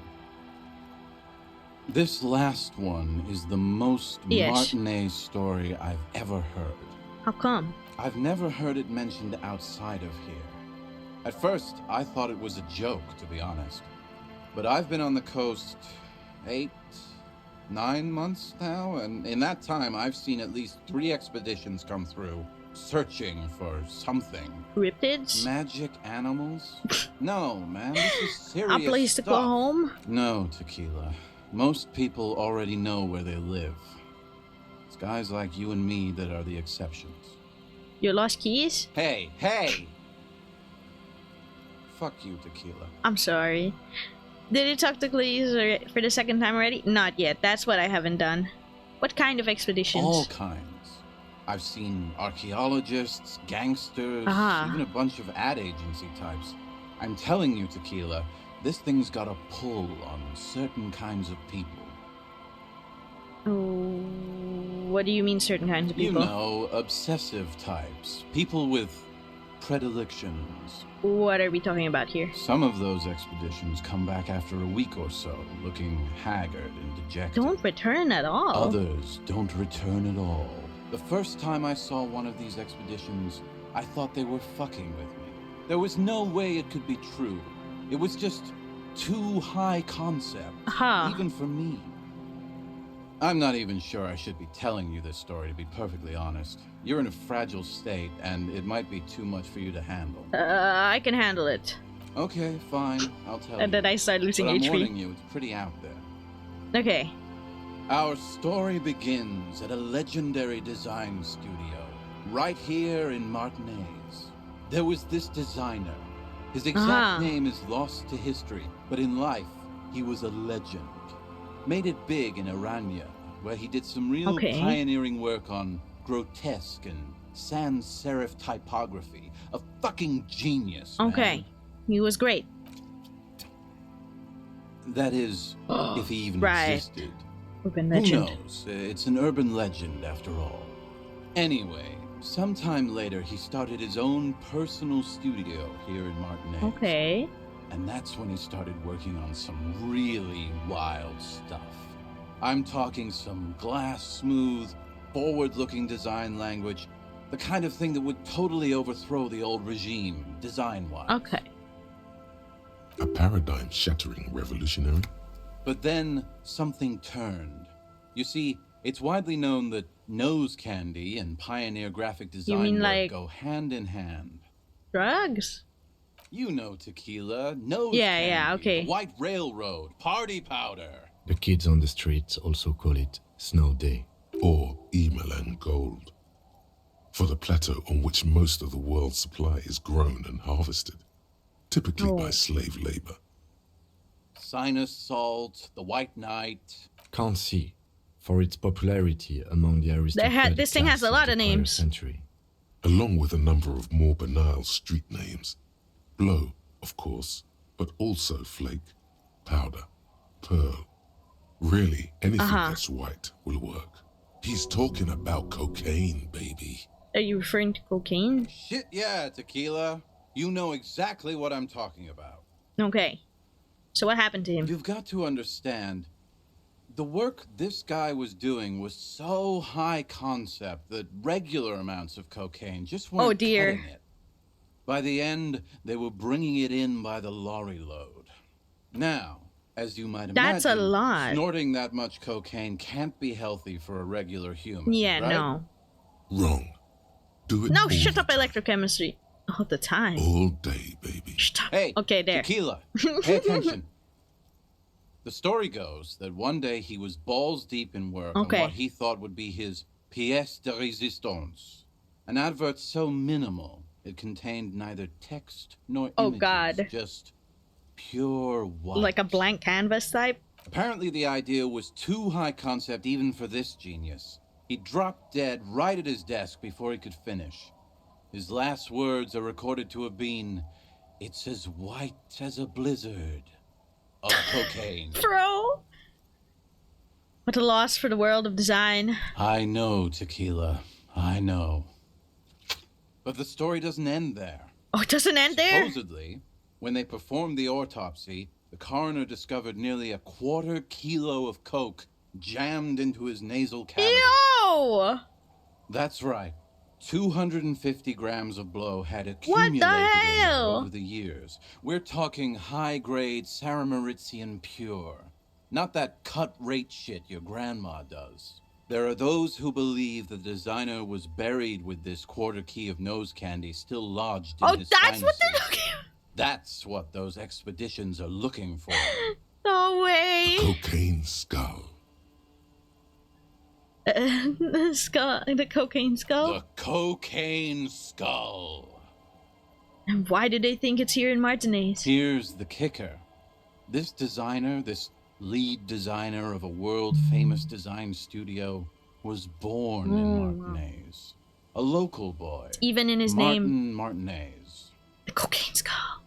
This last one is the most Martinet story I've ever heard. How come? I've never heard it mentioned outside of here. At first, I thought it was a joke, to be honest. But I've been on the coast 8, 9 months now, and in that time, I've seen at least 3 expeditions come through, searching for something. Cryptids? Magic animals? No, man, this is serious A place to go home? No, Tequila. Most people already know where they live. It's guys like you and me that are the exceptions. Your lost keys? Hey! Fuck you, Tequila. I'm sorry. Did you talk to Clagis for the second time already? Not yet. That's what I haven't done. What kind of expeditions? All kinds. I've seen archaeologists, gangsters, even a bunch of ad agency types. I'm telling you, Tequila, this thing's got a pull on certain kinds of people. Oh, what do you mean certain kinds of people? You know, obsessive types. People with predilections. What are we talking about here? Some of those expeditions come back after a week or so, looking haggard and dejected. Don't return at all. Others don't return at all. The first time I saw one of these expeditions, I thought they were fucking with me. There was no way it could be true. It was just too high concept, even for me. I'm not even sure I should be telling you this story, to be perfectly honest. You're in a fragile state, and it might be too much for you to handle. I can handle it. Okay, fine. I'll tell you. And then I start losing HP. I'm warning you, it's pretty out there. Okay. Our story begins at a legendary design studio, right here in Martinez. There was this designer. His exact name is lost to history, but in life, he was a legend. Made it big in Aranya, where he did some real pioneering work on grotesque and sans serif typography. A fucking genius, man. He was great. That is, if he even existed. Urban legend. Who knows? It's an urban legend, after all. Anyway, sometime later, he started his own personal studio here in Martinez. Okay. And that's when he started working on some really wild stuff. I'm talking some glass-smooth, forward-looking design language, the kind of thing that would totally overthrow the old regime, design-wise. Okay. A paradigm-shattering revolutionary? But then, something turned. You see, It's widely known that nose candy and pioneer graphic design mean work like go hand in hand. drugs? You know tequila, nose Yeah, candy, yeah, okay. the White Railroad, party powder. The kids on the streets also call it Snow Day. Or Emelan gold. For the plateau on which most of the world's supply is grown and harvested, typically by slave labor. Sinus salt, the White Knight. Can't see, for its popularity among the aristocratic this thing has a class lot the of prior names. Century. Along with a number of more banal street names. Blow, of course, but also flake, powder, pearl. Really, anything that's white will work. He's talking about cocaine, baby. Are you referring to cocaine? Shit, yeah, tequila. You know exactly what I'm talking about. Okay. So what happened to him? You've got to understand, the work this guy was doing was so high concept that regular amounts of cocaine just weren't cutting it. By the end, they were bringing it in by the lorry load. Now, as you might imagine, that's a lot. Snorting that much cocaine can't be healthy for a regular human. Yeah, right? no. Wrong. Do it. No, shut up, electrochemistry. All the time. All day, baby. Shut up. Hey, okay, there. Tequila, pay attention. The story goes that one day he was balls deep in work on what he thought would be his pièce de résistance, an advert so minimal it contained neither text nor images, just pure white. Like a blank canvas type? Apparently the idea was too high concept even for this genius. He dropped dead right at his desk before he could finish. His last words are recorded to have been, "It's as white as a blizzard of cocaine." Bro! What a loss for the world of design. I know, Tequila. I know. But the story doesn't end there. Oh, it doesn't end there? Supposedly, when they performed the autopsy, the coroner discovered nearly a quarter kilo of coke jammed into his nasal cavity. Yo! That's right. 250 grams of blow had accumulated in there over the years. We're talking high-grade Saramaritsian pure. Not that cut-rate shit your grandma does. There are those who believe the designer was buried with this quarter key of nose candy still lodged in his that's sinuses. what they're looking for? That's what those expeditions are looking for. No way. The cocaine skull. The skull, the cocaine skull? The cocaine skull. And why do they think it's here in Martinez? Here's the kicker. This designer, this lead designer of a world-famous design studio, was born in Martinez. A local boy. Even in his name. Martinez. The cocaine skull.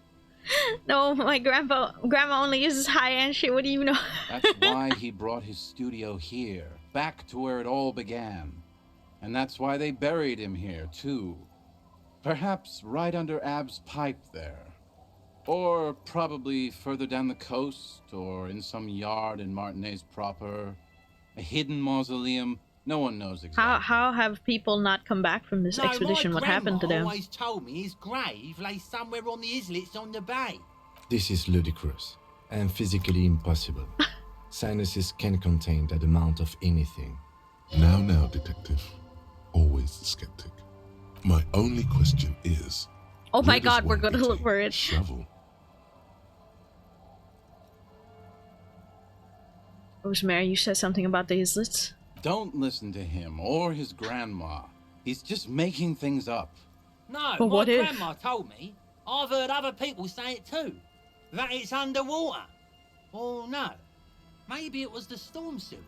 No, my grandma only uses high-end shit. What do you know? That's why he brought his studio here, back to where it all began. And that's why they buried him here, too. Perhaps right under Ab's pipe there. Or probably further down the coast, or in some yard in Martinez proper. A hidden mausoleum. No one knows exactly. How have people not come back from this expedition? What happened to them? My grandma always told me his grave lay somewhere on the islets on the bay. This is ludicrous and physically impossible. Sinuses can contain that amount of anything. Now, detective. Always the skeptic. My only question is... Oh my god, we're gonna look for it. Shovel. Rosemary, you said something about the islets? Don't listen to him or his grandma. He's just making things up. No, but my grandma told me. I've heard other people say it too. That it's underwater. Or no, maybe it was the storm sewers.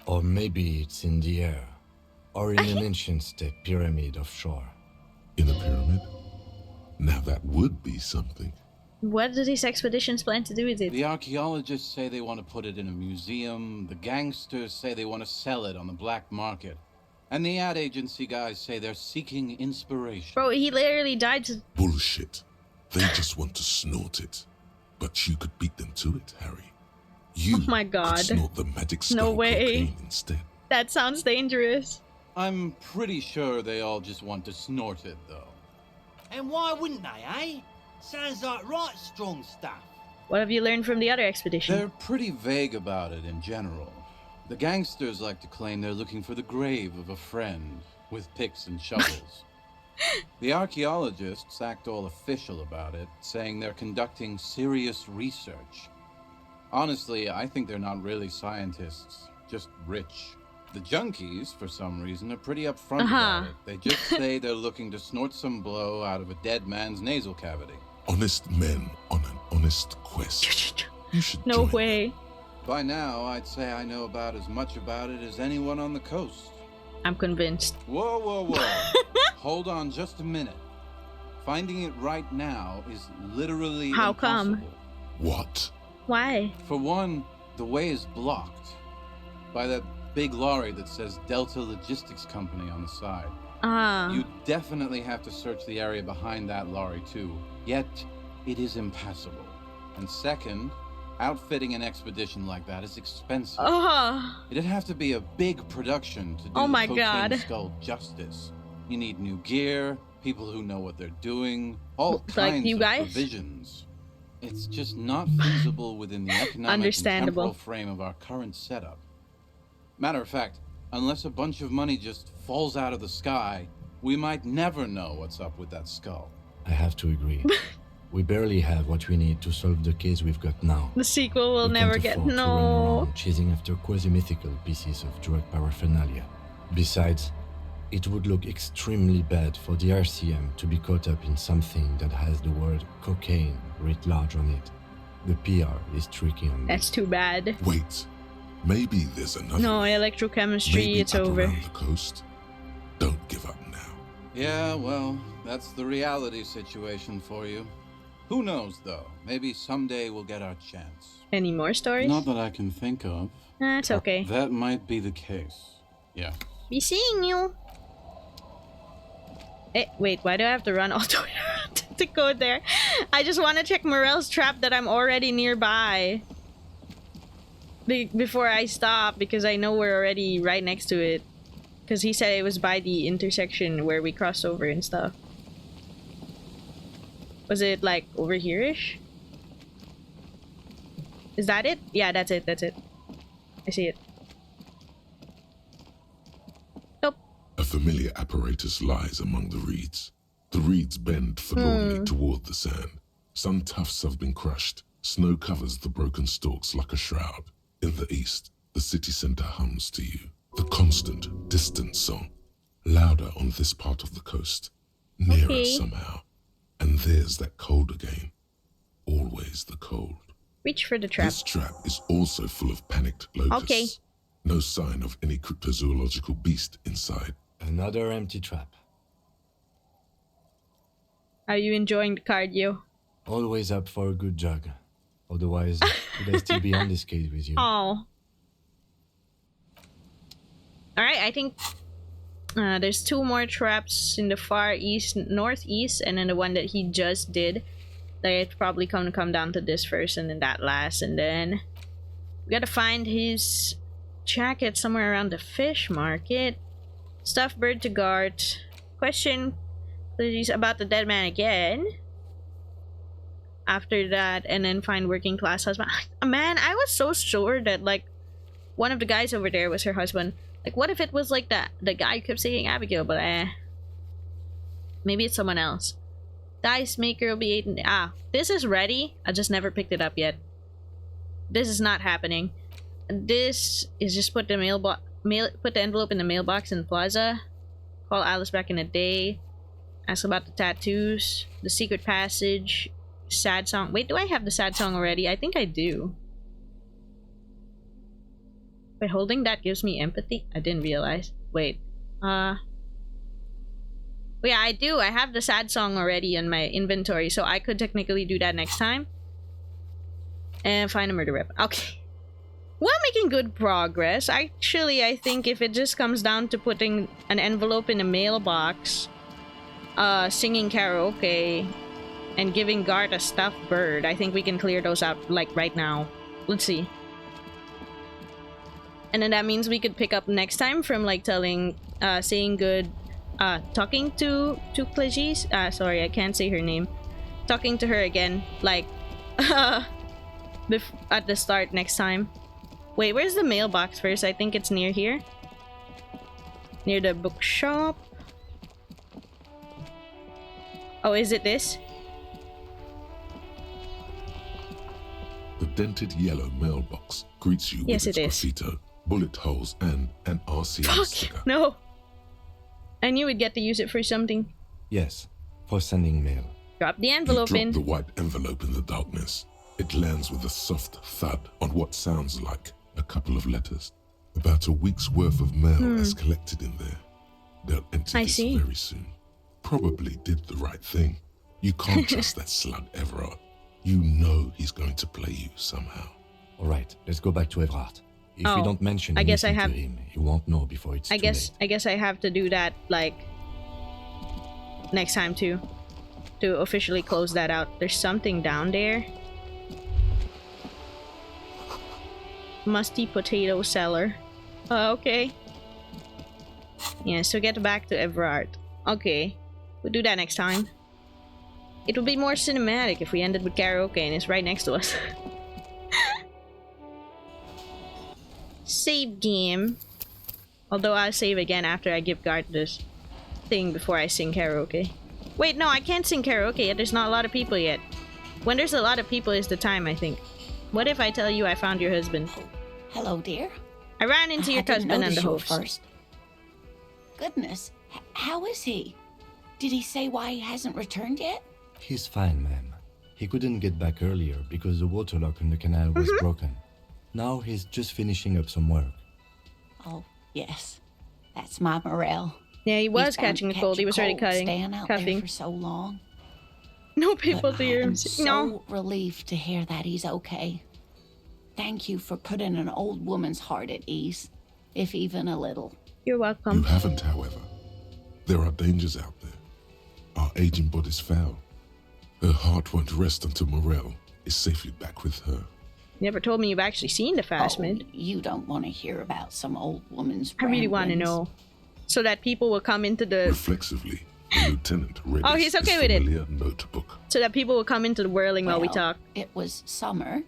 Or maybe it's in the air. Or in an ancient state pyramid offshore. In a pyramid? Now that would be something. What do these expeditions plan to do with it? The archaeologists say they want to put it in a museum. The gangsters say they want to sell it on the black market. And the ad agency guys say they're seeking inspiration. Bro, he literally died to... Bullshit. They just want to snort it. But you could beat them to it, Harry. You oh my god. could snort the magic skull no way. cocaine instead. That sounds dangerous. I'm pretty sure they all just want to snort it, though. And why wouldn't they, eh? Sounds like right strong stuff. What have you learned from the other expedition? They're pretty vague about it in general. The gangsters like to claim they're looking for the grave of a friend with picks and shovels. The archaeologists act all official about it, saying they're conducting serious research. Honestly, I think they're not really scientists, just rich. The junkies, for some reason, are pretty upfront about it. They just say they're looking to snort some blow out of a dead man's nasal cavity. Honest men on an honest quest. You should No join way. them. By now, I'd say I know about as much about it as anyone on the coast. I'm convinced. Whoa, whoa, whoa. Hold on just a minute. Finding it right now is literally How impossible. come? What? Why? For one, the way is blocked by that big lorry that says Delta Logistics Company on the side. You definitely have to search the area behind that lorry too. Yet, it is impassable. And second, outfitting an expedition like that is expensive. It'd have to be a big production to do my the God. Cocaine Skull justice. You need new gear, people who know what they're doing, all Like kinds you of guys? provisions. It's just not feasible within the economic and Understandable. temporal frame of our current setup. Matter of fact, unless a bunch of money just falls out of the sky, we might never know what's up with that skull. I have to agree. We barely have what we need to solve the case we've got now. The sequel will We never can't get. afford to run No. around chasing after quasi-mythical pieces of drug paraphernalia. Besides, it would look extremely bad for the RCM to be caught up in something that has the word cocaine writ large on it. The PR is tricky on That's too bad. Wait. Maybe there's another No, way. electrochemistry, Maybe it's up over. around the coast. Don't give up now. Yeah, well, that's the reality situation for you. Who knows, though? Maybe someday we'll get our chance. Any more stories? Not that I can think of. That's okay. That might be the case. Yeah. Be seeing you. Wait, why do I have to run all the way around to go there? I just want to check Morel's trap that I'm already nearby. Before I stop, because I know we're already right next to it. Because he said it was by the intersection where we crossed over and stuff. Was it like over here-ish? Is that it? Yeah, that's it, that's it. I see it. Nope. A familiar apparatus lies among the reeds. The reeds bend forlornly toward the sand. Some tufts have been crushed. Snow covers the broken stalks like a shroud. In the east, the city center hums to you. The constant, distant song. Louder on this part of the coast. Nearer somehow. And there's that cold again. Always the cold. Reach for the trap. This trap is also full of panicked locusts. Okay. No sign of any cryptozoological beast inside. Another empty trap. Are you enjoying the cardio? Always up for a good jog. Otherwise, would I still be on this case with you? Oh. Alright, I think there's 2 more traps in the far east, northeast, and then the one that he just did. That it's probably gonna come down to this first and then that last, and then we gotta find his jacket somewhere around the fish market. Stuffed bird to guard. Question please about the dead man again. After that, and then find working class husband. Man, I was so sure that like one of the guys over there was her husband. Like, what if it was like that the guy who kept saying Abigail, but maybe it's someone else. Dice maker will be 8 this is ready. I just never picked it up yet. This is not happening. This is just put the put the envelope in the mailbox in the plaza. Call Alice back in a day. Ask about the tattoos. The secret passage. Sad song. Wait, do I have the sad song already? I think I do. Wait, holding that gives me empathy? I didn't realize. Wait. Yeah, I do. I have the sad song already in my inventory, so I could technically do that next time. And find a murder weapon. Okay. We're making good progress. Actually, I think if it just comes down to putting an envelope in a mailbox, singing karaoke, and giving Gart a stuffed bird, I think we can clear those out, like, right now. Let's see. And then that means we could pick up next time from, like, saying good, talking to Clegis. Sorry, I can't say her name. Talking to her again, like, at the start next time. Wait, where's the mailbox first? I think it's near here. Near the bookshop. Oh, is it this? The dented yellow mailbox greets you with its graffito, bullet holes, and an RCA sticker. No. I knew we'd get to use it for something. Yes, for sending mail. Drop the envelope in. You drop the white envelope in the darkness. It lands with a soft thud on what sounds like a couple of letters. About a week's worth of mail is collected in there. They'll enter this very soon. Probably did the right thing. You can't trust that slug Everard. You know he's going to play you somehow. All right, let's go back to Everard. If we don't mention anything to him, he won't know before it's too late. I guess I have to do that, like, next time too. To officially close that out. There's something down there. Musty potato cellar. Okay. Yeah, so get back to Everard. Okay. We'll do that next time. It would be more cinematic if we ended with karaoke and it's right next to us. Save game. Although I'll save again after I give Garth this thing before I sing karaoke. Wait, no, I can't sing karaoke yet. There's not a lot of people yet. When there's a lot of people is the time, I think. What if I tell you I found your husband? Hello, dear. I ran into your husband and the host. First. Goodness, how is he? Did he say why he hasn't returned yet? He's fine, ma'am. He couldn't get back earlier because the water lock in the canal was broken. Now he's just finishing up some work. Oh, yes. That's my Morel. Yeah, he was catching a cold. He was already staying out there for so long. No people to hear him. I'm so relieved to hear that he's okay. Thank you for putting an old woman's heart at ease, if even a little. You're welcome. You haven't, however. There are dangers out there. Our aging body's foul. Her heart won't rest until Morel is safely back with her. You never told me you've actually seen the Phasmid. You don't want to hear about some old woman's I really want to know. So that people will come into the... Reflexively, the lieutenant read he's okay with it. Notebook. So that people will come into the whirling while we talk. It was summer.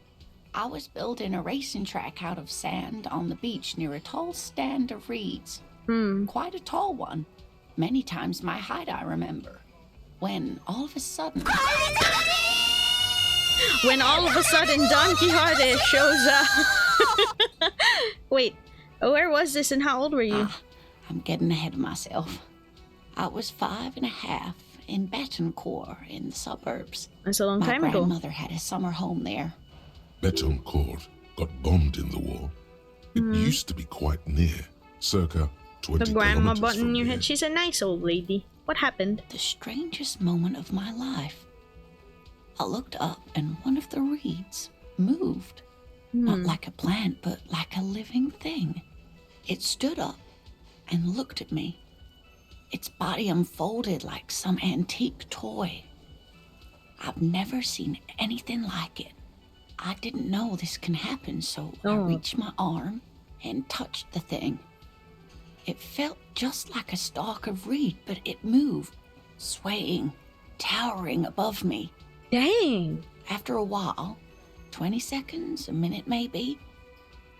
I was building a racing track out of sand on the beach near a tall stand of reeds. Quite a tall one. Many times my height, I remember. When all of a sudden... When all of a sudden Don Quixote shows up. Wait, where was this and how old were you? I'm getting ahead of myself. I was 5.5 in Betancourt in the suburbs. That's a long time ago. My grandmother had a summer home there. Betancourt got bombed in the war. It used to be quite near, circa 20 the grandma kilometers button in your here. head. She's a nice old lady. What happened? The strangest moment of my life. I looked up and one of the reeds moved. Not like a plant, but like a living thing. It stood up and looked at me. Its body unfolded like some antique toy. I've never seen anything like it. I didn't know this can happen, so I reached my arm and touched the thing. It felt just like a stalk of reed, but it moved, swaying, towering above me. Dang! After a while, 20 seconds, a minute maybe,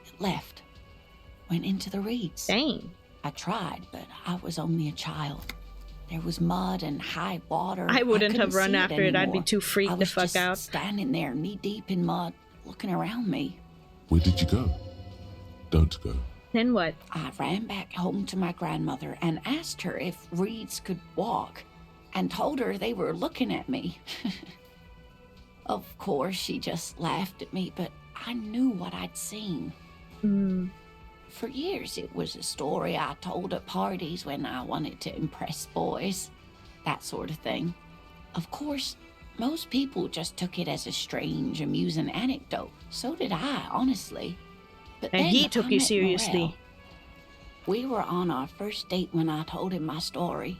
it left, went into the reeds. Dang. I tried, but I was only a child. There was mud and high water. I wouldn't have couldn't run see after it. I'd be anymore. too freaked the fuck out. I was just standing there, knee-deep in mud, looking around me. Where did you go? Don't go. Then what? I ran back home to my grandmother and asked her if reeds could walk, and told her they were looking at me. Of course, she just laughed at me, but I knew what I'd seen. For years, it was a story I told at parties when I wanted to impress boys, that sort of thing. Of course, most people just took it as a strange, amusing anecdote. So did I, honestly. But And then he took I you met seriously. Morel. We were on our first date when I told him my story.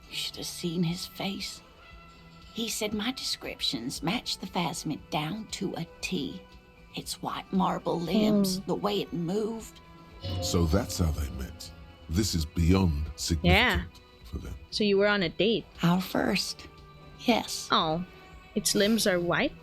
You should have seen his face. He said my descriptions matched the Phasmid down to a T. Its white marble limbs, the way it moved. So that's how they met. This is beyond significant for them. So you were on a date? Our first. Yes. Oh. Its limbs are white?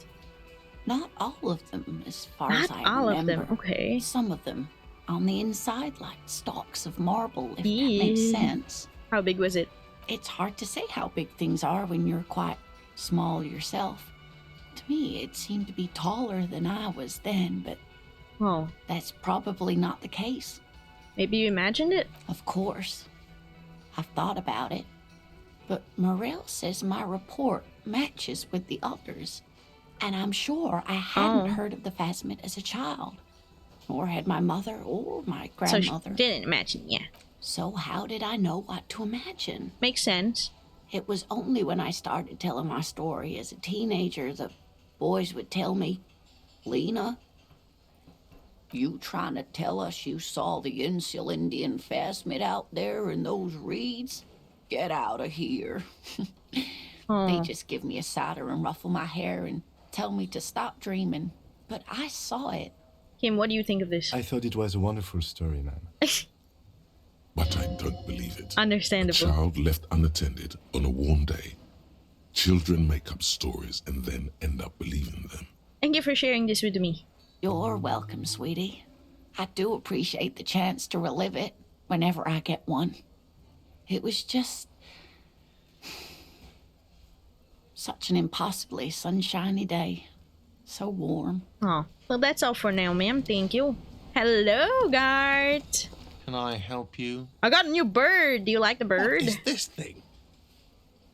Not all of them, as far as I all remember. of them, okay. Some of them on the inside, like stalks of marble, if that makes sense. How big was it? It's hard to say how big things are when you're quite small yourself. To me, it seemed to be taller than I was then, but that's probably not the case. Maybe you imagined it? Of course. I've thought about it. But Morel says my report matches with the others. And I'm sure I hadn't heard of the Phasmid as a child. Nor had my mother or my grandmother. So she didn't imagine, yeah. So how did I know what to imagine? Makes sense. It was only when I started telling my story as a teenager the boys would tell me, Lena, you trying to tell us you saw the Insulindian Phasmid out there in those reeds? Get out of here. They just give me a cider and ruffle my hair and tell me to stop dreaming. But I saw it. Kim, what do you think of this? I thought it was a wonderful story, man. But I don't believe it. Understandable. A child left unattended on a warm day. Children make up stories and then end up believing them. Thank you for sharing this with me. You're welcome, sweetie. I do appreciate the chance to relive it whenever I get one. It was just such an impossibly sunshiny day. So warm. Oh, well, that's all for now, ma'am. Thank you. Hello, guard. Can I help you? I got a new bird. Do you like the bird? What is this thing?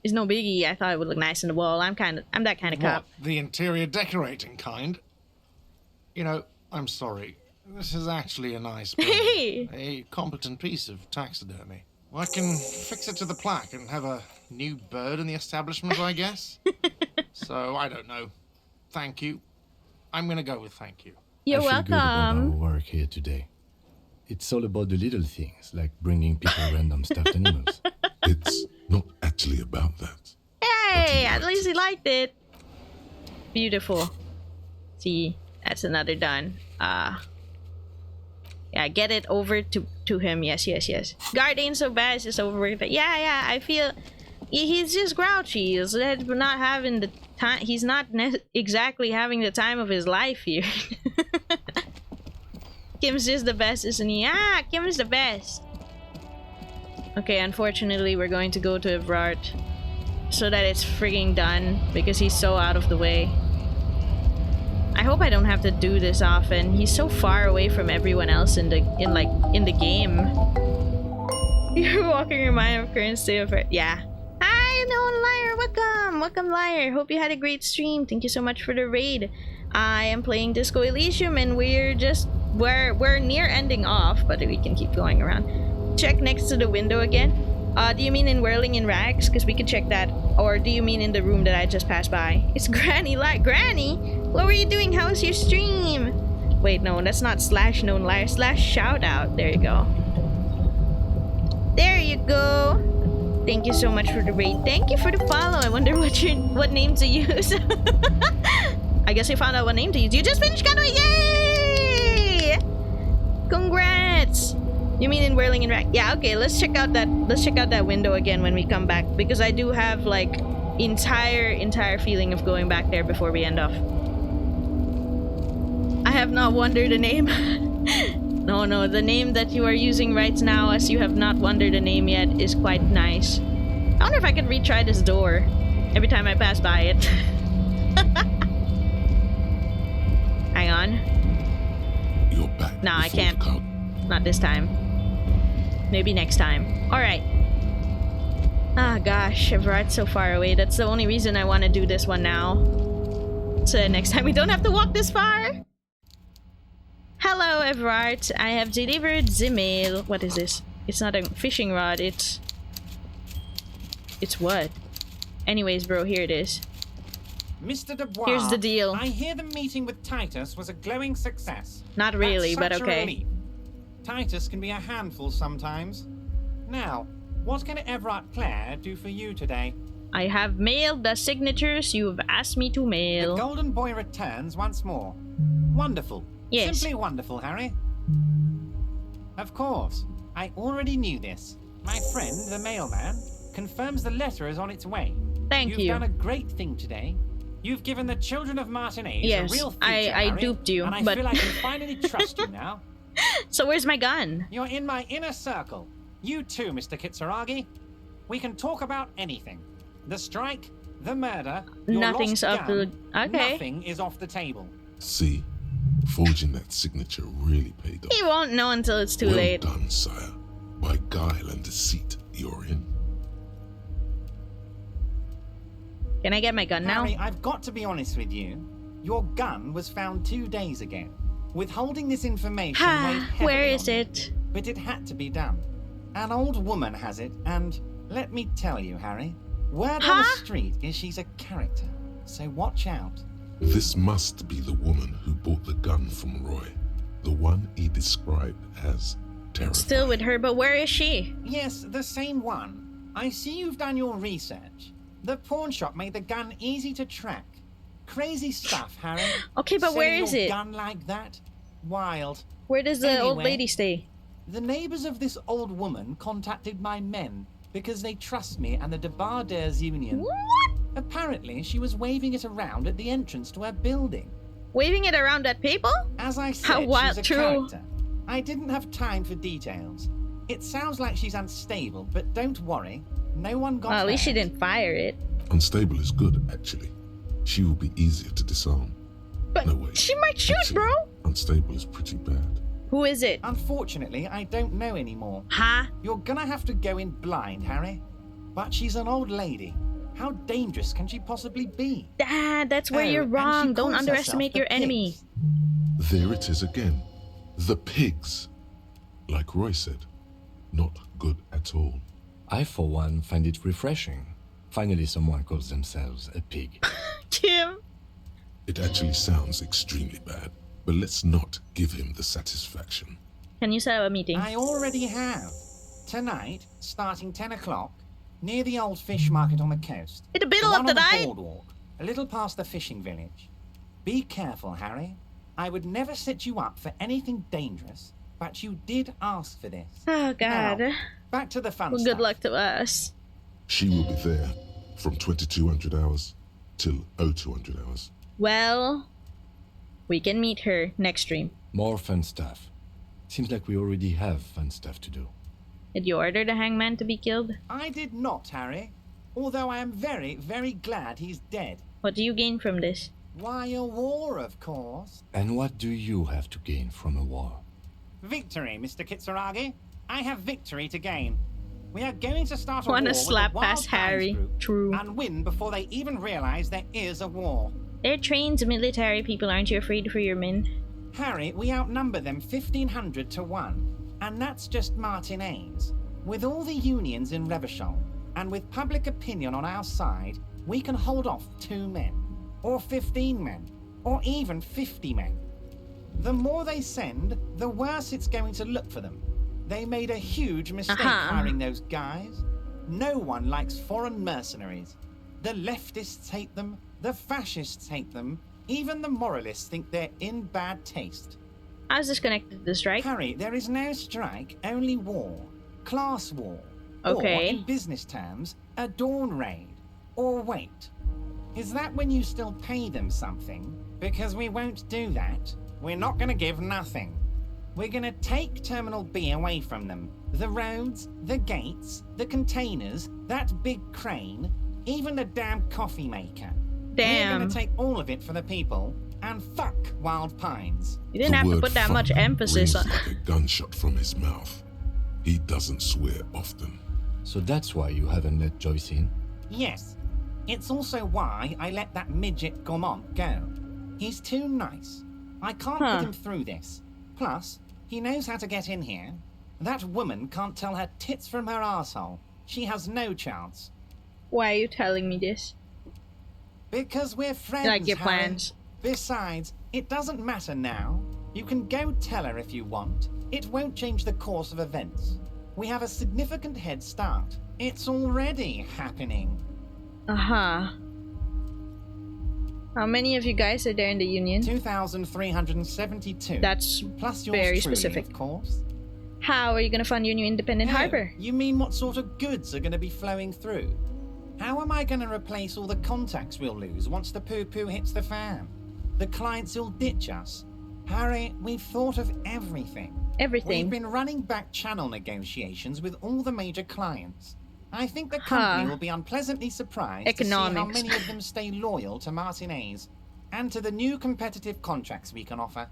It's no biggie. I thought it would look nice on the wall. I'm that kind of cop. The interior decorating kind? You know, I'm sorry. This is actually a nice bird. Hey! A competent piece of taxidermy. Well, I can fix it to the plaque and have a new bird in the establishment, I guess. So, I don't know. Thank you. I'm gonna go with thank you. You're I feel welcome. good about our work here today. It's all about the little things, like bringing people random stuffed animals. It's not actually about that. Hey, at least he liked it. Beautiful. See, that's another done. Yeah, get it over to him. Yes. Guard ain't so bad, it's just over. But yeah, I feel he's just grouchy. He's not having the time. He's not exactly having the time of his life here. Kim's just the best, isn't he? Ah, Kim is the best. Okay, unfortunately, we're going to go to Evrard so that it's frigging done because he's so out of the way. I hope I don't have to do this often. He's so far away from everyone else in the game. You're walking your mind of current state of it. Yeah. Hi, known liar. Welcome, liar. Hope you had a great stream. Thank you so much for the raid. I am playing Disco Elysium, and we're near ending off, but we can keep going around. Check next to the window again. Do you mean in Whirling in Rags? Because we could check that. Or do you mean in the room that I just passed by? It's Granny Granny? What were you doing? How was your stream? Wait, no, that's not slash known liar. Slash shout out. There you go. There you go. Thank you so much for the raid. Thank you for the follow. I wonder what name to use. I guess we found out what name to use. You just finished Canoe! Yay! Congrats! You mean in Whirling in Rack? Yeah, okay, let's check out that window again when we come back, because I do have like entire feeling of going back there before we end off. I have not wondered a name. No, the name that you are using right now, as you have not wondered a name yet, is quite nice. I wonder if I could retry this door every time I pass by it. Hang on. You're back. No, I can't. Not this time. Maybe next time. Alright. Ah, gosh. Everard's so far away. That's the only reason I want to do this one now. So next time we don't have to walk this far. Hello, Everard. I have delivered the mail. What is this? It's not a fishing rod. It's what? Anyways, bro, here it is. Mr. Dubois, here's the deal. I hear the meeting with Titus was a glowing success. Not really, That's but such a okay. relief. Titus can be a handful sometimes. Now, what can Everard Clare do for you today? I have mailed the signatures you've asked me to mail. The Golden Boy returns once more. Wonderful. Yes. Simply wonderful, Harry. Of course. I already knew this. My friend, the mailman, confirms the letter is on its way. Thank you. You've done a great thing today. You've given the children of Martinaise Yes, a real future, I Harry, duped you, and I but... feel I can finally trust you now. So where's my gun? You're in my inner circle. You too, Mr. Kitsuragi. We can talk about anything. The strike, the murder, your Nothing's lost off gun. the... Okay. Nothing is off the table. See, forging that signature really paid off. He won't know until it's too well late. Done, sire. By guile and deceit, you're in. Can I get my gun now? Harry, I've got to be honest with you. Your gun was found 2 days ago. Withholding this information weighed heavily Where is on me, it? but it had to be done. An old woman has it, and let me tell you, Harry, word on the street is she's a character, so watch out. This must be the woman who bought the gun from Roy. The one he described as terrifying. Still with her, but where is she? Yes, the same one. I see you've done your research. The pawn shop made the gun easy to track. Crazy stuff, Harry. Okay, but where Selling is your it? gun like that? Wild. Where does the old Anyway, lady stay? The neighbors of this old woman contacted my men because they trust me and the Debarders Union. What? Apparently, she was waving it around at the entrance to her building. Waving it around at people? As I said, How wild, she's a true. character. I didn't have time for details. It sounds like she's unstable, but don't worry. No one got Well, at least she hurt. didn't fire it. Unstable is good, actually. She will be easier to disarm. But no, wait. she might shoot, Actually, bro. Unstable is pretty bad. Who is it? Unfortunately, I don't know anymore. Huh? You're gonna have to go in blind, Harry. But she's an old lady. How dangerous can she possibly be? Dad, that's where Oh, you're and she wrong. Don't calls underestimate herself your the enemy. Pigs. There it is again. The pigs. Like Roy said, not good at all. I, for one, find it refreshing. Finally, someone calls themselves a pig. Kim. It actually sounds extremely bad, but let's not give him the satisfaction. Can you set up a meeting? I already have. Tonight, starting 10 o'clock, near the old fish market on the coast. In the middle one of the on night? Boardwalk, a little past the fishing village. Be careful, Harry. I would never set you up for anything dangerous, but you did ask for this. Oh, God. Now, back to the fun Well, stuff. good luck to us. She will be there from 2200 hours till 0200 hours. Well, we can meet her next stream. More fun stuff. Seems like we already have fun stuff to do. Did you order the hangman to be killed? I did not, Harry. Although I am very, very glad he's dead. What do you gain from this? Why, a war, of course. And what do you have to gain from a war? Victory, Mr. Kitsuragi. I have victory to gain. We are going to start a war Wanna with slap the Wild past Harry. Pines group True. and win before they even realize there is a war. They're trained military people. Aren't you afraid for your men? Harry, we outnumber them 1,500 to 1. And that's just Martinaise. With all the unions in Revachol, and with public opinion on our side, we can hold off 2 men, or 15 men, or even 50 men. The more they send, the worse it's going to look for them. They made a huge mistake hiring those guys. No one likes foreign mercenaries. The leftists hate them, the fascists hate them, even the moralists think they're in bad taste. How's this connected to the strike? Harry, there is no strike, only war. Class war. Okay. Or, in business terms, a dawn raid. Or wait. Is that when you still pay them something? Because we won't do that. We're not going to give nothing. We're going to take Terminal B away from them. The roads, the gates, the containers, that big crane, even the damn coffee maker. Damn. We're going to take all of it for the people, and fuck Wild Pines. You didn't have to put that much emphasis on... like a gunshot from his mouth. He doesn't swear often. So that's why you haven't let Joyce in? Yes. It's also why I let that midget Gaumont go. He's too nice. I can't put him through this. Plus, he knows how to get in here. That woman can't tell her tits from her arsehole. She has no chance. Why are you telling me this? Because we're friends, Like your Harry. plans. Besides, it doesn't matter now. You can go tell her if you want. It won't change the course of events. We have a significant head start. It's already happening. Uh-huh. How many of you guys are there in the union? 2,372. That's plus yours very truly, specific. of course. How are you going to fund your new independent Oh, harbor? You mean what sort of goods are going to be flowing through? How am I going to replace all the contacts we'll lose once the poo-poo hits the fan? The clients will ditch us. Harry, we've thought of everything. Everything. We've been running back channel negotiations with all the major clients. I think the company will be unpleasantly surprised to see how many of them stay loyal to Martinez and to the new competitive contracts we can offer.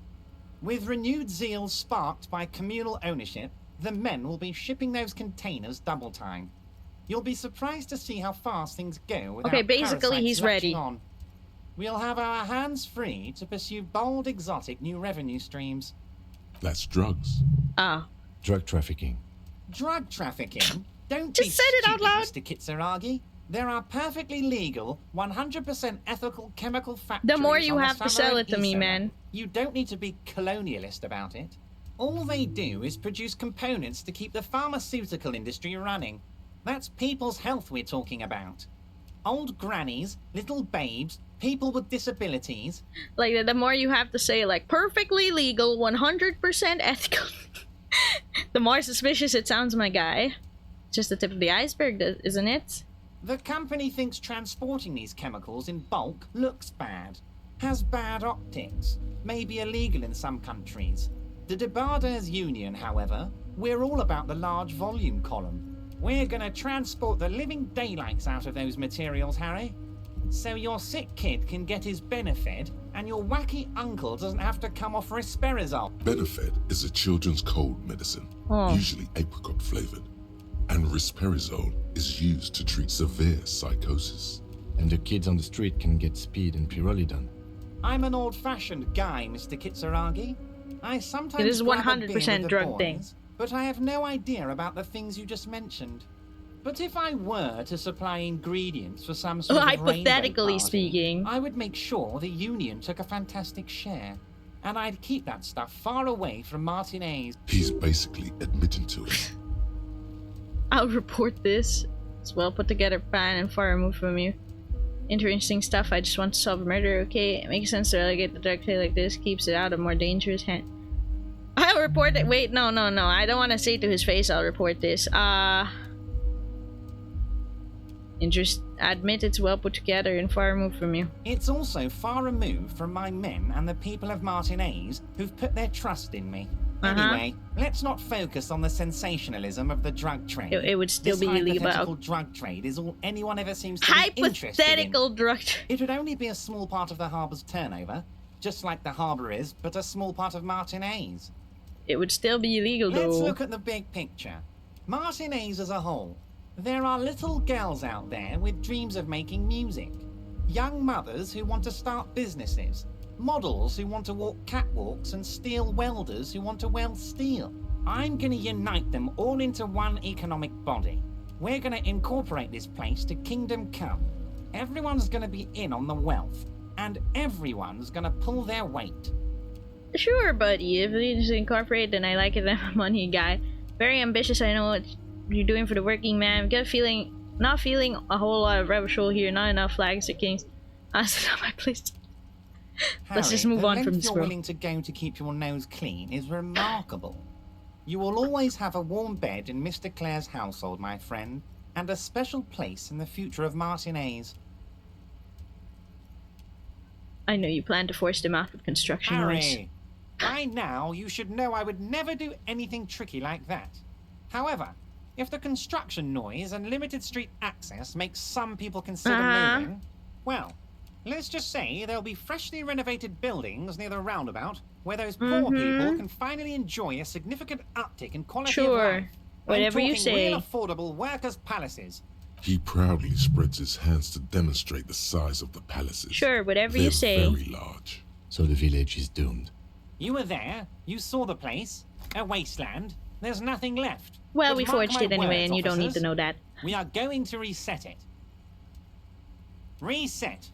With renewed zeal sparked by communal ownership, the men will be shipping those containers double time. You'll be surprised to see how fast things go without basically he's ready. on. We'll have our hands free to pursue bold, exotic new revenue streams. That's drugs. Drug trafficking. Drug trafficking? Don't just said it out loud, Mr. Kitsuragi. There are perfectly legal, 100% ethical chemical factories. The more you have to sell it to me, man. You don't need to be colonialist about it. All they do is produce components to keep the pharmaceutical industry running. That's people's health we're talking about. Old grannies, little babes, people with disabilities. Like, the more you have to say, like, perfectly legal, 100% ethical, the more suspicious it sounds, my guy. Just the tip of the iceberg, isn't it? The company thinks transporting these chemicals in bulk looks bad, has bad optics, may be illegal in some countries. The Debarders Union, however, we're all about the large volume column. We're gonna transport the living daylights out of those materials, Harry. So your sick kid can get his Benefed, and your wacky uncle doesn't have to come off Risperidone. Benefed is a children's cold medicine, usually apricot flavored. And risperidone is used to treat severe psychosis. And the kids on the street can get speed and pyrrolidone. I'm an old-fashioned guy, Mr. Kitsuragi. I sometimes it is 100% drug thing. But I have no idea about the things you just mentioned. But if I were to supply ingredients for some sort of hypothetically party, speaking, I would make sure the Union took a fantastic share. And I'd keep that stuff far away from Martinez. He's basically admitting to it. I'll report this. It's well put together plan and far removed from you. Interesting stuff. I just want to solve a murder, okay? It makes sense to relegate the drug trade like this. Keeps it out of more dangerous hand. I'll report it. Wait, no. I don't want to say to his face I'll report this. Admit it's well put together and far removed from you. It's also far removed from my men and the people of Martinez who've put their trust in me. Anyway, let's not focus on the sensationalism of the drug trade. It would still be illegal. Hypothetical drug trade is all anyone ever seems to be interested in. Hypothetical drug trade. It would only be a small part of the harbor's turnover, just like the harbor is, but a small part of Martinez. It would still be illegal, though. Let's look at the big picture. Martinez as a whole. There are little girls out there with dreams of making music. Young mothers who want to start businesses. Models who want to walk catwalks and steel welders who want to weld steel. I'm gonna unite them all into one economic body. We're gonna incorporate this place to Kingdom Come. Everyone's gonna be in on the wealth, and everyone's gonna pull their weight. Sure, buddy. If you just incorporate, then I like it. I'm a money guy. Very ambitious. I know what you're doing for the working man. Get a feeling, not feeling a whole lot of rebel here. Not enough flags or kings. That's not my place. Let's just move on from this. You're willing to go to keep your nose clean is remarkable. You will always have a warm bed in Mr. Clare's household, my friend, and a special place in the future of Martinez. I know you plan to force them out with construction noise. Harry, by now you should know I would never do anything tricky like that. However, if the construction noise and limited street access makes some people consider moving, well, let's just say there'll be freshly renovated buildings near the roundabout where those poor people can finally enjoy a significant uptick in quality of life. Whatever you say. Real affordable workers' palaces. He proudly spreads his hands to demonstrate the size of the palaces. Sure, whatever They're you say. Very large. So the village is doomed. You were there. You saw the place. A wasteland. There's nothing left. Well, But we mark forged my it anyway, words, and you don't need to officers, know that. We are going to reset it. Reset.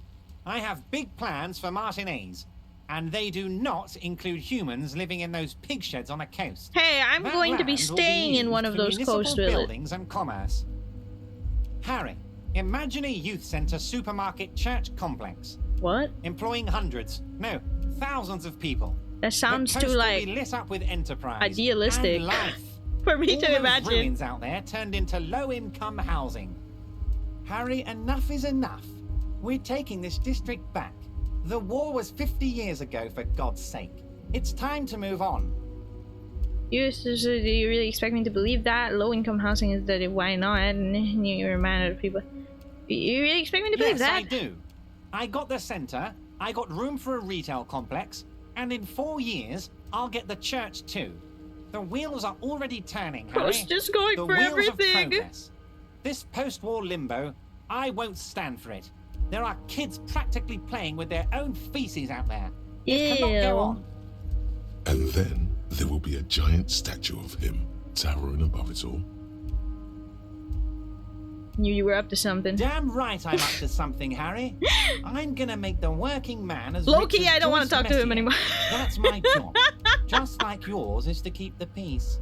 I have big plans for Martinez, and they do not include humans living in those pig sheds on the coast. Hey, I'm That going to be land will staying in used one of for those municipal coast villages. buildings and commerce. Harry, imagine a youth centre supermarket church complex. What? Employing hundreds, no, thousands of people. That sounds the too coast will like be lit up with enterprise idealistic and life. for me All to those imagine. ruins out there turned into low-income housing. Harry, enough is enough. We're taking this district back. The war was 50 years ago, for God's sake. It's time to move on. Do you really expect me to believe that? Low-income housing is that why not? And you're mad at people. You really expect me to believe that? Yes, I do. I got the centre, I got room for a retail complex, and in 4 years, I'll get the church too. The wheels are already turning, Harry. Cost just going the for wheels everything. Of progress. This post-war limbo, I won't stand for it. There are kids practically playing with their own feces out there. It cannot go on. And then there will be a giant statue of him towering above it all. Knew you were up to something. Damn right I'm up to something, Harry. I'm gonna make the working man as Low-key, rich as I don't want to talk to him anymore. That's my job. Just like yours is to keep the peace.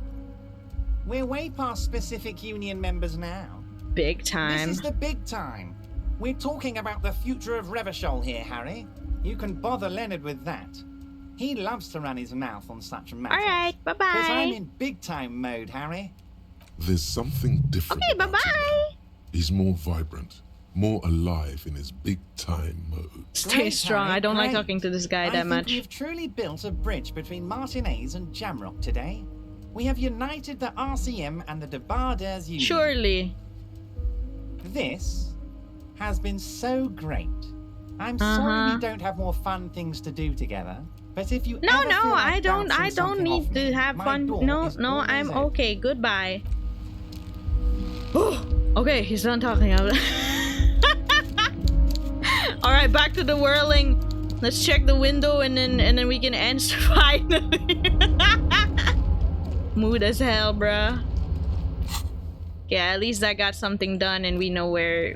We're way past specific union members now. Big time. This is the big time. We're talking about the future of Revachol here, Harry. You can bother Leonard with that. He loves to run his mouth on such matters. Alright, bye-bye. Because I'm in big-time mode, Harry. There's something different. Okay, bye-bye. He's more vibrant, more alive in his big-time mode. Stay Great, strong. Harry, I don't like great. talking to this guy I that think much. We've truly built a bridge between Martinez and Jamrock today. We have united the RCM and the Debarders Union. Surely. This has been so great. I'm sorry we don't have more fun things to do together. But if you No, ever feel like I don't bouncing something need off to me, have my fun. door No, is no, always I'm open. okay. Goodbye. Okay, he's done talking. Alright, back to the whirling. Let's check the window and then we can answer finally. Mood as hell, bruh. Yeah, at least I got something done and we know where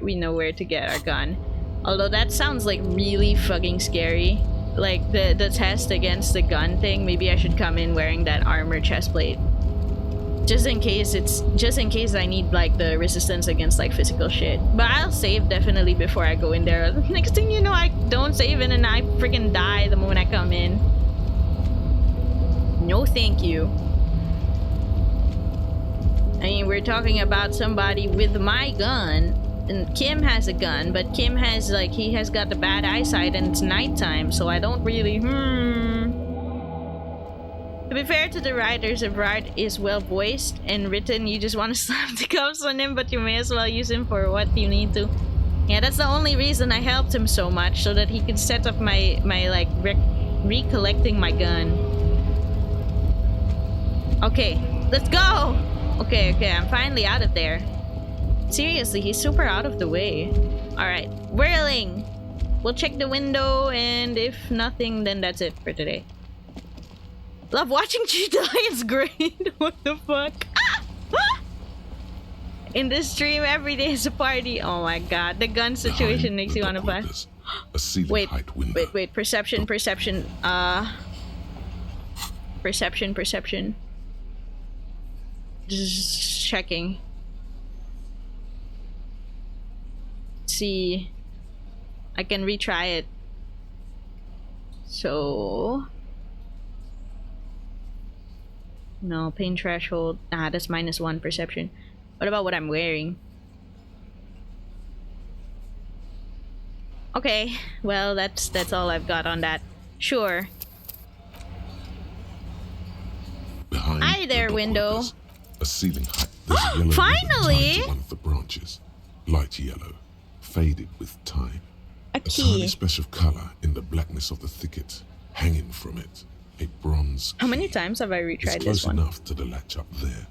to get our gun. Although that sounds like really fucking scary. Like the test against the gun thing, maybe I should come in wearing that armor chestplate. Just in case I need like the resistance against like physical shit. But I'll save definitely before I go in there. Next thing you know, I don't save it and I freaking die the moment I come in. No thank you. I mean, we're talking about somebody with my gun, and Kim has a gun, but Kim has like, he has got the bad eyesight and it's nighttime, so I don't really, To be fair to the writers, if Rard is well voiced and written, you just want to slap the cuffs on him, but you may as well use him for what you need to. Yeah, that's the only reason I helped him so much, so that he could set up my like, recollecting my gun. Okay, let's go! Okay, I'm finally out of there. Seriously, he's super out of the way. Alright, whirling! We'll check the window, and if nothing, then that's it for today. Love watching you die, it's great! What the fuck? In this stream, every day is a party. Oh my god, the gun situation makes you wanna play. Wait, perception. Perception. Just checking. See, I can retry it. So no, pain threshold. That's -1 perception. What about what I'm wearing? Okay, well that's all I've got on that. Sure. Hi there, window. A ceiling height. There's a yellow finally! ribbon tied to one of the branches. Light yellow, faded with time. A A key. tiny splash of color in the blackness of the thicket. Hanging from it, a bronze How many times have I It's retried close this one? enough to the latch up there.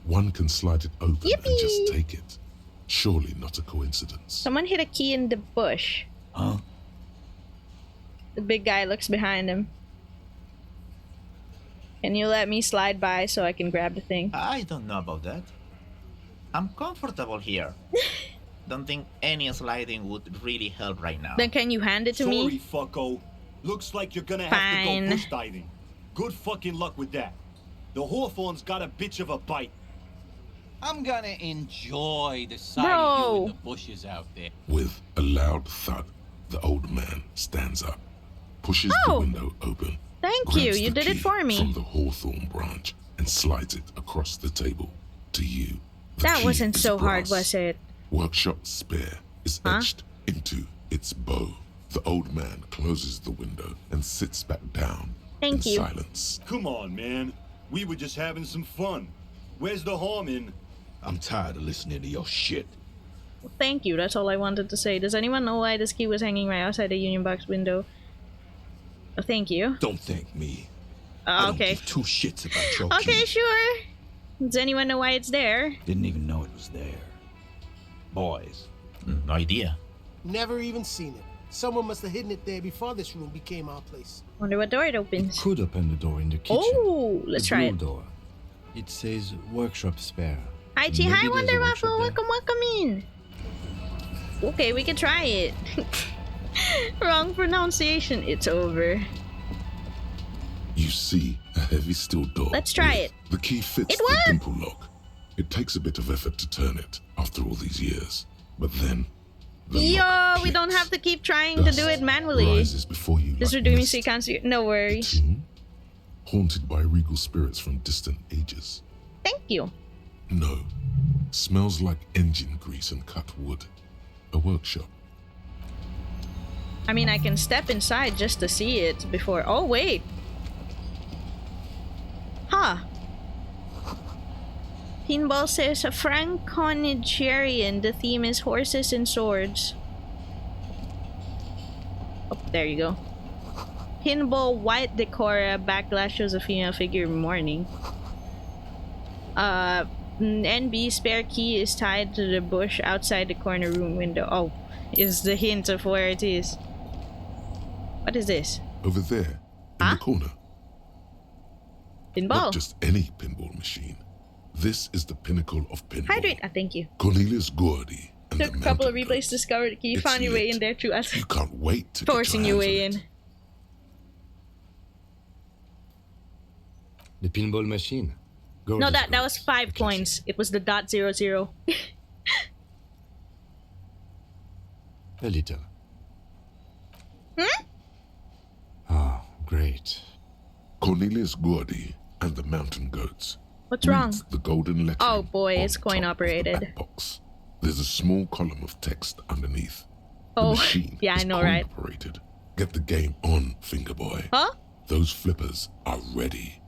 One can slide it open and just take it. Surely not a coincidence. Someone hit a key in the bush. Huh? The big guy looks behind him. Can you let me slide by so I can grab the thing? I don't know about that. I'm comfortable here. Don't think any sliding would really help right now. Then can you hand it to Sorry, me? fucko. Looks like you're gonna have Fine. to go bush diving. Good fucking luck with that. The Hawthorne's got a bitch of a bite. I'm gonna enjoy the sight Bro. of you in the bushes out there. With a loud thud, the old man stands up, pushes the window open. Thank you, grabs you the did it key for me. From the hawthorn branch and slides it across the table to you. The That key wasn't is so brass. hard, was it? workshop spare is etched into its bow. The old man closes the window and sits back down in silence. Come on, man. We were just having some fun. Where's the harm in... I'm tired of listening to your shit. Well, thank you, that's all I wanted to say. Does anyone know why this key was hanging right outside the Union Box window? Oh, thank you. Don't thank me. Okay. I don't give two shits about your Okay, key. sure. Does anyone know why it's there? Didn't even know it was there. Boys. No idea. Never even seen it. Someone must have hidden it there before this room became our place. Wonder what door it opens. Could open the door in the kitchen. Oh, let's try it. Door. It says workshop spare. Hi, Chi. Hi, Wonder Waffle. Welcome, welcome in. Okay, we can try it. Wrong pronunciation. It's over. You see a heavy steel door. Let's try it. The key fits the dimple lock. It takes a bit of effort to turn it after all these years, but then yo, we don't have to keep trying to do it manually. Before you Just redoing me so you can't see it. No worries. Haunted by regal spirits from distant ages. Thank you. No. Smells like engine grease and cut wood. A workshop. I mean, I can step inside just to see it before. Oh, wait. Huh. Pinball says, Franco-Nigerian. The theme is horses and swords. Oh, there you go. Pinball white decora. Backlash shows a female figure mourning. NB spare key is tied to the bush outside the corner room window. Oh, is the hint of where it is. What is this? Over there, in the corner. Pinball. Not just any pinball machine. This is the pinnacle of pinball. Hydrate. Thank you. Cornelius Gordy and Took a couple of replays to discover the key. Found your way in there through us. You can't wait to forcing your way in. The pinball machine. No, that was 5 coins. It was the .00. A little. Hmm? Oh, great. Cornelius Gordy and the Mountain Goats. What's wrong? The golden letter. Oh boy, it's coin operated. There's a small column of text underneath. Oh, the machine yeah, I know, right? Operated. Get the game on, Fingerboy. Huh? Those flippers are ready.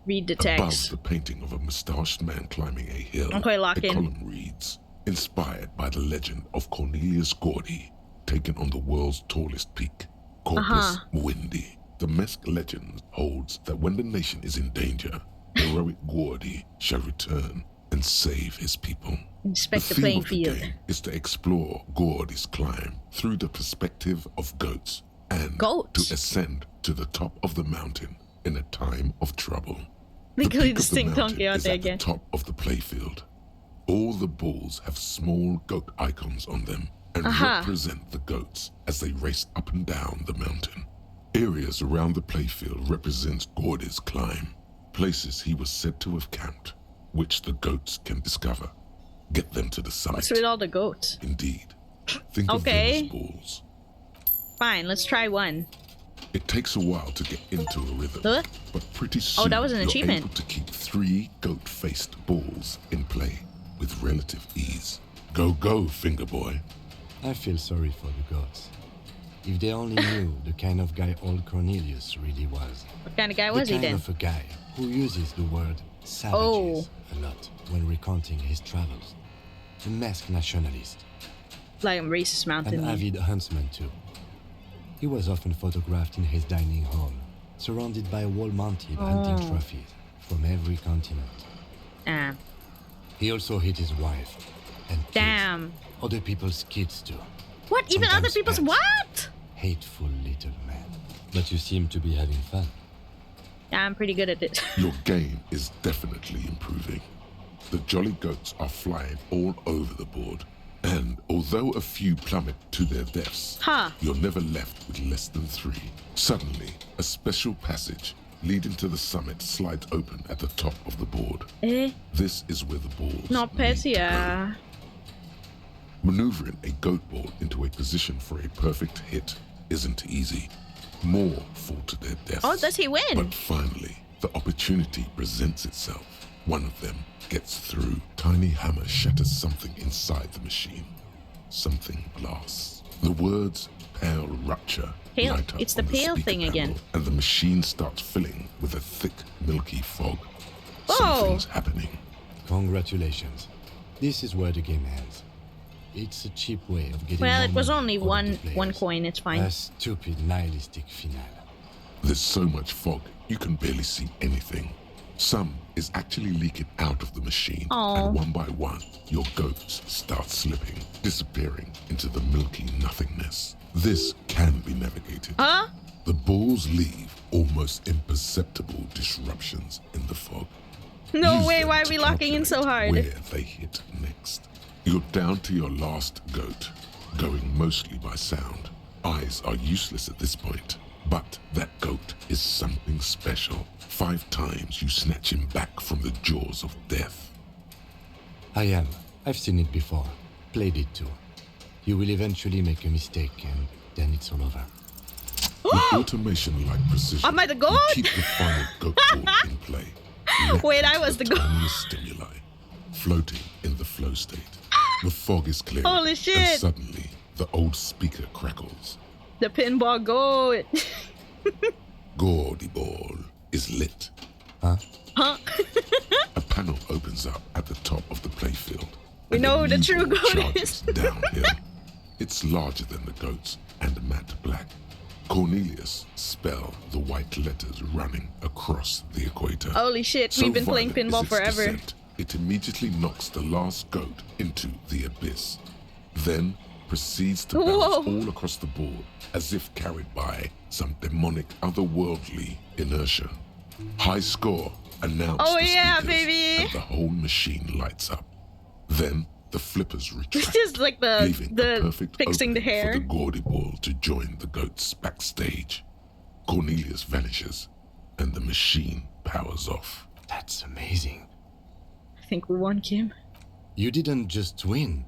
Read the text. Above the painting of a mustached man climbing a hill, Okay, lock the in. column reads, inspired by the legend of Cornelius Gordy, taken on the world's tallest peak, Corpus Muindi. The Mesk legend holds that when the nation is in danger, heroic Gordy shall return and save his people. Inspect the theme playing of the field. game is to explore Gordy's climb through the perspective of goats and to ascend to the top of the mountain in a time of trouble. Legally The peak of the distinct mountain donkey out is there at again. the top of the playfield. All the balls have small goat icons on them and represent the goats as they race up and down the mountain. Areas around the playfield represent Gordy's climb, places he was said to have camped, which the goats can discover. Get them to the summit. What's with all the goats? Indeed. Think of them as balls. Fine, let's try one. It takes a while to get into a rhythm, but pretty soon Oh, that was an you're achievement. able to keep 3 goat-faced balls in play with relative ease. Go, go, Fingerboy. I feel sorry for the gods. If they only knew the kind of guy old Cornelius really was. What kind of guy was he The then? kind of a guy who uses the word savages a lot when recounting his travels. A masked nationalist. Like a racist mountain. An avid huntsman too. He was often photographed in his dining hall, surrounded by wall-mounted hunting trophies from every continent. He also hit his wife and killed other people's kids too. What? Even other Sometimes people's pets. what? Hateful little man. But you seem to be having fun. Yeah, I'm pretty good at it. Your game is definitely improving. The jolly goats are flying all over the board, and although a few plummet to their deaths, you're never left with less than 3. Suddenly, a special passage leading to the summit slides open at the top of the board. This is where the balls Not Persia. Maneuvering a goat ball into a position for a perfect hit isn't easy. More fall to their deaths. Oh, does he win? But finally, the opportunity presents itself. one of them gets through. Tiny hammer shatters something inside the machine. Something glass. The words "pale rupture" Pale. light up It's the on pale speaker thing again. panel, and the machine starts filling with a thick, milky fog. Oh. Something's happening. Congratulations. This is where the game ends. It's a cheap way of getting. Well, it was more only money for the one players. coin. It's fine. A stupid nihilistic finale. There's so much fog, you can barely see anything. Some is actually leaking out of the machine, Aww. and one by one, your goats start slipping, disappearing into the milky nothingness. This can be navigated. Huh? The balls leave almost imperceptible disruptions in the fog. No Use way, them why are to we locking in so hard? Where they hit next. You're down to your last goat, going mostly by sound. Eyes are useless at this point, but that goat is something special. 5 times you snatch him back from the jaws of death. I've seen it before. Played it too. You will eventually make a mistake and then it's all over. With automation-like precision, Am I the you goat? keep the final goat ball in play. Wait, I was the goat. Tiniest stimuli, floating in the flow state. The fog is clear. Holy And shit. suddenly, the old speaker crackles. The pinball goat. Gaudy ball is lit. Huh? A panel opens up at the top of the playfield. We and know a who the new true ball goat charges downhill. It's larger than the goats and matte black. Cornelius spell the white letters running across the equator. Holy shit, So we've been playing violent pinball is its forever. descent, it immediately knocks the last goat into the abyss. Then proceeds to bounce Whoa. all across the board as if carried by some demonic otherworldly inertia. High score announced Oh the yeah, speakers, baby. and the whole machine lights up. Then the flippers retract, This is like leaving a the perfect fixing the opening hair. for the gaudy ball to join the goats backstage. Cornelius vanishes, and the machine powers off. That's amazing. I think we won, Kim. You didn't just win.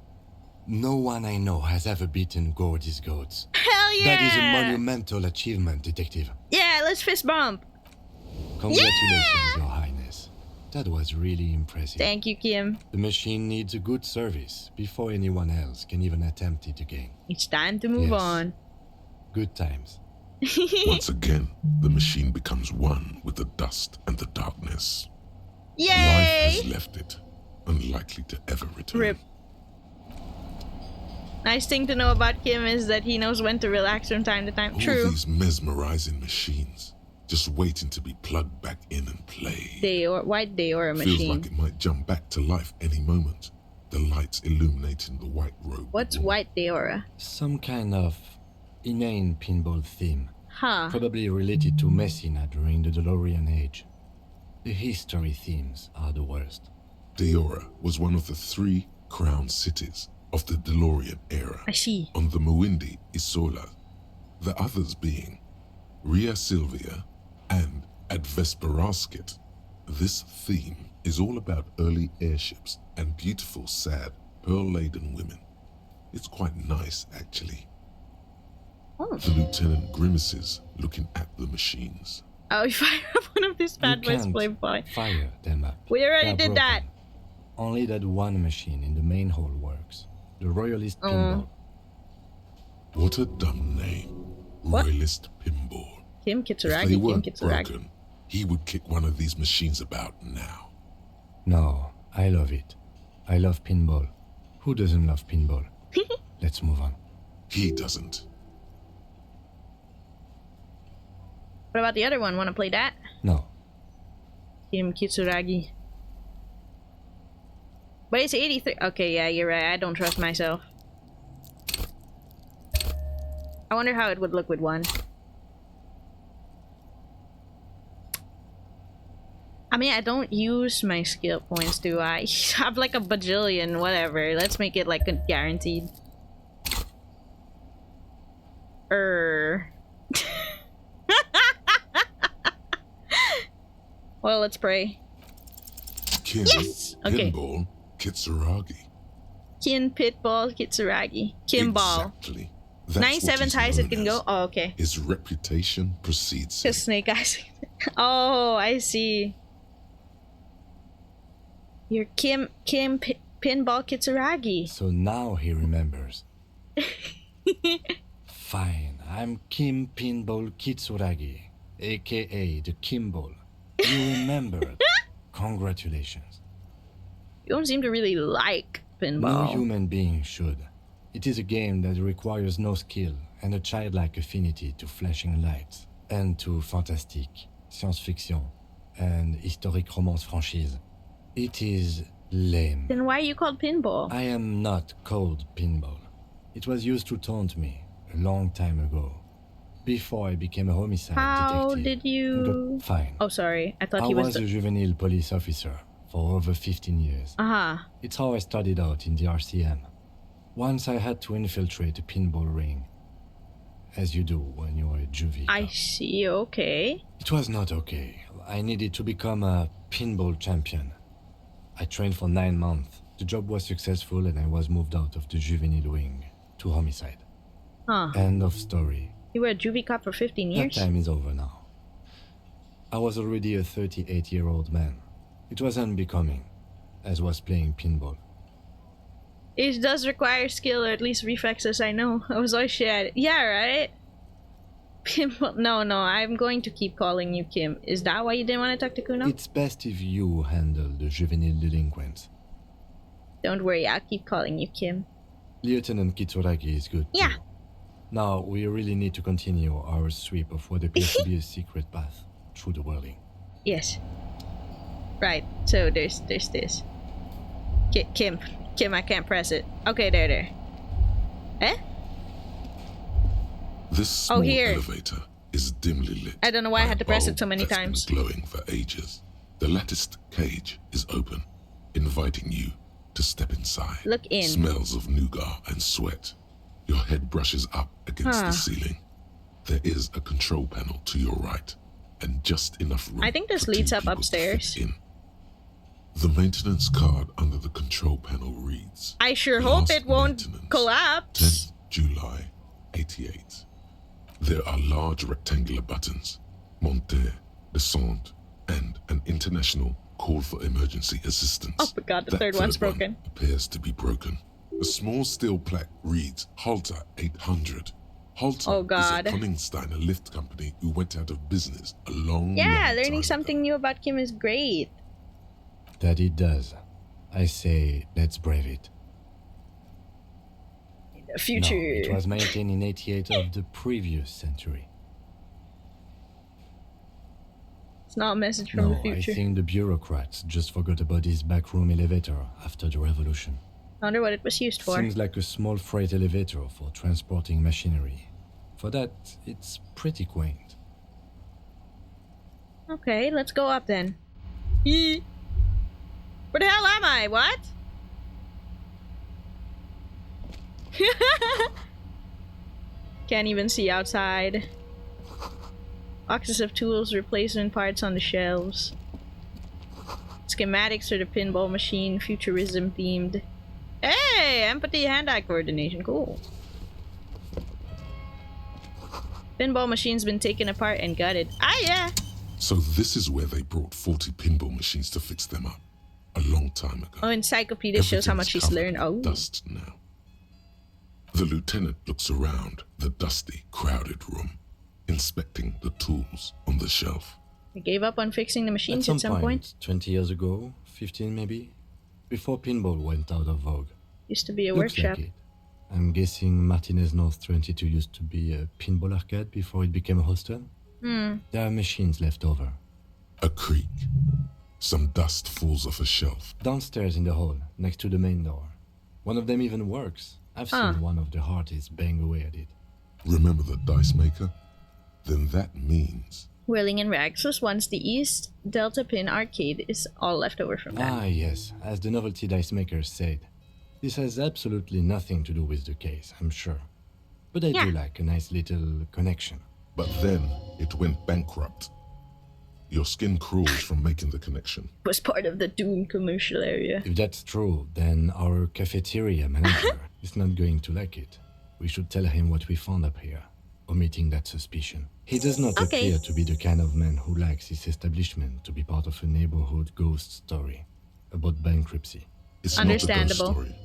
No one I know has ever beaten Gordy's goats. Hell yeah! That is a monumental achievement, Detective. Yeah, let's fist bump. Congratulations, Your Highness. That was really impressive. Thank you, Kim. The machine needs a good service before anyone else can even attempt it again. It's time to move Yes. on. Good times. Once again, the machine becomes one with the dust and the darkness. Yay! Life has left it, unlikely to ever return. Rip. Nice thing to know about Kim is that he knows when to relax from time to time. All True. these mesmerizing machines, just waiting to be plugged back in and play. White Deora Feels machine. like it might jump back to life any moment. The lights illuminating the white robe. What's White Deora? Some kind of inane pinball theme. Huh. Probably related to Messina during the DeLorean age. The history themes are the worst. Deora was one of the 3 crown cities of the DeLorean era. I see. On the Muindi Isola, the others being Ria Silvia and Advesperaskit. This theme is all about early airships and beautiful, sad, pearl-laden women. It's quite nice, actually. Oh. The lieutenant grimaces looking at the machines. Oh, you fire up one of these bad boys can't play by. fire them up. We already They're did that. broken. Only that one machine in the main hall works. The Royalist Pinball. What a dumb name. What? Royalist Pinball. Kim If they Kitsuragi, Kim weren't Kitsuragi. broken, he would kick one of these machines about now. No, I love it. I love pinball. Who doesn't love pinball? Let's move on. He doesn't. What about the other one? Want to play that? No. Kim Kitsuragi. But it's 83. Okay, yeah, you're right. I don't trust myself. I wonder how it would look with one. I mean, I don't use my skill points, do I? I have like a bajillion, whatever. Let's make it like a guaranteed. Well, let's pray. Kin, Yes! Okay. Pinball, Kitsuragi. Kin Pitball Kitsuragi. Kimball. Exactly. 97 ties it can go. Oh, okay. His reputation precedes him. Because Snake Eyes. Oh, I see. You're Kim Pinball Kitsuragi. So now he remembers. Fine, I'm Kim Pinball Kitsuragi, aka the Kimball. You remembered. Congratulations. You don't seem to really like pinball. No human being should. It is a game that requires no skill and a childlike affinity to flashing lights and to fantastique, science fiction, and historic romance franchise. It is lame. Then why are you called pinball? I am not called pinball. It was used to taunt me a long time ago, before I became a homicide detective. How did you... Fine. Oh, sorry. I thought I he was a juvenile police officer for over 15 years. Uh-huh. It's how I started out in the RCM. Once I had to infiltrate a pinball ring, as you do when you're a juvie. I see, okay. It was not okay. I needed to become a pinball champion. I trained for 9 months. The job was successful and I was moved out of the juvenile wing to homicide. Huh. End of story. You were a juvie cop for 15 years? That time is over now. I was already a 38-year-old man. It was unbecoming, as was playing pinball. It does require skill, or at least reflexes, I know. I was always shit at it. Yeah, right? Pinball. No, I'm going to keep calling you Kim. Is that why you didn't want to talk to Kuno? It's best if you handle the juvenile delinquents. Don't worry, I'll keep calling you Kim. Lieutenant Kitsuragi is good. Yeah. Too. Now, we really need to continue our sweep of what appears to be a secret path through the whirling. Yes. Right, so there's this. Kim, I can't press it. Okay, there. Eh? This small here. elevator is dimly lit. I don't know why I had to press it so many that's times. Been glowing for ages. The latticed cage is open, inviting you to step inside. Look in. Smells of nougat and sweat. Your head brushes up against the ceiling. There is a control panel to your right, and just enough room. I think this for leads 2 up people to upstairs. fit in. The maintenance card under the control panel reads, I sure hope it won't collapse. 10th July, 88. There are large rectangular buttons, monter, descente, and an international call for emergency assistance. Oh my god, the That third one's one broken. appears to be broken. A small steel plaque reads Halter 800. Halter Oh god. is a Koningsteiner lift company who went out of business a long Learning time something new about Kim is great. That it does. I say, let's brave it. The future. No, it was maintained in 88 of the previous century. It's not a message from the future. I think the bureaucrats just forgot about this backroom elevator after the revolution. I wonder what it was used for. Seems like a small freight elevator for transporting machinery. For that, it's pretty quaint. Okay, let's go up then. Where the hell am I? What? Can't even see outside. Boxes of tools, replacement parts on the shelves. Schematics for the pinball machine, futurism themed. Hey, empathy, hand-eye coordination, cool. Pinball machine's been taken apart and gutted. Ah, yeah. So this is where they brought 40 pinball machines to fix them up. A long time ago. Oh, encyclopedia shows how much he's learned. Oh. Dust now. The lieutenant looks around the dusty, crowded room, inspecting the tools on the shelf. They gave up on fixing the machines at some point. 20 years ago, 15 maybe, before pinball went out of vogue. Used to be a Looks workshop. like it. I'm guessing Martinez North 22 used to be a pinball arcade before it became a hostel. There are machines left over. A creak. Some dust falls off a shelf. Downstairs in the hall, next to the main door. One of them even works. I've seen one of the artists bang away at it. Remember the dice maker? Then that means... Whirling in Rags was once the East Delta Pin arcade is all left over from that. Ah, yes, as the novelty dice makers said. This has absolutely nothing to do with the case, I'm sure. But I do like a nice little connection. But then it went bankrupt. Your skin crawls from making the connection. Was part of the Dune commercial area. If that's true, then our cafeteria manager is not going to like it. We should tell him what we found up here, omitting that suspicion. He does not appear to be the kind of man who likes his establishment to be part of a neighborhood ghost story. about bankruptcy. It's not a ghost Understandable. story.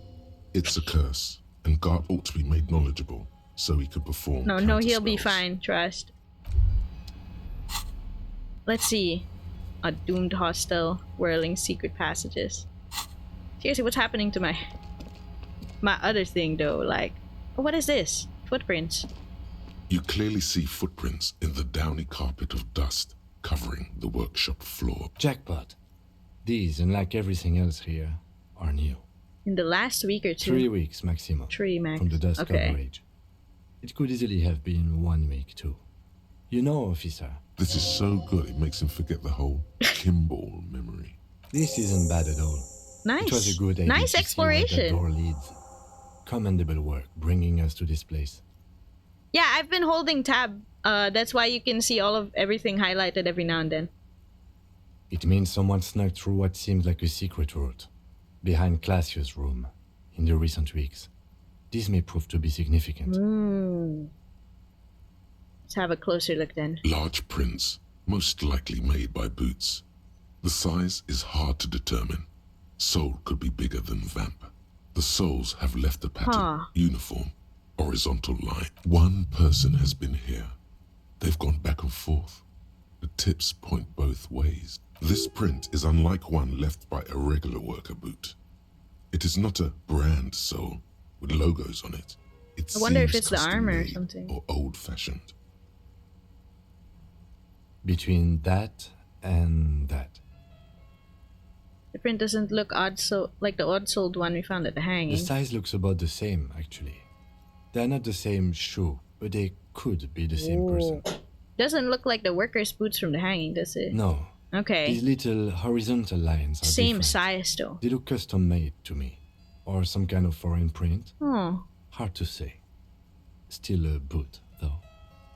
It's a curse, and God ought to be made knowledgeable so he could perform. No, he'll be counterspells. fine. Trust. Let's see. A doomed hostel, whirling secret passages. Seriously, what's happening to my other thing though? Like, what is this? Footprints. You clearly see footprints in the downy carpet of dust covering the workshop floor. Jackpot. These, unlike everything else here, are new. In the last week or two. 3 weeks maximum. 3 max. From the dust Okay. coverage. It could easily have been 1 week too. You know, officer. This is so good it makes him forget the whole Kimball memory. This isn't bad at all. Nice. It was a good idea Nice to see where that exploration. door leads. Commendable work bringing us to this place. Yeah, I've been holding tab. That's why you can see all of everything highlighted every now and then. It means someone snuck through what seems like a secret route, behind Classius' room, in the recent weeks. This may prove to be significant. Let's have a closer look then. Large prints, most likely made by Boots. The size is hard to determine. Sole could be bigger than Vamp. The soles have left a pattern, uniform, horizontal line. One person has been here. They've gone back and forth. The tips point both ways. This print is unlike one left by a regular worker boot. It is not a brand sole with logos on it. I wonder if it's the custom armor or made something. or old-fashioned. Between that and that. The print doesn't look odd, so like the odd-soled one we found at the hanging. The size looks about the same, actually. They're not the same shoe, but they could be the same person. Doesn't look like the workers' boots from the hanging, does it? No. Okay. These little horizontal lines are Same different. size though. They look custom-made to me. Or some kind of foreign print. Oh. Hard to say. Still a boot, though.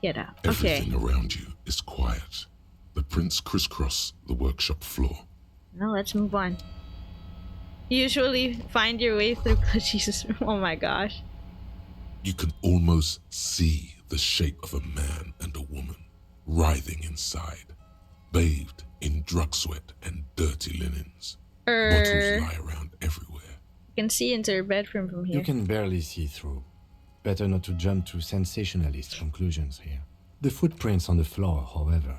Get out. Okay. Everything around you is quiet. The prints crisscross the workshop floor. Now let's move on. Usually find your way through Jesus. Oh my gosh. You can almost see the shape of a man and a woman writhing inside, bathed in drug sweat and dirty linens. Bottles lie around everywhere. You can see into her bedroom from here. You can barely see through. Better not to jump to sensationalist conclusions here. The footprints on the floor, however,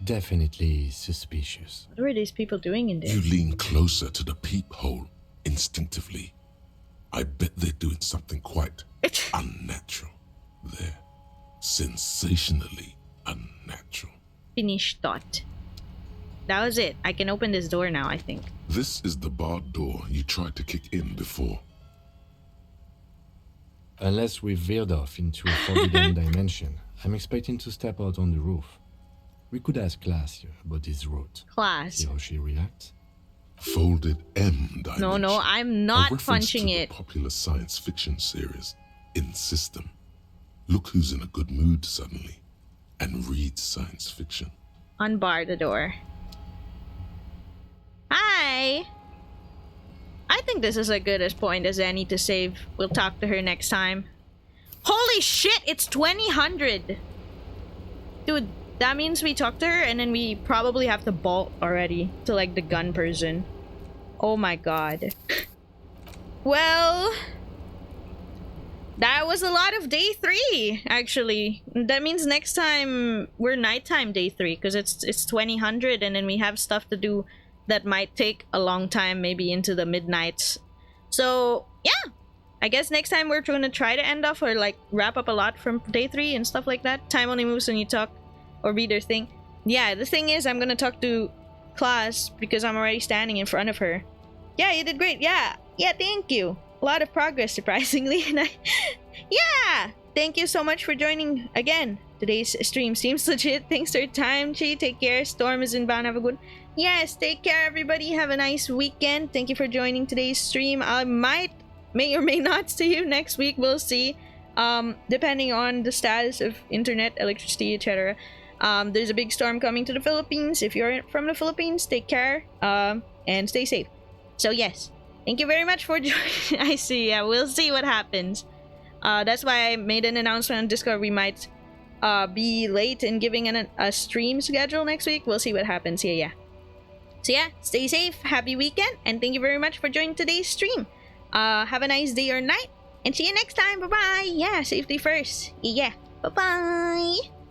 definitely suspicious. What were these people doing in there? You lean closer to the peephole instinctively. I bet they're doing something quite unnatural there. Sensationally unnatural. Finished thought. That was it. I can open this door now, I think. This is the barred door you tried to kick in before. Unless we've veered off into a forbidden dimension, I'm expecting to step out on the roof. We could ask Class about this route. Class. See how she reacts. Folded M dimension. No, I'm A not reference punching to it. The popular science fiction series In System. Look who's in a good mood suddenly and reads science fiction. Unbar the door. Hi! I think this is as good a point as any to save. We'll talk to her next time. Holy shit, it's 2000! Dude, that means we talked to her and then we probably have to bolt already to like the gun person. Oh my god. Well, that was a lot of day 3, actually. That means next time we're nighttime day 3 because it's 2000 and then we have stuff to do that might take a long time, maybe into the midnights. So yeah, I guess next time we're going to try to end off or like wrap up a lot from day 3 and stuff like that. Time only moves when you talk or read her thing. Yeah, the thing is I'm going to talk to Class because I'm already standing in front of her. Yeah, you did great. Yeah, thank you. A lot of progress, surprisingly. Yeah, thank you so much for joining again. Today's stream seems legit. Thanks for your time, Chi. Take care. Storm is inbound. Have a good one. Yes, take care, everybody. Have a nice weekend. Thank you for joining today's stream. I may or may not see you next week. We'll see. Depending on the status of internet, electricity, etc. There's a big storm coming to the Philippines. If you're from the Philippines, take care and stay safe. So yes, thank you very much for joining. I see. Yeah, we'll see what happens. That's why I made an announcement on Discord. We might be late in giving a stream schedule next week. We'll see what happens. Yeah. So yeah, stay safe, happy weekend, and thank you very much for joining today's stream. Have a nice day or night, and see you next time. Bye bye. Yeah, safety first. Yeah. Bye bye.